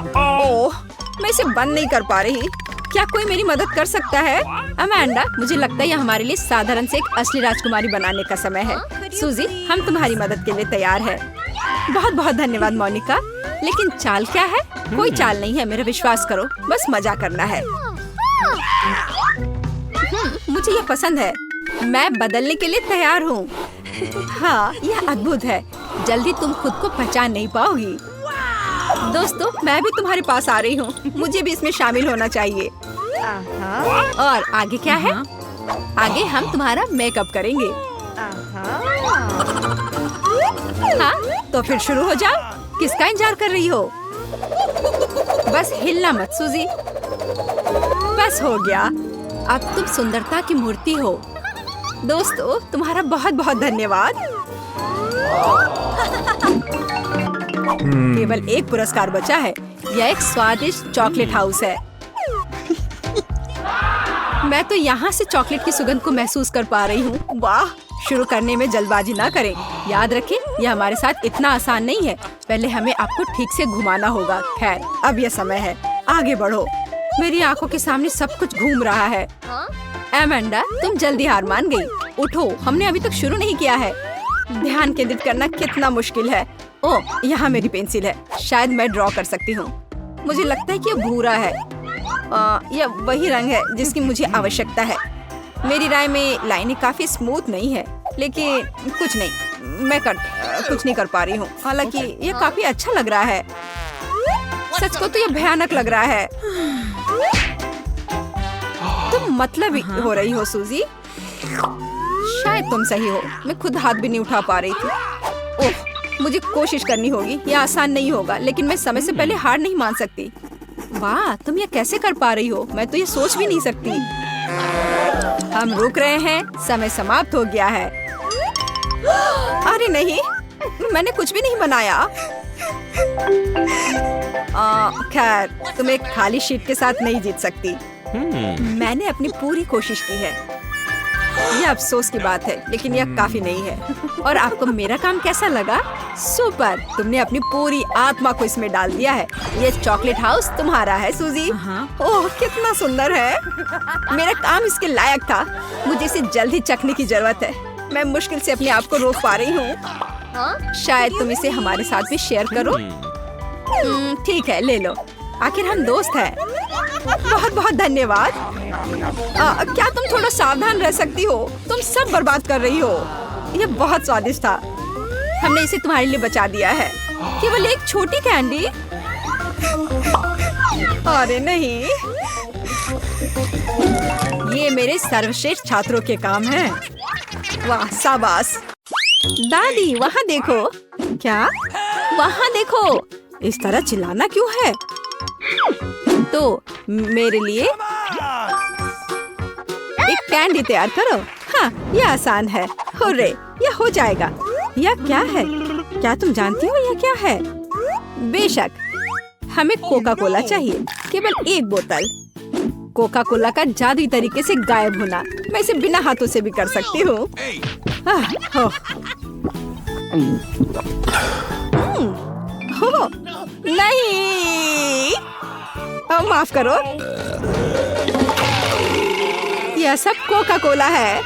ओह, मैं इसे बंद नहीं कर पा रही। क्या कोई मेरी मदद कर सकता है? अमांडा, मुझे लगता है यह हमारे लिए साधारण से एक असली राजकुमारी बनाने का समय है। सूजी, हम तुम्हारी मदद के लिए तैयार है। बहुत बहुत धन्यवाद मोनिका। लेकिन चाल क्या है? कोई चाल नहीं है, मेरा विश्वास करो। बस मजा करना है। मुझे यह पसंद है। मैं बदलने के लिए तैयार हूँ। हाँ, यह अद्भुत है। जल्दी तुम खुद को पहचान नहीं पाओगी। दोस्तों, मैं भी तुम्हारे पास आ रही हूँ। मुझे भी इसमें शामिल होना चाहिए। और आगे क्या है? आगे हम तुम्हारा मेकअप करेंगे। हाँ, तो फिर शुरू हो जाओ। किसका इंतजार कर रही हो? बस हिलना मत सूजी। बस हो गया। अब तुम सुंदरता की मूर्ति हो। दोस्तों, तुम्हारा बहुत बहुत धन्यवाद। केवल एक पुरस्कार बचा है। यह एक स्वादिष्ट चॉकलेट हाउस है। मैं तो यहाँ से चॉकलेट की सुगंध को महसूस कर पा रही हूँ। वाह! शुरू करने में जल्दबाजी ना करें। याद रखें, यह हमारे साथ इतना आसान नहीं है। पहले हमें आपको ठीक से घुमाना होगा। खैर, अब यह समय है, आगे बढ़ो। मेरी आंखों के सामने सब कुछ घूम रहा है। एमेंडा, तुम जल्दी हार मान गई। उठो, हमने अभी तक शुरू नहीं किया है। ध्यान केंद्रित करना कितना मुश्किल है। ओह, यहाँ मेरी पेंसिल है। शायद मैं ड्रॉ कर सकती हूँ। मुझे लगता है कि यह भूरा है। यह वही रंग है जिसकी मुझे आवश्यकता है। मेरी राय में लाइनें काफी स्मूथ नहीं है, लेकिन कुछ नहीं, मैं कुछ नहीं कर पा रही हूँ। हालांकि यह काफी अच्छा लग रहा है। सच को तो यह भयानक लग रहा है। तुम मतलब हो रही हो सूजी। शायद तुम सही हो। मैं खुद हाथ भी नहीं उठा पा रही थी। ओह, मुझे कोशिश करनी होगी। यह आसान नहीं होगा, लेकिन मैं समय से पहले हार नहीं मान सकती। वाह, तुम ये कैसे कर पा रही हो? मैं तो ये सोच भी नहीं सकती। हम रुक रहे हैं। समय समाप्त हो गया है। अरे नहीं, मैंने कुछ भी नहीं बनाया। खैर, तुम एक खाली शीट के साथ नहीं जीत सकती। मैंने अपनी पूरी कोशिश की है। यह अफसोस की बात है, लेकिन यह काफी नहीं है। और आपको मेरा काम कैसा लगा? सुपर! तुमने अपनी पूरी आत्मा को इसमें डाल दिया है। यह चॉकलेट हाउस तुम्हारा है सूजी। ओह, कितना सुंदर है। मेरा काम इसके लायक था। मुझे इसे जल्दी चखने की जरूरत है। मैं मुश्किल से अपने आप को रोक पा रही हूँ। शायद तुम इसे हमारे साथ भी शेयर करो। ठीक है, ले लो। आखिर हम दोस्त हैं। बहुत बहुत धन्यवाद। क्या तुम थोड़ा सावधान रह सकती हो? तुम सब बर्बाद कर रही हो। यह बहुत स्वादिष्ट था। हमने इसे तुम्हारे लिए बचा दिया है। केवल एक छोटी कैंडी। अरे नहीं, ये मेरे सर्वश्रेष्ठ छात्रों के काम है। वाह, शाबाश। दादी, वहाँ देखो। क्या? वहाँ देखो। इस तरह चिल्लाना क्यों है? तो मेरे लिए एक कैंडी तैयार करो। हाँ, यह आसान है। हुर्रे, यह हो जाएगा। यह क्या है? क्या तुम जानती हो यह क्या है? बेशक, हमें कोका कोला चाहिए। केवल एक बोतल। कोका कोला का जादुई तरीके से गायब होना। मैं इसे बिना हाथों से भी कर सकती हूँ। नहीं, माफ करो। यह सब कोका कोला है।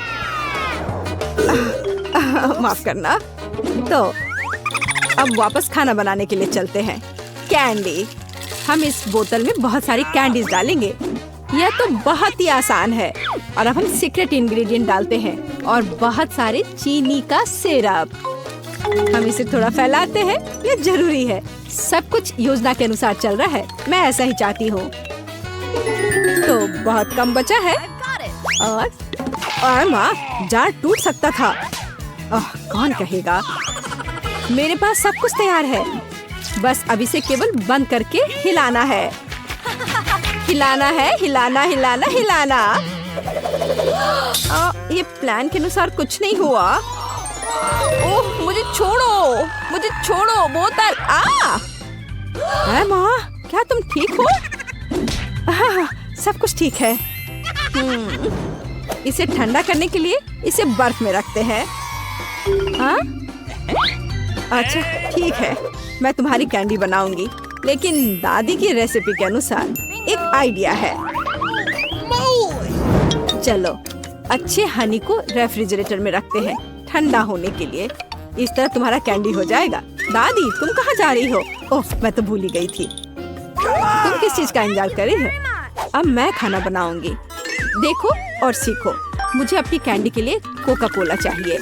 माफ करना। तो अब वापस खाना बनाने के लिए चलते हैं। कैंडी। हम इस बोतल में बहुत सारी कैंडीज डालेंगे। यह तो बहुत ही आसान है। और अब हम सीक्रेट इंग्रेडिएंट डालते हैं और बहुत सारे चीनी का सिरप। हम इसे थोड़ा फैलाते हैं। यह जरूरी है। सब कुछ योजना के अनुसार चल रहा है। मैं ऐसा ही चाहती हूँ। तो बहुत कम बचा है। और माँ, जार टूट सकता था। कौन कहेगा? मेरे पास सब कुछ तैयार है। बस अब इसे केवल बंद करके हिलाना है। हिलाना है, हिलाना हिलाना हिलाना। ये प्लान के अनुसार कुछ नहीं हुआ। ओह, मुझे छोड़ो, मुझे छोड़ो बोतल। माँ, क्या तुम ठीक हो? सब कुछ ठीक है। इसे ठंडा करने के लिए इसे बर्फ में रखते हैं। अच्छा, ठीक है। मैं तुम्हारी कैंडी बनाऊंगी, लेकिन दादी की रेसिपी के अनुसार। एक आइडिया है। चलो, अच्छे हनी को रेफ्रिजरेटर में रखते हैं ठंडा होने के लिए। इस तरह तुम्हारा कैंडी हो जाएगा। दादी, तुम कहाँ जा रही हो? ओह, मैं तो भूल ही गई थी। तुम किस चीज का इंतजार कर रही हो? अब मैं खाना बनाऊंगी। देखो और सीखो। मुझे अपनी कैंडी के लिए कोका कोला चाहिए।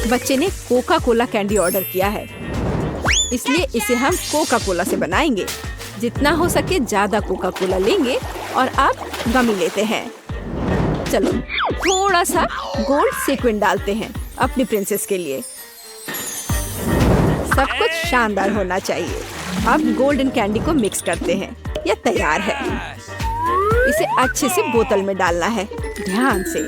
बच्चे ने कोका कोला कैंडी ऑर्डर किया है, इसलिए इसे हम कोका कोला से बनाएंगे। जितना हो सके ज्यादा कोका कोला लेंगे और अब गमी लेते हैं। चलो थोड़ा सा गोल्ड सीक्वेंस डालते हैं अपनी प्रिंसेस के लिए। सब कुछ शानदार होना चाहिए। अब गोल्डन कैंडी को मिक्स करते हैं। यह तैयार है। इसे अच्छे से बोतल में डालना है, ध्यान से,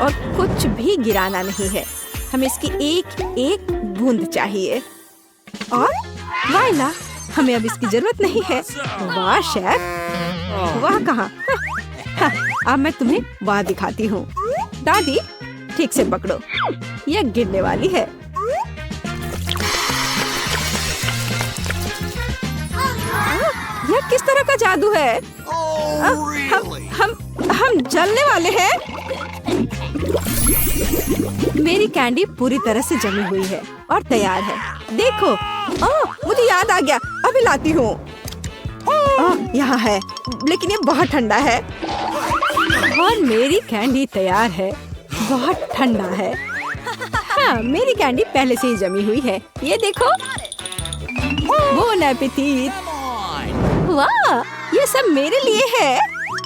और कुछ भी गिराना नहीं है। हमें इसकी एक एक बूंद चाहिए। और वाइला, हमें अब इसकी जरूरत नहीं है। वाह शेफ, वाह कहाँ? अब मैं तुम्हें वाह दिखाती हूँ। दादी ठीक से पकड़ो, यह गिरने वाली है। यह किस तरह का जादू है? हम जलने वाले हैं। मेरी कैंडी पूरी तरह से जमी हुई है और तैयार है। देखो, मुझे याद आ गया, अभी लाती हूँ। यहाँ है, लेकिन ये बहुत ठंडा है। और मेरी कैंडी तैयार है, बहुत ठंडा है। हाँ, मेरी कैंडी पहले से ही जमी हुई है। ये देखो, बोन एपेटीट। वाह, ये सब मेरे लिए है।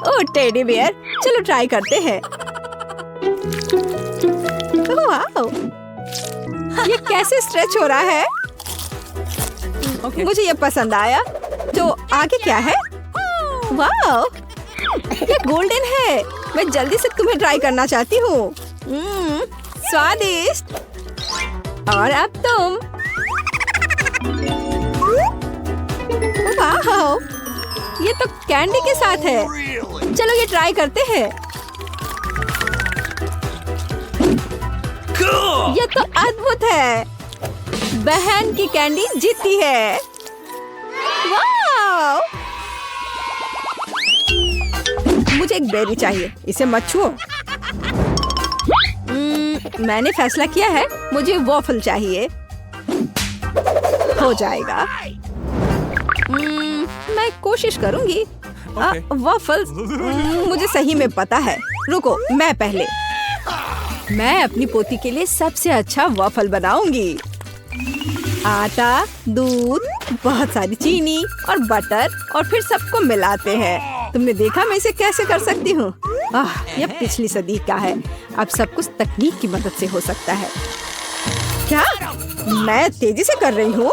ओह टेडी बियर, चलो ट्राई करते हैं। वाह, ये कैसे स्ट्रेच हो रहा है? मुझे ये पसंद आया। तो आगे क्या है? वाह, ये गोल्डन है। मैं जल्दी से तुम्हें ट्राई करना चाहती हूँ। स्वादिष्ट। और अब तुम। वाह, ये तो कैंडी के साथ है। चलो ये ट्राई करते हैं। ये तो अद्भुत है। बहन की कैंडी जीती है। वाह! मुझे एक बेरी चाहिए, इसे मत छुओ। मैंने फैसला किया है, मुझे वॉफल चाहिए। हो जाएगा। मैं कोशिश करूंगी। वॉफल्स मुझे सही में पता है। रुको, मैं पहले। मैं अपनी पोती के लिए सबसे अच्छा वॉफल बनाऊंगी। आटा, दूध, बहुत सारी चीनी और बटर, और फिर सबको मिलाते हैं। तुमने देखा मैं इसे कैसे कर सकती हूँ? यह पिछली सदी का है। अब सब कुछ तकनीक की मदद से हो सकता है। क्या मैं तेजी से कर रही हूँ?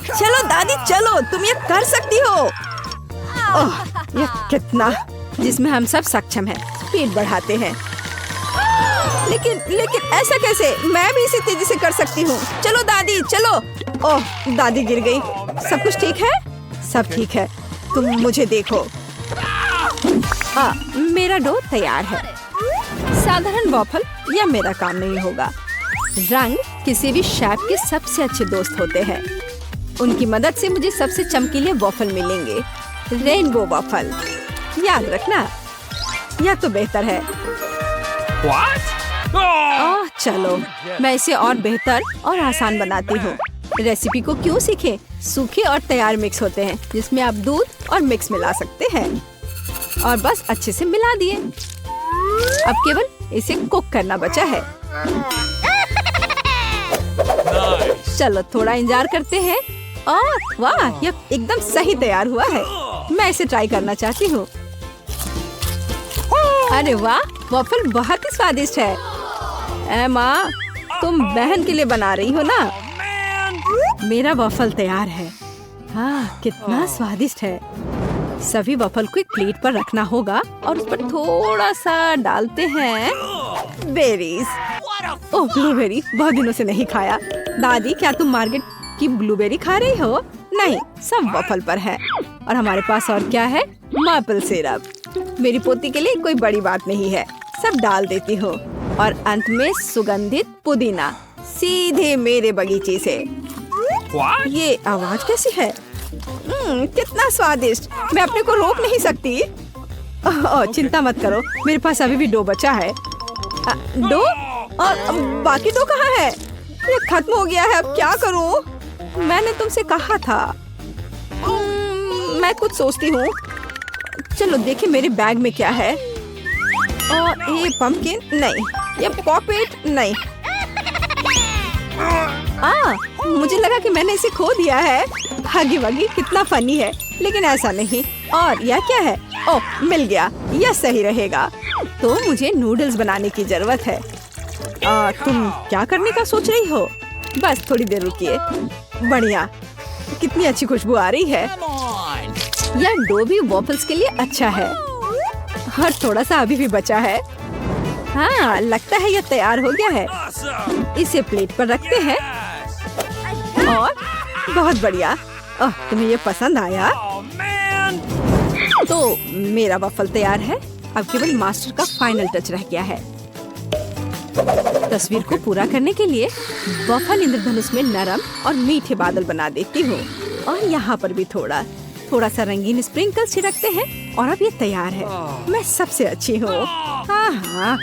चलो दादी, चलो, तुम ये कर सकती हो। यह कितना, जिसमें हम सब सक्षम हैं। स्पीड बढ़ाते हैं। लेकिन ऐसा कैसे? मैं भी इसे तेजी से कर सकती हूँ। चलो दादी, चलो। ओह, दादी गिर गई। सब कुछ ठीक है? सब ठीक है। तुम मुझे देखो। मेरा डो तैयार है। साधारण वॉफल या मेरा काम नहीं होगा। रंग किसी भी शेफ के सबसे अच्छे दोस्त होते हैं। उनकी मदद से मुझे सबसे चमकीले वॉफल मिलेंगे। रेनबो वॉफल, याद रखना। यह तो बेहतर है। चलो, मैं इसे और बेहतर और आसान बनाती हूँ। रेसिपी को क्यों सीखें? सूखे और तैयार मिक्स होते हैं, जिसमें आप दूध और मिक्स मिला सकते हैं। और बस अच्छे से मिला दिए। अब केवल इसे कुक करना बचा है। चलो थोड़ा इंतजार करते हैं। वाह, यह एकदम सही तैयार हुआ है। मैं इसे ट्राई करना चाहती हूँ। अरे वाह, वॉफल बहुत ही स्वादिष्ट है। माँ, तुम बहन के लिए बना रही हो ना? मेरा वॉफल तैयार है। कितना स्वादिष्ट है। सभी वॉफल को एक प्लेट पर रखना होगा और उस पर थोड़ा सा डालते हैं बेरीज। ओह, ब्लूबेरी, बहुत दिनों से नहीं खाया। दादी, क्या तुम मार्केट की ब्लूबेरी खा रही हो? नहीं, सब वॉफल पर है। और हमारे पास और क्या है? Maple syrup. मेरी पोती के लिए कोई बड़ी बात नहीं है, सब डाल देती हूँ। और अंत में सुगंधित पुदीना, सीधे मेरे बगीचे से। ये आवाज कैसी है? कितना स्वादिष्ट। मैं अपने को रोक नहीं सकती। चिंता मत करो, मेरे पास अभी भी डो बचा है। डो? और बाकी डो कहाँ है? ये खत्म हो गया है। अब क्या करूँ? मैंने तुमसे कहा था। मैं कुछ सोचती हूँ। चलो देखिए मेरे बैग में क्या है। ये पंपकिन नहीं, ये पॉपेट नहीं, मुझे लगा कि मैंने इसे खो दिया है। हगी वगी कितना फनी है, लेकिन ऐसा नहीं। और यह क्या है? ओह, मिल गया, यह सही रहेगा। तो मुझे नूडल्स बनाने की जरूरत है। तुम क्या करने का सोच रही हो? बस थोड़ी देर रुकिए। बढ़िया, कितनी अच्छी खुशबू आ रही है। यह डो भी वॉफल्स के लिए अच्छा है। और थोड़ा सा अभी भी बचा है। हाँ, लगता है यह तैयार हो गया है। इसे प्लेट पर रखते हैं। और बहुत बढ़िया। तुम्हें ये पसंद आया? तो मेरा वफल तैयार है। अब केवल मास्टर का फाइनल टच रह गया है। तस्वीर को पूरा करने के लिए वफल इंद्रधनुष में नरम और मीठे बादल बना देती हूँ। और यहाँ पर भी थोड़ा सा रंगीन स्प्रिंकल छिड़कते हैं। और अब ये तैयार है। मैं सबसे अच्छी हूँ। हाँ,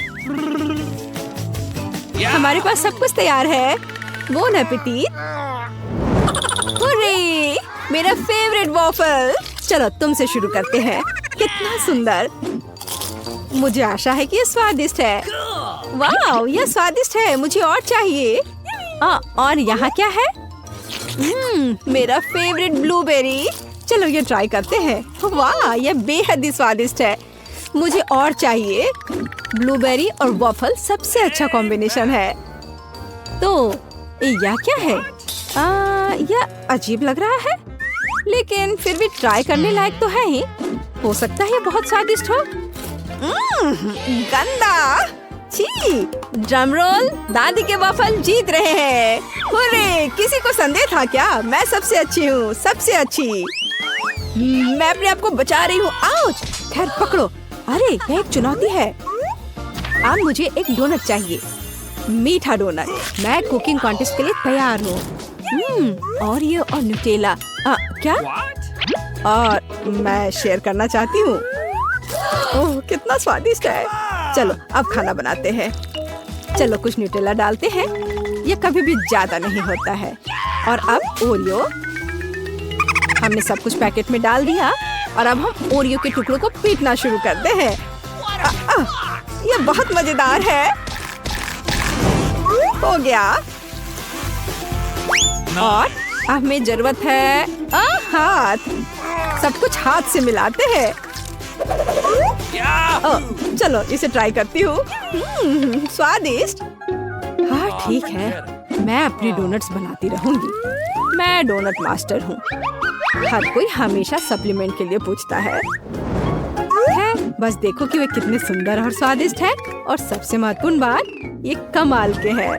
हमारे पास सब कुछ तैयार है। Bone appétit. हुर्रे, मेरा फेवरेट वॉफल। चलो तुमसे शुरू करते हैं। कितना सुंदर। मुझे आशा है कि ये स्वादिष्ट है। वाह, यह स्वादिष्ट है। मुझे और चाहिए। और यहाँ क्या है? मेरा फेवरेट ब्लूबेरी। चलो ये ट्राई करते हैं। वाह, यह बेहद ही स्वादिष्ट है। मुझे और चाहिए। ब्लूबेरी और वॉफल सबसे अच्छा कॉम्बिनेशन है। तो यह क्या है? यह अजीब लग रहा है, लेकिन फिर भी ट्राई करने लायक तो है ही। हो सकता है ये बहुत स्वादिष्ट हो। गंदा। छी, ड्रम रोल। दादी के वॉफल जीत रहे हैं। हुर्रे, किसी को संदेह था क्या? मैं सबसे अच्छी हूँ, सबसे अच्छी। मैं अपने आप को बचा रही हूँ। आउच! खैर पकड़ो। अरे, यह एक चुनौती है। अब मुझे एक डोनट चाहिए। मीठा डोनट। मैं कुकिंग कॉन्टेस्ट के लिए तैयार हूँ। और ये और न्यूटेला। क्या? और मैं शेयर करना चाहती हूँ। ओह, कितना स्वादिष्ट है। चलो अब खाना बनाते हैं। चलो कुछ न्यूटेला डालते हैं। ये कभी भी ज्यादा नहीं होता है। और अब ओरियो। हमने सब कुछ पैकेट में डाल दिया। और अब हम ओरियो के टुकड़ों को पीटना शुरू करते हैं। ये बहुत मजेदार है। हो गया। और अब हमें जरूरत है हाथ। सब कुछ हाथ से मिलाते हैं। चलो इसे ट्राई करती हूँ। स्वादिष्ट। हाँ ठीक है, मैं अपनी डोनट्स बनाती रहूंगी। मैं डोनट मास्टर हूँ। हर कोई हमेशा सप्लीमेंट के लिए पूछता है। बस देखो कि वे कितने सुंदर और स्वादिष्ट है। और सबसे महत्वपूर्ण बात, ये कमाल के हैं।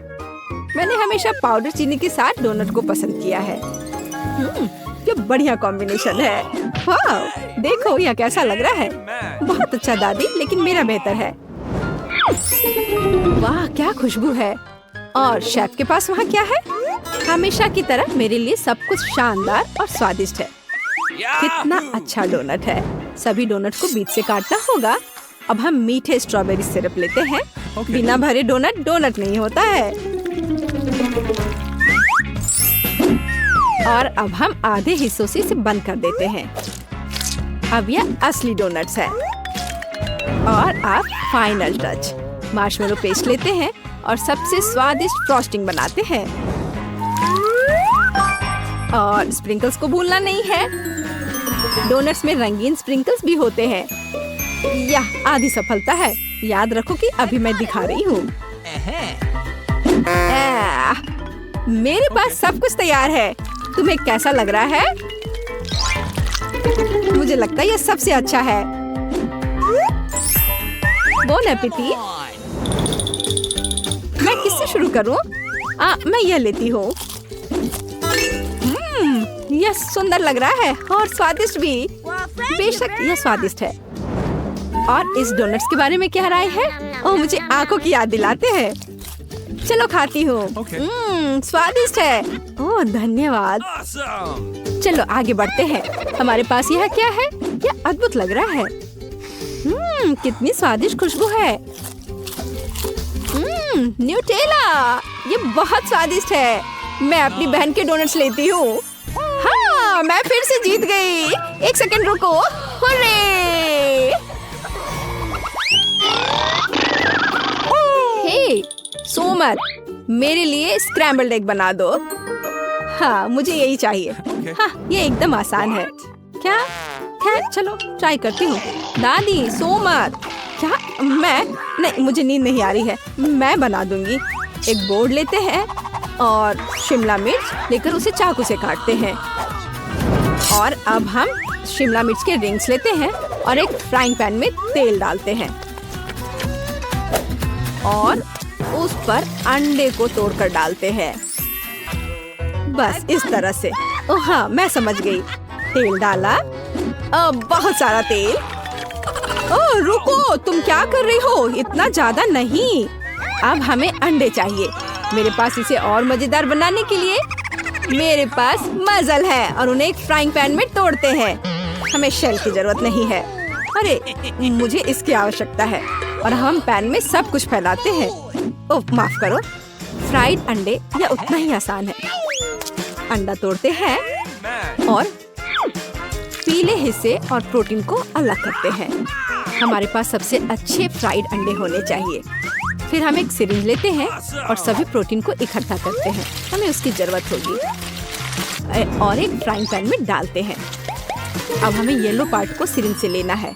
मैंने हमेशा पाउडर चीनी के साथ डोनट को पसंद किया है। ये बढ़िया कॉम्बिनेशन है। वाह, देखो यह कैसा लग रहा है। बहुत अच्छा दादी, लेकिन मेरा बेहतर है। वाह, क्या खुशबू है। और शेफ के पास वहाँ क्या है? हमेशा की तरह मेरे लिए सब कुछ शानदार और स्वादिष्ट है। कितना अच्छा डोनट है। सभी डोनट को बीच से काटना होगा। अब हम मीठे स्ट्रॉबेरी सिरप लेते हैं। बिना भरे डोनट डोनट नहीं होता है। और अब हम आधे हिस्सों से इसे बंद कर देते हैं। अब यह असली डोनट्स है। और अब फाइनल टच, मार्शमेलो पेस्ट लेते हैं और सबसे स्वादिष्ट फ्रॉस्टिंग बनाते हैं। और स्प्रिंकल्स को भूलना नहीं है। डोनट्स में रंगीन स्प्रिंकल्स भी होते हैं। यह आधी सफलता है। याद रखो कि अभी मैं दिखा रही हूँ। मेरे पास सब कुछ तैयार है। तुम्हें कैसा लग रहा है? मुझे लगता है यह सबसे अच्छा है। Bone appétit. मैं किससे शुरू करूं? मैं यह लेती हूँ। यह सुंदर लग रहा है और स्वादिष्ट भी। बेशक यह स्वादिष्ट है। और इस डोनट्स के बारे में क्या राय है? ओह, मुझे आंखों की याद दिलाते हैं। चलो खाती हूँ। स्वादिष्ट है। ओह धन्यवाद। चलो आगे बढ़ते हैं। हमारे पास यह क्या है? यह अद्भुत लग रहा है। कितनी स्वादिष्ट खुशबू है। न्यूटेला, ये बहुत स्वादिष्ट है। मैं अपनी बहन के डोनट्स लेती हूँ। हाँ, मैं फिर से जीत गई। एक सेकंड रुको। हुर्रे! हे, सो मत। मेरे लिए स्क्रैम्बल्ड एग बना दो। हाँ, मुझे यही चाहिए। हाँ, ये एकदम आसान है। क्या? खैर चलो ट्राई करती हूँ। दादी सो मत। क्या? मैं? नहीं, मुझे नींद नहीं आ रही है। मैं बना दूंगी। एक बोर्ड लेते हैं और शिमला मिर्च लेकर उसे चाकू से काटते हैं। और अब हम शिमला मिर्च के रिंग्स लेते हैं और एक फ्राइंग पैन में तेल डालते हैं और उस पर अंडे को तोड़कर डालते हैं। बस इस तरह से। ओह हाँ, मैं समझ गई। तेल डाला, बहुत सारा तेल। ओह रुको, तुम क्या कर रही हो? इतना ज्यादा नहीं। अब हमें अंडे चाहिए। मेरे पास इसे और मजेदार बनाने के लिए मेरे पास मजल है और उन्हें एक फ्राइंग पैन में तोड़ते हैं। हमें शेल की जरूरत नहीं है। अरे मुझे इसकी आवश्यकता है। और हम पैन में सब कुछ फैलाते हैं। ओह माफ करो। फ्राइड अंडे या उतना ही आसान है। अंडा तोड़ते हैं और पीले हिस्से और प्रोटीन को अलग करते हैं। हमारे पास सबसे अच्छे फ्राइड अंडे होने चाहिए। फिर हम एक सिरिंज लेते हैं और सभी प्रोटीन को इकट्ठा करते हैं। हमें उसकी जरूरत होगी और एक फ्राइंग पैन में डालते हैं। अब हमें येलो पार्ट को सिरिंज से लेना है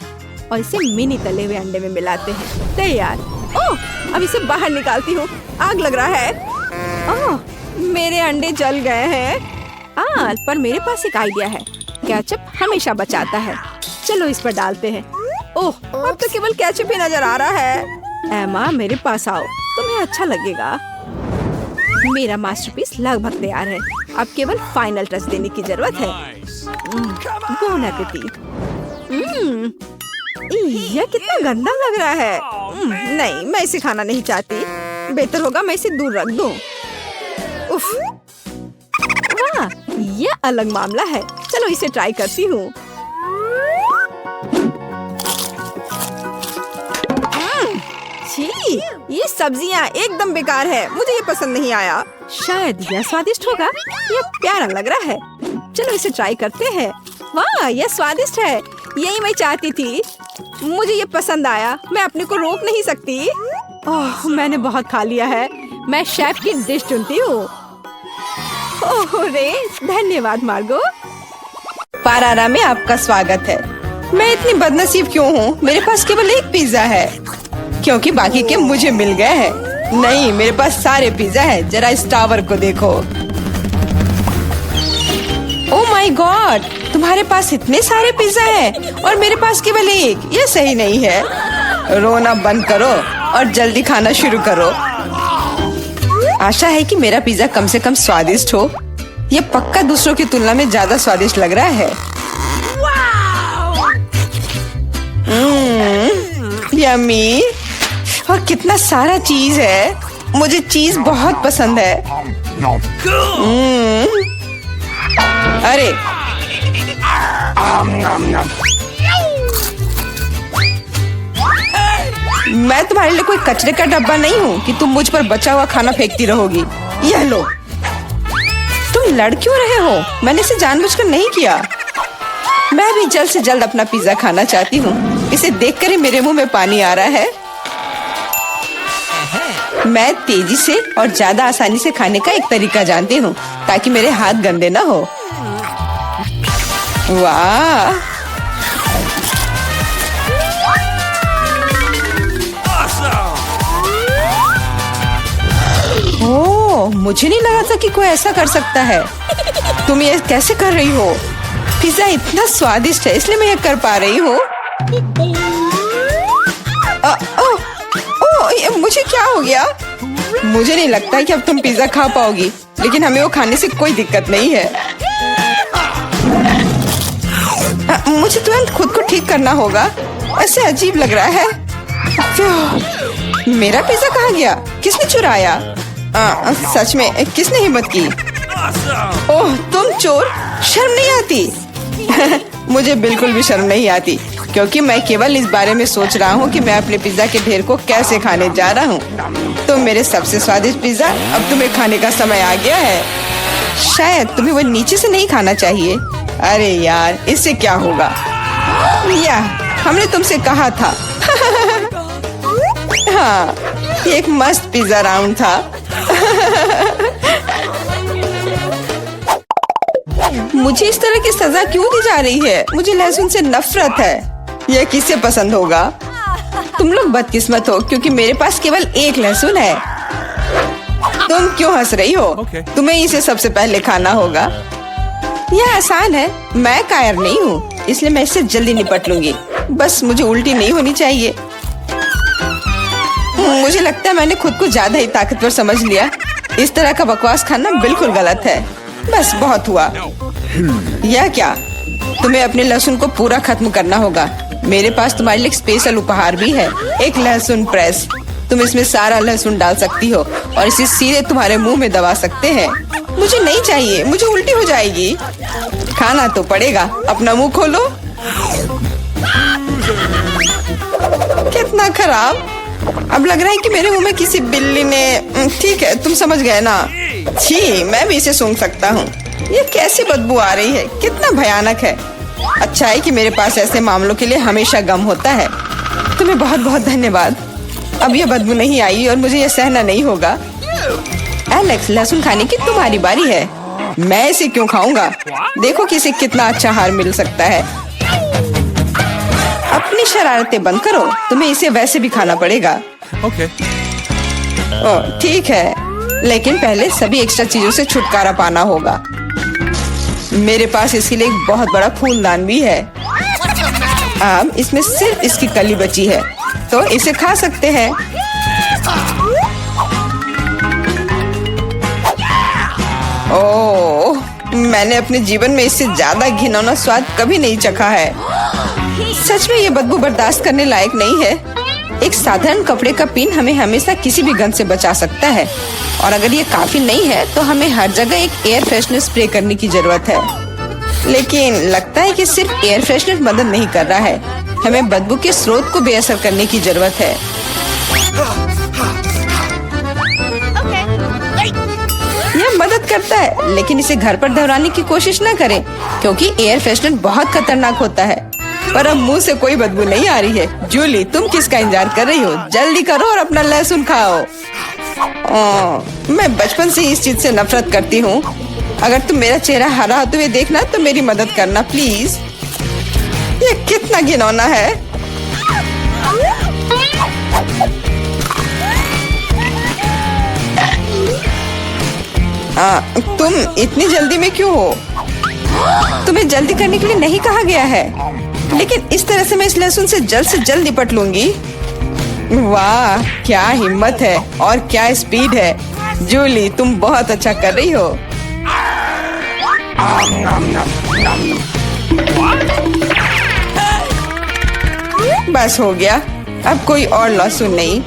और इसे मिनी तले हुए अंडे में मिलाते हैं। तैयार। ओह, अब इसे बाहर निकालती हूँ। आग लग रहा है। ओह, मेरे अंडे जल गए हैं। पर मेरे पास एक आइडिया है। केचप हमेशा बचाता है। चलो इस पर डालते हैं। ओह, अब तो केवल केचप ही नजर आ रहा है। एमा, मेरे पास आओ, तुम्हें अच्छा लगेगा। मेरा मास्टरपीस लगभग तैयार है। अब केवल फाइनल टच देने की जरूरत है। Bone appétit. यह कितना गंदा लग रहा है। नहीं, मैं इसे खाना नहीं चाहती। बेहतर होगा मैं इसे दूर रख दूं। उफ, वाह, यह अलग मामला है। चलो इसे ट्राई करती हूँ। ये सब्जियाँ एकदम बेकार है। मुझे ये पसंद नहीं आया। शायद यह स्वादिष्ट होगा। यह प्यारा लग रहा है। चलो इसे ट्राई करते हैं। वाह, यह स्वादिष्ट है। यही मैं चाहती थी। मुझे ये पसंद आया। मैं अपने को रोक नहीं सकती। ओह, मैंने बहुत खा लिया है। मैं शेफ की डिश चुनती हूँ। ओह रे, धन्यवाद मार्गो। पारारा में आपका स्वागत है। मैं इतनी बदनसीब क्यों हूँ? मेरे पास केवल एक पिज्जा है क्योंकि बाकी के मुझे मिल गए हैं। नहीं, मेरे पास सारे पिज्जा है। जरा इस टावर को देखो। ओह माय गॉड, तुम्हारे पास इतने सारे पिज्जा हैं और मेरे पास केवल एक। यह सही नहीं है। रोना बंद करो और जल्दी खाना शुरू करो। आशा है कि मेरा पिज्जा कम से कम स्वादिष्ट हो। यह पक्का दूसरों की तुलना में ज्यादा स्वादिष्ट लग रहा है। यम्मी। और कितना सारा चीज है। मुझे चीज बहुत पसंद है। अरे मैं तुम्हारे लिए कोई कचरे का डब्बा नहीं हूँ कि तुम मुझ पर बचा हुआ खाना फेंकती रहोगी। यह लो। तुम लड़ क्यों रहे हो? मैंने इसे जानबूझकर नहीं किया। मैं भी जल्द से जल्द अपना पिज्जा खाना चाहती हूँ। इसे देखकर ही मेरे मुंह में पानी आ रहा है। मैं तेजी से और ज्यादा आसानी से खाने का एक तरीका जानती हूँ ताकि मेरे हाथ गंदे ना हो। वाह, ओह, मुझे नहीं लगा था कि कोई ऐसा कर सकता है। तुम ये कैसे कर रही हो? पिज्जा इतना स्वादिष्ट है इसलिए मैं ये कर पा रही हूँ। मुझे क्या हो गया? मुझे नहीं लगता कि अब तुम पिज्जा खा पाओगी, लेकिन हमें वो खाने से कोई दिक्कत नहीं है। मुझे तुरंत खुद को ठीक करना होगा। ऐसे अजीब लग रहा है। मेरा पिज्जा कहाँ गया? किसने चुराया? सच में किसने हिम्मत की? ओह, तुम चोर! शर्म नहीं आती? मुझे बिल्कुल भी शर्म नहीं आती क्योंकि मैं केवल इस बारे में सोच रहा हूँ कि मैं अपने पिज्जा के ढेर को कैसे खाने जा रहा हूँ। तो मेरे सबसे स्वादिष्ट पिज्जा अब तुम्हें खाने का समय आ गया है। शायद तुम्हें वो नीचे से नहीं खाना चाहिए। अरे यार, इससे क्या होगा? या हमने तुमसे कहा था। हाँ, ये एक मस्त पिज्जा राउंड था। मुझे इस तरह की सजा क्यों दी जा रही है? मुझे लहसुन से नफरत है। यह किसे पसंद होगा? तुम लोग बदकिस्मत हो क्योंकि मेरे पास केवल एक लहसुन है। तुम क्यों हंस रही हो? तुम्हें इसे सबसे पहले खाना होगा। यह आसान है। मैं कायर नहीं हूँ, इसलिए मैं इससे जल्दी निपट लूंगी। बस मुझे उल्टी नहीं होनी चाहिए। मुझे लगता है मैंने खुद को ज्यादा ही ताकतवर समझ लिया। इस तरह का बकवास खाना बिल्कुल गलत है। बस बहुत हुआ। यह क्या? तुम्हें अपने लहसुन को पूरा खत्म करना होगा। मेरे पास तुम्हारे लिए एक स्पेशल उपहार भी है, एक लहसुन प्रेस। तुम इसमें सारा लहसुन डाल सकती हो और इसे सीधे तुम्हारे मुंह में दबा सकते हैं। मुझे नहीं चाहिए, मुझे उल्टी हो जाएगी। खाना तो पड़ेगा। अपना मुंह खोलो। कितना खराब। अब लग रहा है कि मेरे मुंह में किसी बिल्ली ने। ठीक है, तुम समझ गए ना। छी, मैं भी इसे सूंघ सकता हूँ। ये कैसी बदबू आ रही है? कितना भयानक है। अच्छा है कि मेरे पास ऐसे मामलों के लिए हमेशा गम होता है। तुम्हें बहुत बहुत धन्यवाद। अब यह बदबू नहीं आई और मुझे यह सहना नहीं होगा। एलेक्स, लहसुन खाने की तुम्हारी बारी है। मैं इसे क्यों खाऊंगा? देखो कि इसे कितना अच्छा आहार मिल सकता है। अपनी शरारतें बंद करो। तुम्हें इसे वैसे भी खाना पड़ेगा। Okay. ओह, ठीक है, लेकिन पहले सभी एक्स्ट्रा चीजों से छुटकारा पाना होगा। मेरे पास इसके लिए एक बहुत बड़ा फूलदान भी है। अब इसमें सिर्फ इसकी कली बची है, तो इसे खा सकते हैं। ओह, मैंने अपने जीवन में इससे ज्यादा घिनौना स्वाद कभी नहीं चखा है। सच में ये बदबू बर्दाश्त करने लायक नहीं है। एक साधारण कपड़े का पिन हमें हमेशा किसी भी गंध से बचा सकता है, और अगर ये काफी नहीं है तो हमें हर जगह एक एयर फ्रेशनर स्प्रे करने की जरूरत है। लेकिन लगता है कि सिर्फ एयर फ्रेशनर मदद नहीं कर रहा है। हमें बदबू के स्रोत को बेअसर करने की जरूरत है। यह मदद करता है, लेकिन इसे घर पर दोहराने की कोशिश न करें क्योंकि एयर फ्रेशनर बहुत खतरनाक होता है। पर अब मुंह से कोई बदबू नहीं आ रही है। जूली, तुम किसका इंतजार कर रही हो? जल्दी करो और अपना लहसुन खाओ। मैं बचपन से ही इस चीज से नफरत करती हूँ। अगर तुम मेरा चेहरा हरा होते हुए देखना तो मेरी मदद करना प्लीज। ये कितना घिनौना है। तुम इतनी जल्दी में क्यों हो? तुम्हें जल्दी करने के लिए नहीं कहा गया है, लेकिन इस तरह से मैं इस लहसुन से जल्द निपट लूंगी। वाह, क्या हिम्मत है और क्या स्पीड है। जूली, तुम बहुत अच्छा कर रही हो। बस हो गया, अब कोई और लहसुन नहीं।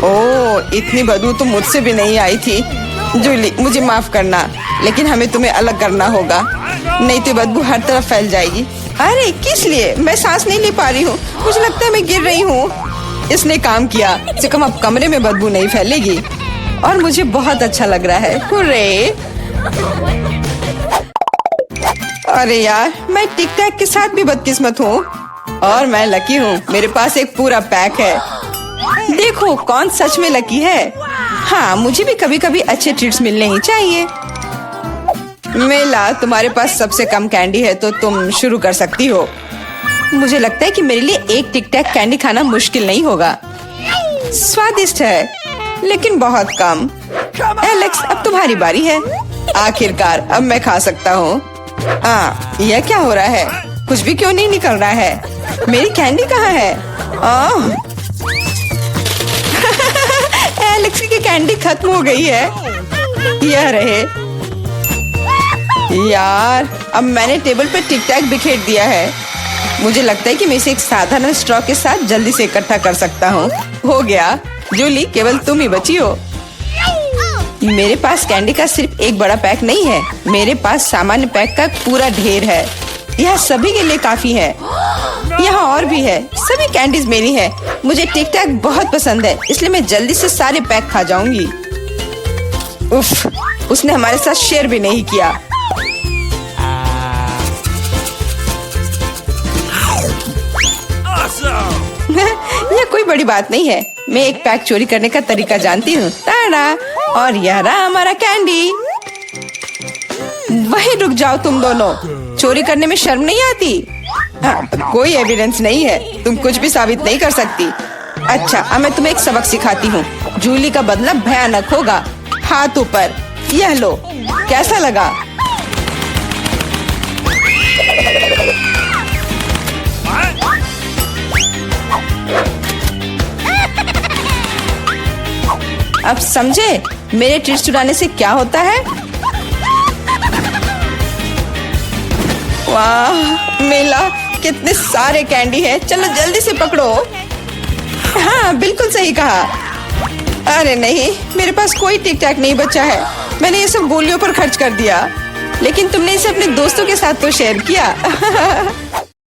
ओह, इतनी बदबू तो मुझसे भी नहीं आई थी। जूली, मुझे माफ करना, लेकिन हमें तुम्हें अलग करना होगा, नहीं तो बदबू हर तरफ फैल जाएगी। अरे किस लिए? मैं सांस नहीं ले पा रही हूँ। मुझे लगता है मैं गिर रही हूँ। इसने काम किया। से कम अब कमरे में बदबू नहीं फैलेगी और मुझे बहुत अच्छा लग रहा है। हुर्रे! अरे यार, मैं टिक टैक के साथ भी बदकिस्मत हूँ और मैं लकी हूँ। मेरे पास एक पूरा पैक है। देखो कौन सच में लकी है। हाँ, मुझे भी कभी कभी अच्छे ट्रीट्स मिलने ही चाहिए। मेला, तुम्हारे पास सबसे कम कैंडी है तो तुम शुरू कर सकती हो। मुझे लगता है कि मेरे लिए एक टिक टैक कैंडी खाना मुश्किल नहीं होगा। स्वादिष्ट है, लेकिन बहुत कम। एलेक्स, अब तुम्हारी बारी है। आखिरकार अब मैं खा सकता हूँ। यह क्या हो रहा है? कुछ भी क्यों नहीं निकल रहा है? मेरी कैंडी कहाँ है? एलेक्स की कैंडी खत्म हो गई है। यह रहे। यार, अब मैंने टेबल पे टिक टैक बिखेर दिया है। मुझे लगता है कि मैं इसे एक साधारण स्ट्रॉ के साथ जल्दी से इकट्ठा कर सकता हूँ। हो गया। जूली, केवल तुम ही बची हो। मेरे पास कैंडी का सिर्फ एक बड़ा पैक नहीं है, मेरे पास सामान्य पैक का पूरा ढेर है। यह सभी के लिए काफी है। यहाँ और भी है। सभी कैंडीज मेरी है। मुझे टिक टैक बहुत पसंद है, इसलिए मैं जल्दी से सारे पैक खा जाऊंगी। उफ, उसने हमारे साथ शेयर भी नहीं किया। यह कोई बड़ी बात नहीं है। मैं एक पैक चोरी करने का तरीका जानती हूँ। ताड़ा! और यह रहा हमारा कैंडी। वहीं रुक जाओ तुम दोनों, चोरी करने में शर्म नहीं आती? कोई एविडेंस नहीं है, तुम कुछ भी साबित नहीं कर सकती। अच्छा, अब मैं तुम्हें एक सबक सिखाती हूँ। जूली का बदला भयानक होगा। हाथ ऊपर, यह लो। कैसा लगा? अब समझे मेरे ट्रीट चुराने से क्या होता है? वाह, मिला। कितने सारे कैंडी है। चलो जल्दी से पकड़ो। हाँ, बिल्कुल सही कहा। अरे नहीं, मेरे पास कोई टिक टैक नहीं बचा है। मैंने ये सब गोलियों पर खर्च कर दिया। लेकिन तुमने इसे अपने दोस्तों के साथ तो शेयर किया।